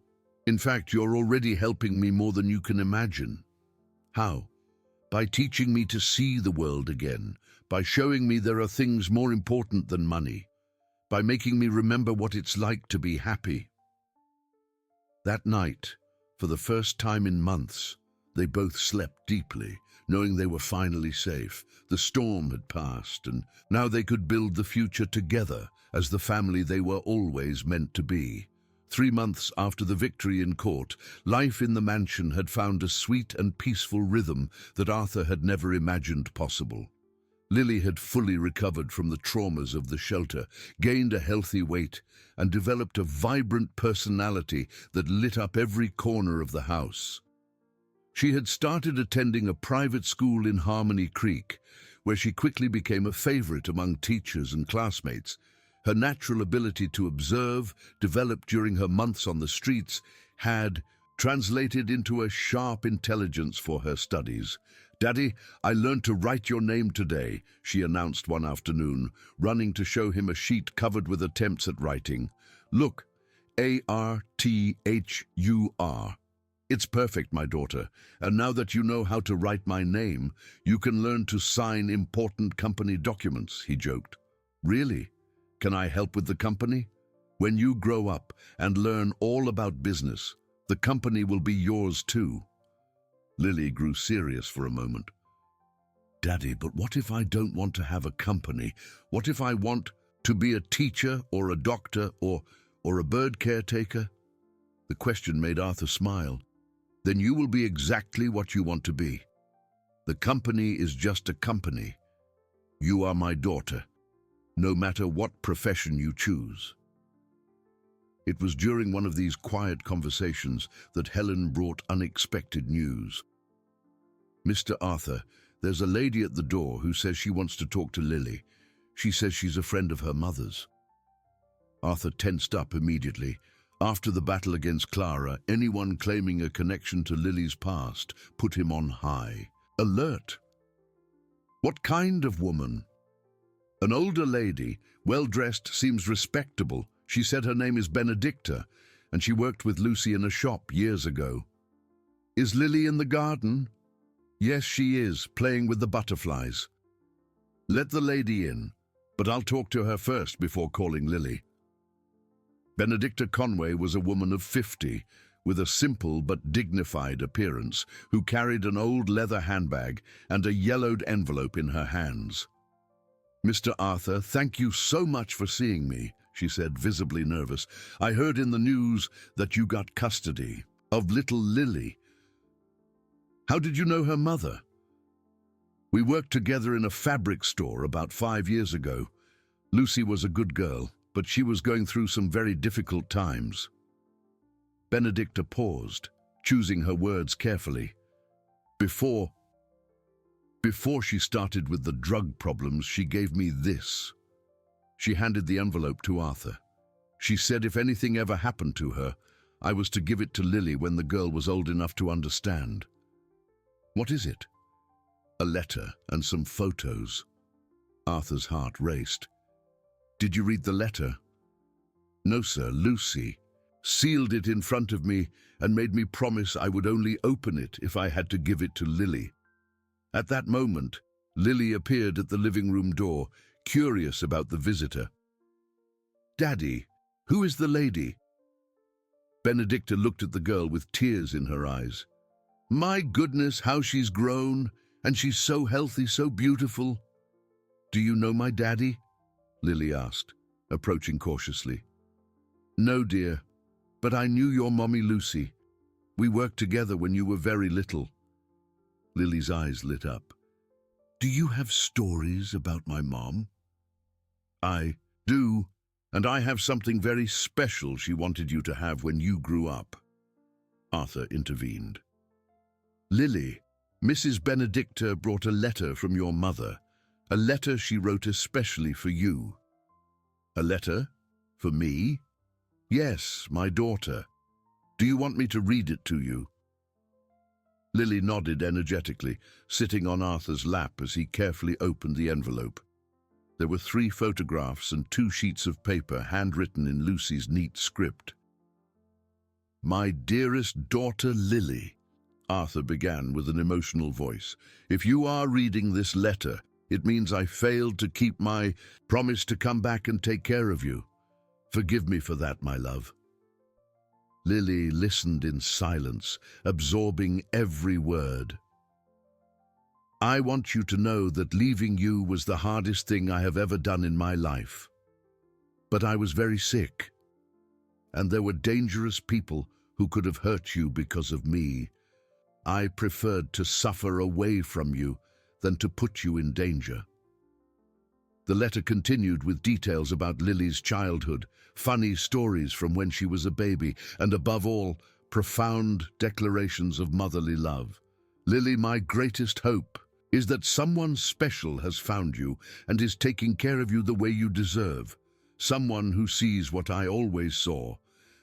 In fact, you're already helping me more than you can imagine. How? By teaching me to see the world again, by showing me there are things more important than money, by making me remember what it's like to be happy. That night, for the first time in months, they both slept deeply, knowing they were finally safe. The storm had passed, and now they could build the future together as the family they were always meant to be. 3 months after the victory in court, life in the mansion had found a sweet and peaceful rhythm that Arthur had never imagined possible. Lily had fully recovered from the traumas of the shelter, gained a healthy weight, and developed a vibrant personality that lit up every corner of the house. She had started attending a private school in Harmony Creek, where she quickly became a favorite among teachers and classmates. Her natural ability to observe, developed during her months on the streets, had translated into a sharp intelligence for her studies. Daddy, I learned to write your name today, she announced one afternoon, running to show him a sheet covered with attempts at writing. Look, Arthur. It's perfect, my daughter, and now that you know how to write my name, you can learn to sign important company documents, he joked. Really? Can I help with the company? When you grow up and learn all about business, the company will be yours too. Lily grew serious for a moment. Daddy, but what if I don't want to have a company? What if I want to be a teacher or a doctor or a bird caretaker? The question made Arthur smile. Then you will be exactly what you want to be. The company is just a company. You are my daughter, no matter what profession you choose. It was during one of these quiet conversations that Helen brought unexpected news. "Mr. Arthur, there's a lady at the door who says she wants to talk to Lily. She says she's a friend of her mother's." Arthur tensed up immediately. After the battle against Clara, anyone claiming a connection to Lily's past put him on high alert. "What kind of woman?" "An older lady, well-dressed, seems respectable. She said her name is Benedicta, and she worked with Lucy in a shop years ago." "Is Lily in the garden?" "Yes, she is, playing with the butterflies." "Let the lady in, but I'll talk to her first before calling Lily." Benedicta Conway was a woman of 50, with a simple but dignified appearance, who carried an old leather handbag and a yellowed envelope in her hands. "Mr. Arthur, thank you so much for seeing me," she said, visibly nervous. "I heard in the news that you got custody of little Lily. How did you know her mother?" "We worked together in a fabric store about 5 years ago. Lucy was a good girl, but she was going through some very difficult times." Benedicta paused, choosing her words carefully. Before she started with the drug problems, she gave me this." She handed the envelope to Arthur. "She said if anything ever happened to her, I was to give it to Lily when the girl was old enough to understand." "What is it?" "A letter and some photos." Arthur's heart raced. "Did you read the letter?" "No, sir. Lucy sealed it in front of me and made me promise I would only open it if I had to give it to Lily." At that moment, Lily appeared at the living room door, curious about the visitor. "Daddy, who is the lady?" Benedicta looked at the girl with tears in her eyes. "My goodness, how she's grown, and she's so healthy, so beautiful." "Do you know my daddy?" Lily asked, approaching cautiously. "No, dear, but I knew your mommy Lucy. We worked together when you were very little." Lily's eyes lit up. "Do you have stories about my mom?" "I do, and I have something very special she wanted you to have when you grew up." Arthur intervened. "Lily, Mrs. Benedicta brought a letter from your mother, a letter she wrote especially for you." "A letter? For me?" "Yes, my daughter. Do you want me to read it to you?" Lily nodded energetically, sitting on Arthur's lap as he carefully opened the envelope. There were 3 photographs and 2 sheets of paper handwritten in Lucy's neat script. "My dearest daughter Lily," Arthur began with an emotional voice, "if you are reading this letter, it means I failed to keep my promise to come back and take care of you. Forgive me for that, my love." Lily listened in silence, absorbing every word. "I want you to know that leaving you was the hardest thing I have ever done in my life. But I was very sick, and there were dangerous people who could have hurt you because of me. I preferred to suffer away from you than to put you in danger." The letter continued with details about Lily's childhood, funny stories from when she was a baby, and above all, profound declarations of motherly love. "Lily, my greatest hope is that someone special has found you and is taking care of you the way you deserve. Someone who sees what I always saw,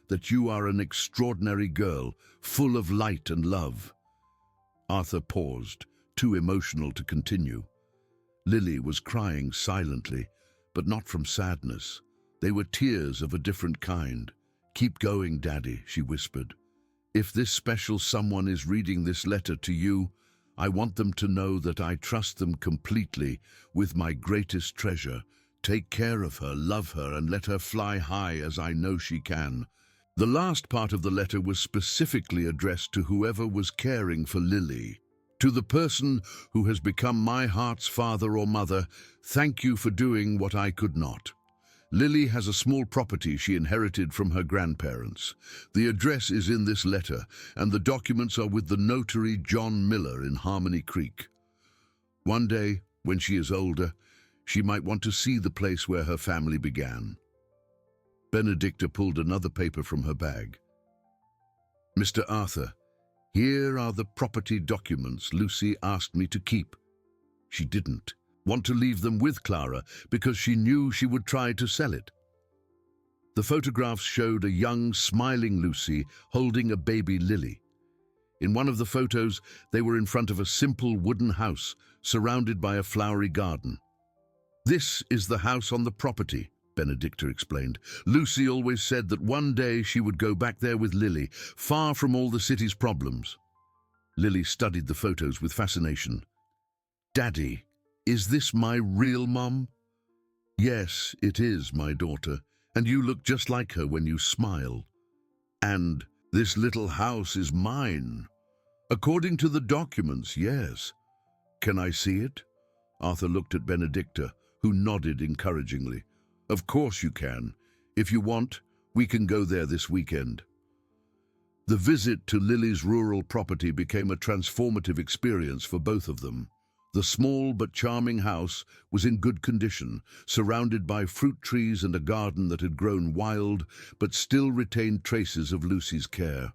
that you are an extraordinary girl, full of light and love." Arthur paused, too emotional to continue. Lily was crying silently, but not from sadness. They were tears of a different kind. "Keep going, Daddy," she whispered. "If this special someone is reading this letter to you, I want them to know that I trust them completely with my greatest treasure. Take care of her, love her, and let her fly high as I know she can." The last part of the letter was specifically addressed to whoever was caring for Lily. "To the person who has become my heart's father or mother, thank you for doing what I could not. Lily has a small property she inherited from her grandparents. The address is in this letter, and the documents are with the notary John Miller in Harmony Creek. One day, when she is older, she might want to see the place where her family began." Benedicta pulled another paper from her bag. Mr. Arthur, here are the property documents Lucy asked me to keep. She didn't want to leave them with Clara because she knew she would try to sell it. The photographs showed a young, smiling Lucy holding a baby Lily. In one of the photos, they were in front of a simple wooden house surrounded by a flowery garden. This is the house on the property, Benedicta explained. Lucy always said that one day she would go back there with Lily, far from all the city's problems. Lily studied the photos with fascination. Daddy, is this my real mum? Yes, it is, my daughter, and you look just like her when you smile. And this little house is mine. According to the documents, yes. Can I see it? Arthur looked at Benedicta, who nodded encouragingly. Of course you can. If you want, we can go there this weekend. The visit to Lily's rural property became a transformative experience for both of them. The small but charming house was in good condition, surrounded by fruit trees and a garden that had grown wild but still retained traces of Lucy's care.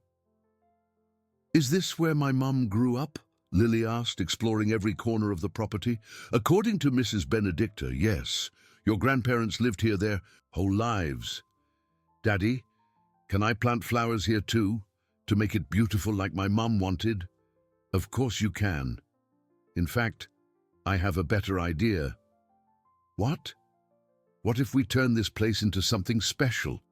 Is this where my mum grew up? Lily asked, exploring every corner of the property. According to Mrs. Benedicta, yes. Your grandparents lived here their whole lives. Daddy, can I plant flowers here too, to make it beautiful like my mum wanted? Of course you can. In fact, I have a better idea. What? What if we turn this place into something special?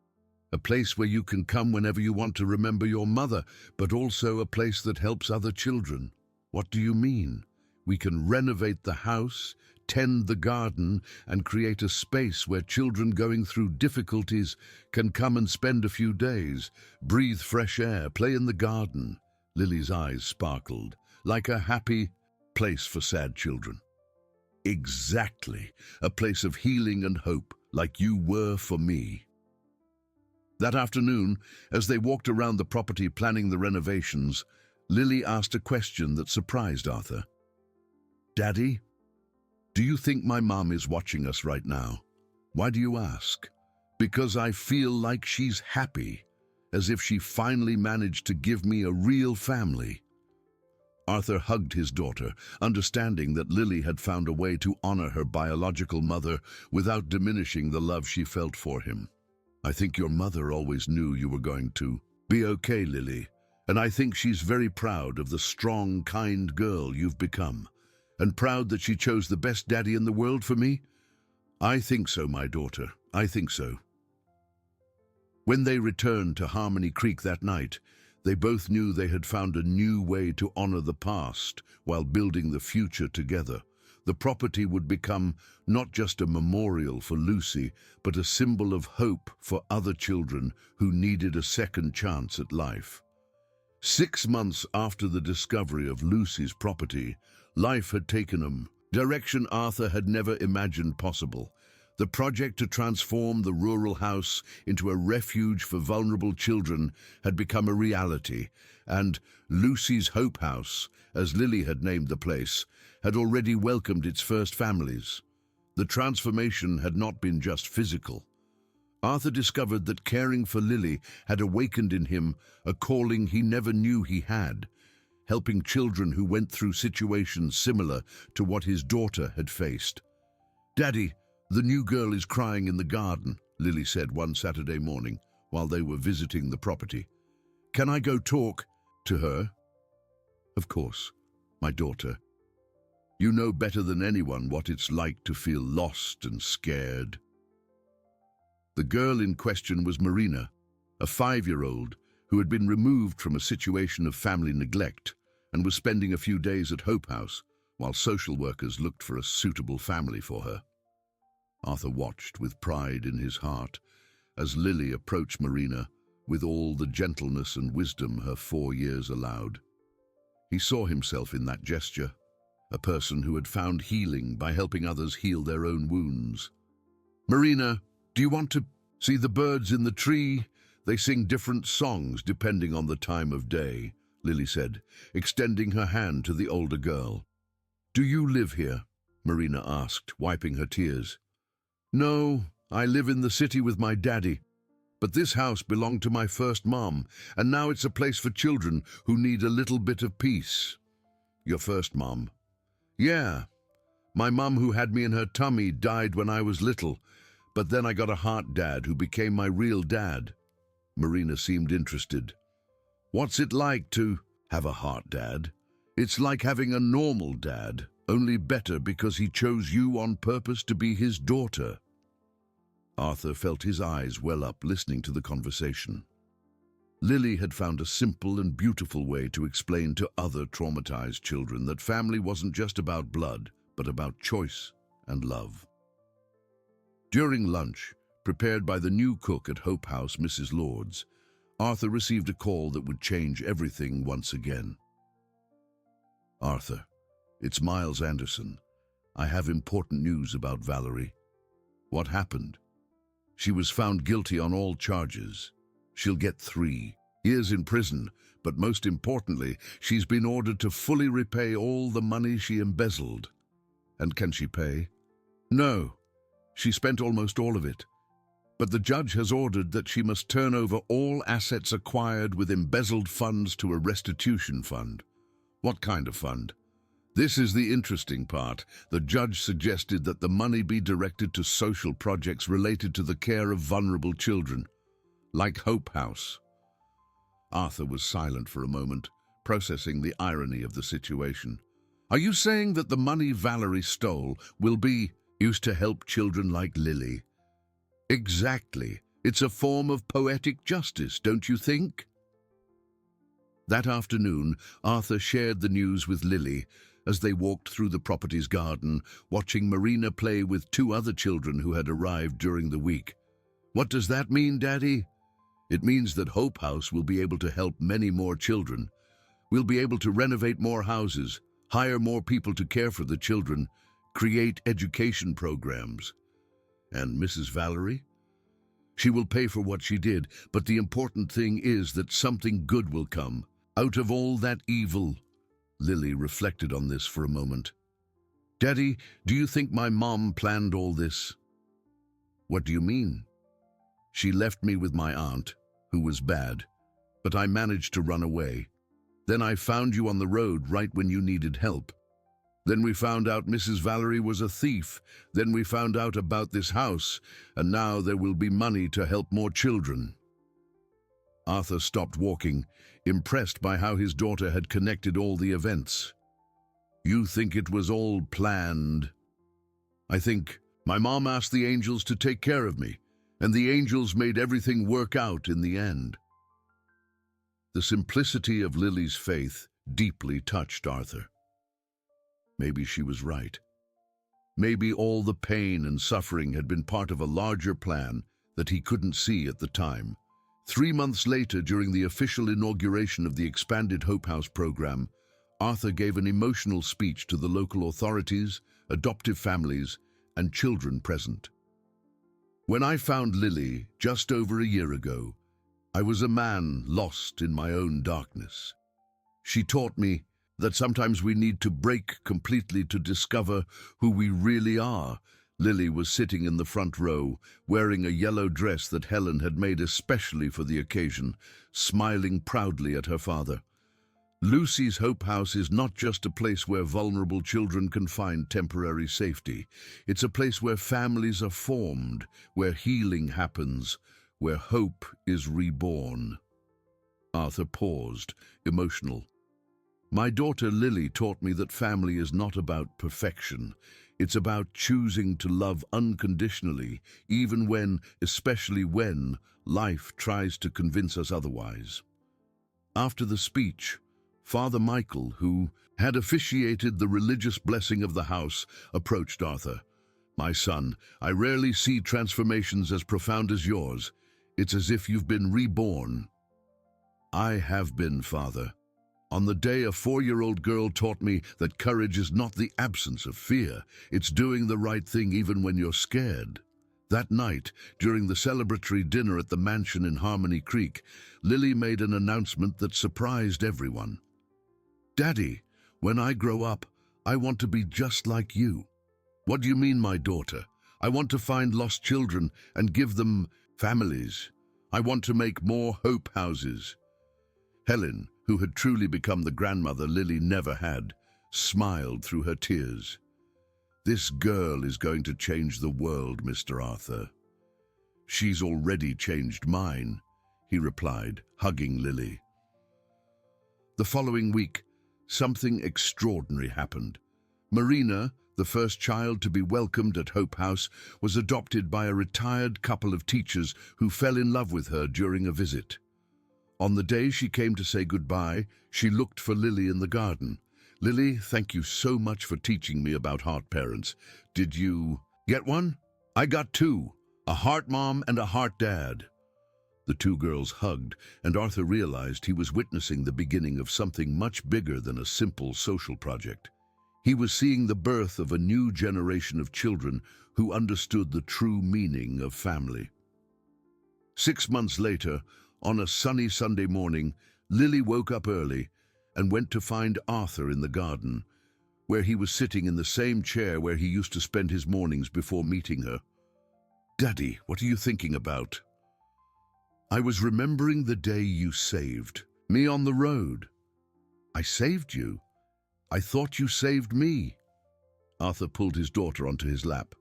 A place where you can come whenever you want to remember your mother, but also a place that helps other children. What do you mean? We can renovate the house, tend the garden, and create a space where children going through difficulties can come and spend a few days, breathe fresh air, play in the garden. Lily's eyes sparkled, like a happy place for sad children. Exactly, a place of healing and hope, like you were for me. That afternoon, as they walked around the property planning the renovations, Lily asked a question that surprised Arthur. Daddy, do you think my mom is watching us right now? Why do you ask? Because I feel like she's happy, as if she finally managed to give me a real family. Arthur hugged his daughter, understanding that Lily had found a way to honor her biological mother without diminishing the love she felt for him. I think your mother always knew you were going to be okay, Lily, and I think she's very proud of the strong, kind girl you've become, and proud that she chose the best daddy in the world for me. I think so, my daughter. I think so. When they returned to Harmony Creek that night, they both knew they had found a new way to honor the past while building the future together. The property would become not just a memorial for Lucy, but a symbol of hope for other children who needed a second chance at life. 6 months after the discovery of Lucy's property, life had taken them direction Arthur had never imagined possible. The project to transform the rural house into a refuge for vulnerable children had become a reality, and Lucy's Hope House, as Lily had named the place, had already welcomed its first families. The transformation had not been just physical. Arthur discovered that caring for Lily had awakened in him a calling he never knew he had, helping children who went through situations similar to what his daughter had faced. Daddy, the new girl is crying in the garden, Lily said one Saturday morning while they were visiting the property. Can I go talk to her? Of course, my daughter. You know better than anyone what it's like to feel lost and scared. The girl in question was Marina, a 5-year-old who had been removed from a situation of family neglect and was spending a few days at Hope House while social workers looked for a suitable family for her. Arthur watched with pride in his heart as Lily approached Marina with all the gentleness and wisdom her 4 years allowed. He saw himself in that gesture, a person who had found healing by helping others heal their own wounds. Marina, do you want to see the birds in the tree? They sing different songs depending on the time of day, Lily said, extending her hand to the older girl. Do you live here? Marina asked, wiping her tears. No, I live in the city with my daddy. But this house belonged to my first mom, and now it's a place for children who need a little bit of peace. Your first mom? Yeah. My mom who had me in her tummy died when I was little, but then I got a heart dad who became my real dad. Marina seemed interested. What's it like to have a heart dad? It's like having a normal dad, only better because he chose you on purpose to be his daughter. Arthur felt his eyes well up listening to the conversation. Lily had found a simple and beautiful way to explain to other traumatized children that family wasn't just about blood, but about choice and love. During lunch, prepared by the new cook at Hope House, Mrs. Lords, Arthur received a call that would change everything once again. Arthur, it's Miles Anderson. I have important news about Valerie. What happened? She was found guilty on all charges. She'll get 3 years in prison, but most importantly, she's been ordered to fully repay all the money she embezzled. And can she pay? No. She spent almost all of it. But the judge has ordered that she must turn over all assets acquired with embezzled funds to a restitution fund. What kind of fund? This is the interesting part. The judge suggested that the money be directed to social projects related to the care of vulnerable children, like Hope House. Arthur was silent for a moment, processing the irony of the situation. Are you saying that the money Valerie stole will be used to help children like Lily? Exactly. It's a form of poetic justice, don't you think? That afternoon, Arthur shared the news with Lily as they walked through the property's garden, watching Marina play with 2 other children who had arrived during the week. What does that mean, Daddy? It means that Hope House will be able to help many more children. We'll be able to renovate more houses, hire more people to care for the children, create education programs. And Mrs. Valerie? She will pay for what she did, but the important thing is that something good will come out of all that evil. Lily reflected on this for a moment. Daddy, do you think my mom planned all this? What do you mean? She left me with my aunt, who was bad, but I managed to run away. Then I found you on the road right when you needed help. Then we found out Mrs. Valerie was a thief. Then we found out about this house, and now there will be money to help more children. Arthur stopped walking, impressed by how his daughter had connected all the events. You think it was all planned? I think my mom asked the angels to take care of me, and the angels made everything work out in the end. The simplicity of Lily's faith deeply touched Arthur. Maybe she was right. Maybe all the pain and suffering had been part of a larger plan that he couldn't see at the time. 3 months later, during the official inauguration of the expanded Hope House program, Arthur gave an emotional speech to the local authorities, adoptive families, and children present. When I found Lily just over a year ago, I was a man lost in my own darkness. She taught me that sometimes we need to break completely to discover who we really are. Lily was sitting in the front row, wearing a yellow dress that Helen had made especially for the occasion, smiling proudly at her father. Lucy's Hope House is not just a place where vulnerable children can find temporary safety. It's a place where families are formed, where healing happens, where hope is reborn. Arthur paused, emotional. My daughter Lily taught me that family is not about perfection. It's about choosing to love unconditionally, even when, especially when, life tries to convince us otherwise. After the speech, Father Michael, who had officiated the religious blessing of the house, approached Arthur. My son, I rarely see transformations as profound as yours. It's as if you've been reborn. I have been, Father. On the day a 4-year-old girl taught me that courage is not the absence of fear, it's doing the right thing even when you're scared. That night, during the celebratory dinner at the mansion in Harmony Creek, Lily made an announcement that surprised everyone. Daddy, when I grow up, I want to be just like you. What do you mean, my daughter? I want to find lost children and give them families. I want to make more hope houses." Helen, who had truly become the grandmother Lily never had, smiled through her tears. "This girl is going to change the world, Mr. Arthur." "She's already changed mine," he replied, hugging Lily. The following week, something extraordinary happened. Marina, the first child to be welcomed at Hope House, was adopted by a retired couple of teachers who fell in love with her during a visit. On the day she came to say goodbye, she looked for Lily in the garden. "Lily, thank you so much for teaching me about heart parents. Did you get one?" "I got two, a heart mom and a heart dad." The two girls hugged, and Arthur realized he was witnessing the beginning of something much bigger than a simple social project. He was seeing the birth of a new generation of children who understood the true meaning of family. 6 months later, on a sunny Sunday morning, Lily woke up early and went to find Arthur in the garden, where he was sitting in the same chair where he used to spend his mornings before meeting her. "Daddy, what are you thinking about?" "I was remembering the day you saved me on the road." "I saved you? I thought you saved me." Arthur pulled his daughter onto his lap.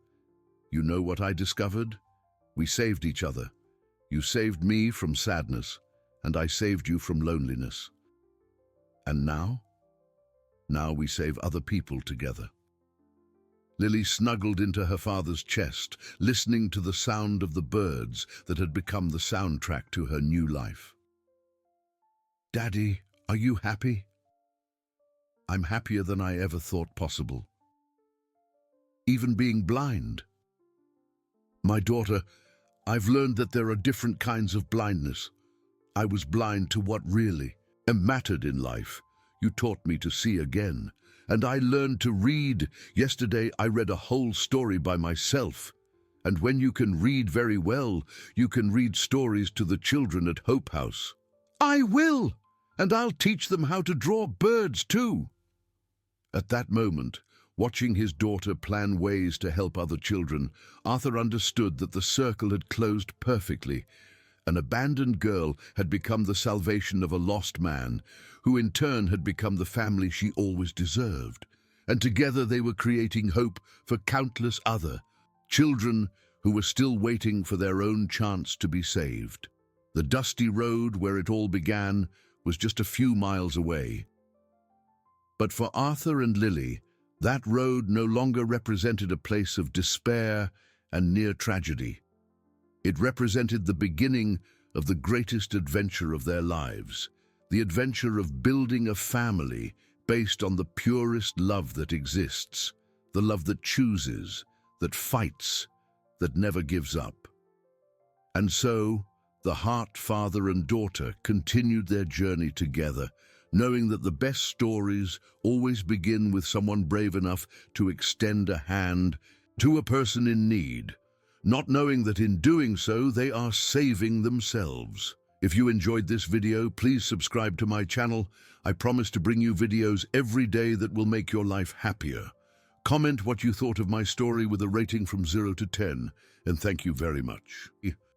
"You know what I discovered? We saved each other. You saved me from sadness, and I saved you from loneliness. And now? Now we save other people together." Lily snuggled into her father's chest, listening to the sound of the birds that had become the soundtrack to her new life. "Daddy, are you happy?" "I'm happier than I ever thought possible. Even being blind." "My daughter, I've learned that there are different kinds of blindness. I was blind to what really mattered in life. You taught me to see again, and I learned to read. Yesterday I read a whole story by myself. And when you can read very well, you can read stories to the children at Hope House." "I will! And I'll teach them how to draw birds too." At that moment, watching his daughter plan ways to help other children, Arthur understood that the circle had closed perfectly. An abandoned girl had become the salvation of a lost man, who in turn had become the family she always deserved. And together they were creating hope for countless other children who were still waiting for their own chance to be saved. The dusty road where it all began was just a few miles away. But for Arthur and Lily, that road no longer represented a place of despair and near tragedy. It represented the beginning of the greatest adventure of their lives, the adventure of building a family based on the purest love that exists, the love that chooses, that fights, that never gives up. And so, the heart father and daughter continued their journey together, knowing that the best stories always begin with someone brave enough to extend a hand to a person in need, not knowing that in doing so they are saving themselves. If you enjoyed this video, please subscribe to my channel. I promise to bring you videos every day that will make your life happier. Comment what you thought of my story with a rating from 0 to 10, and thank you very much.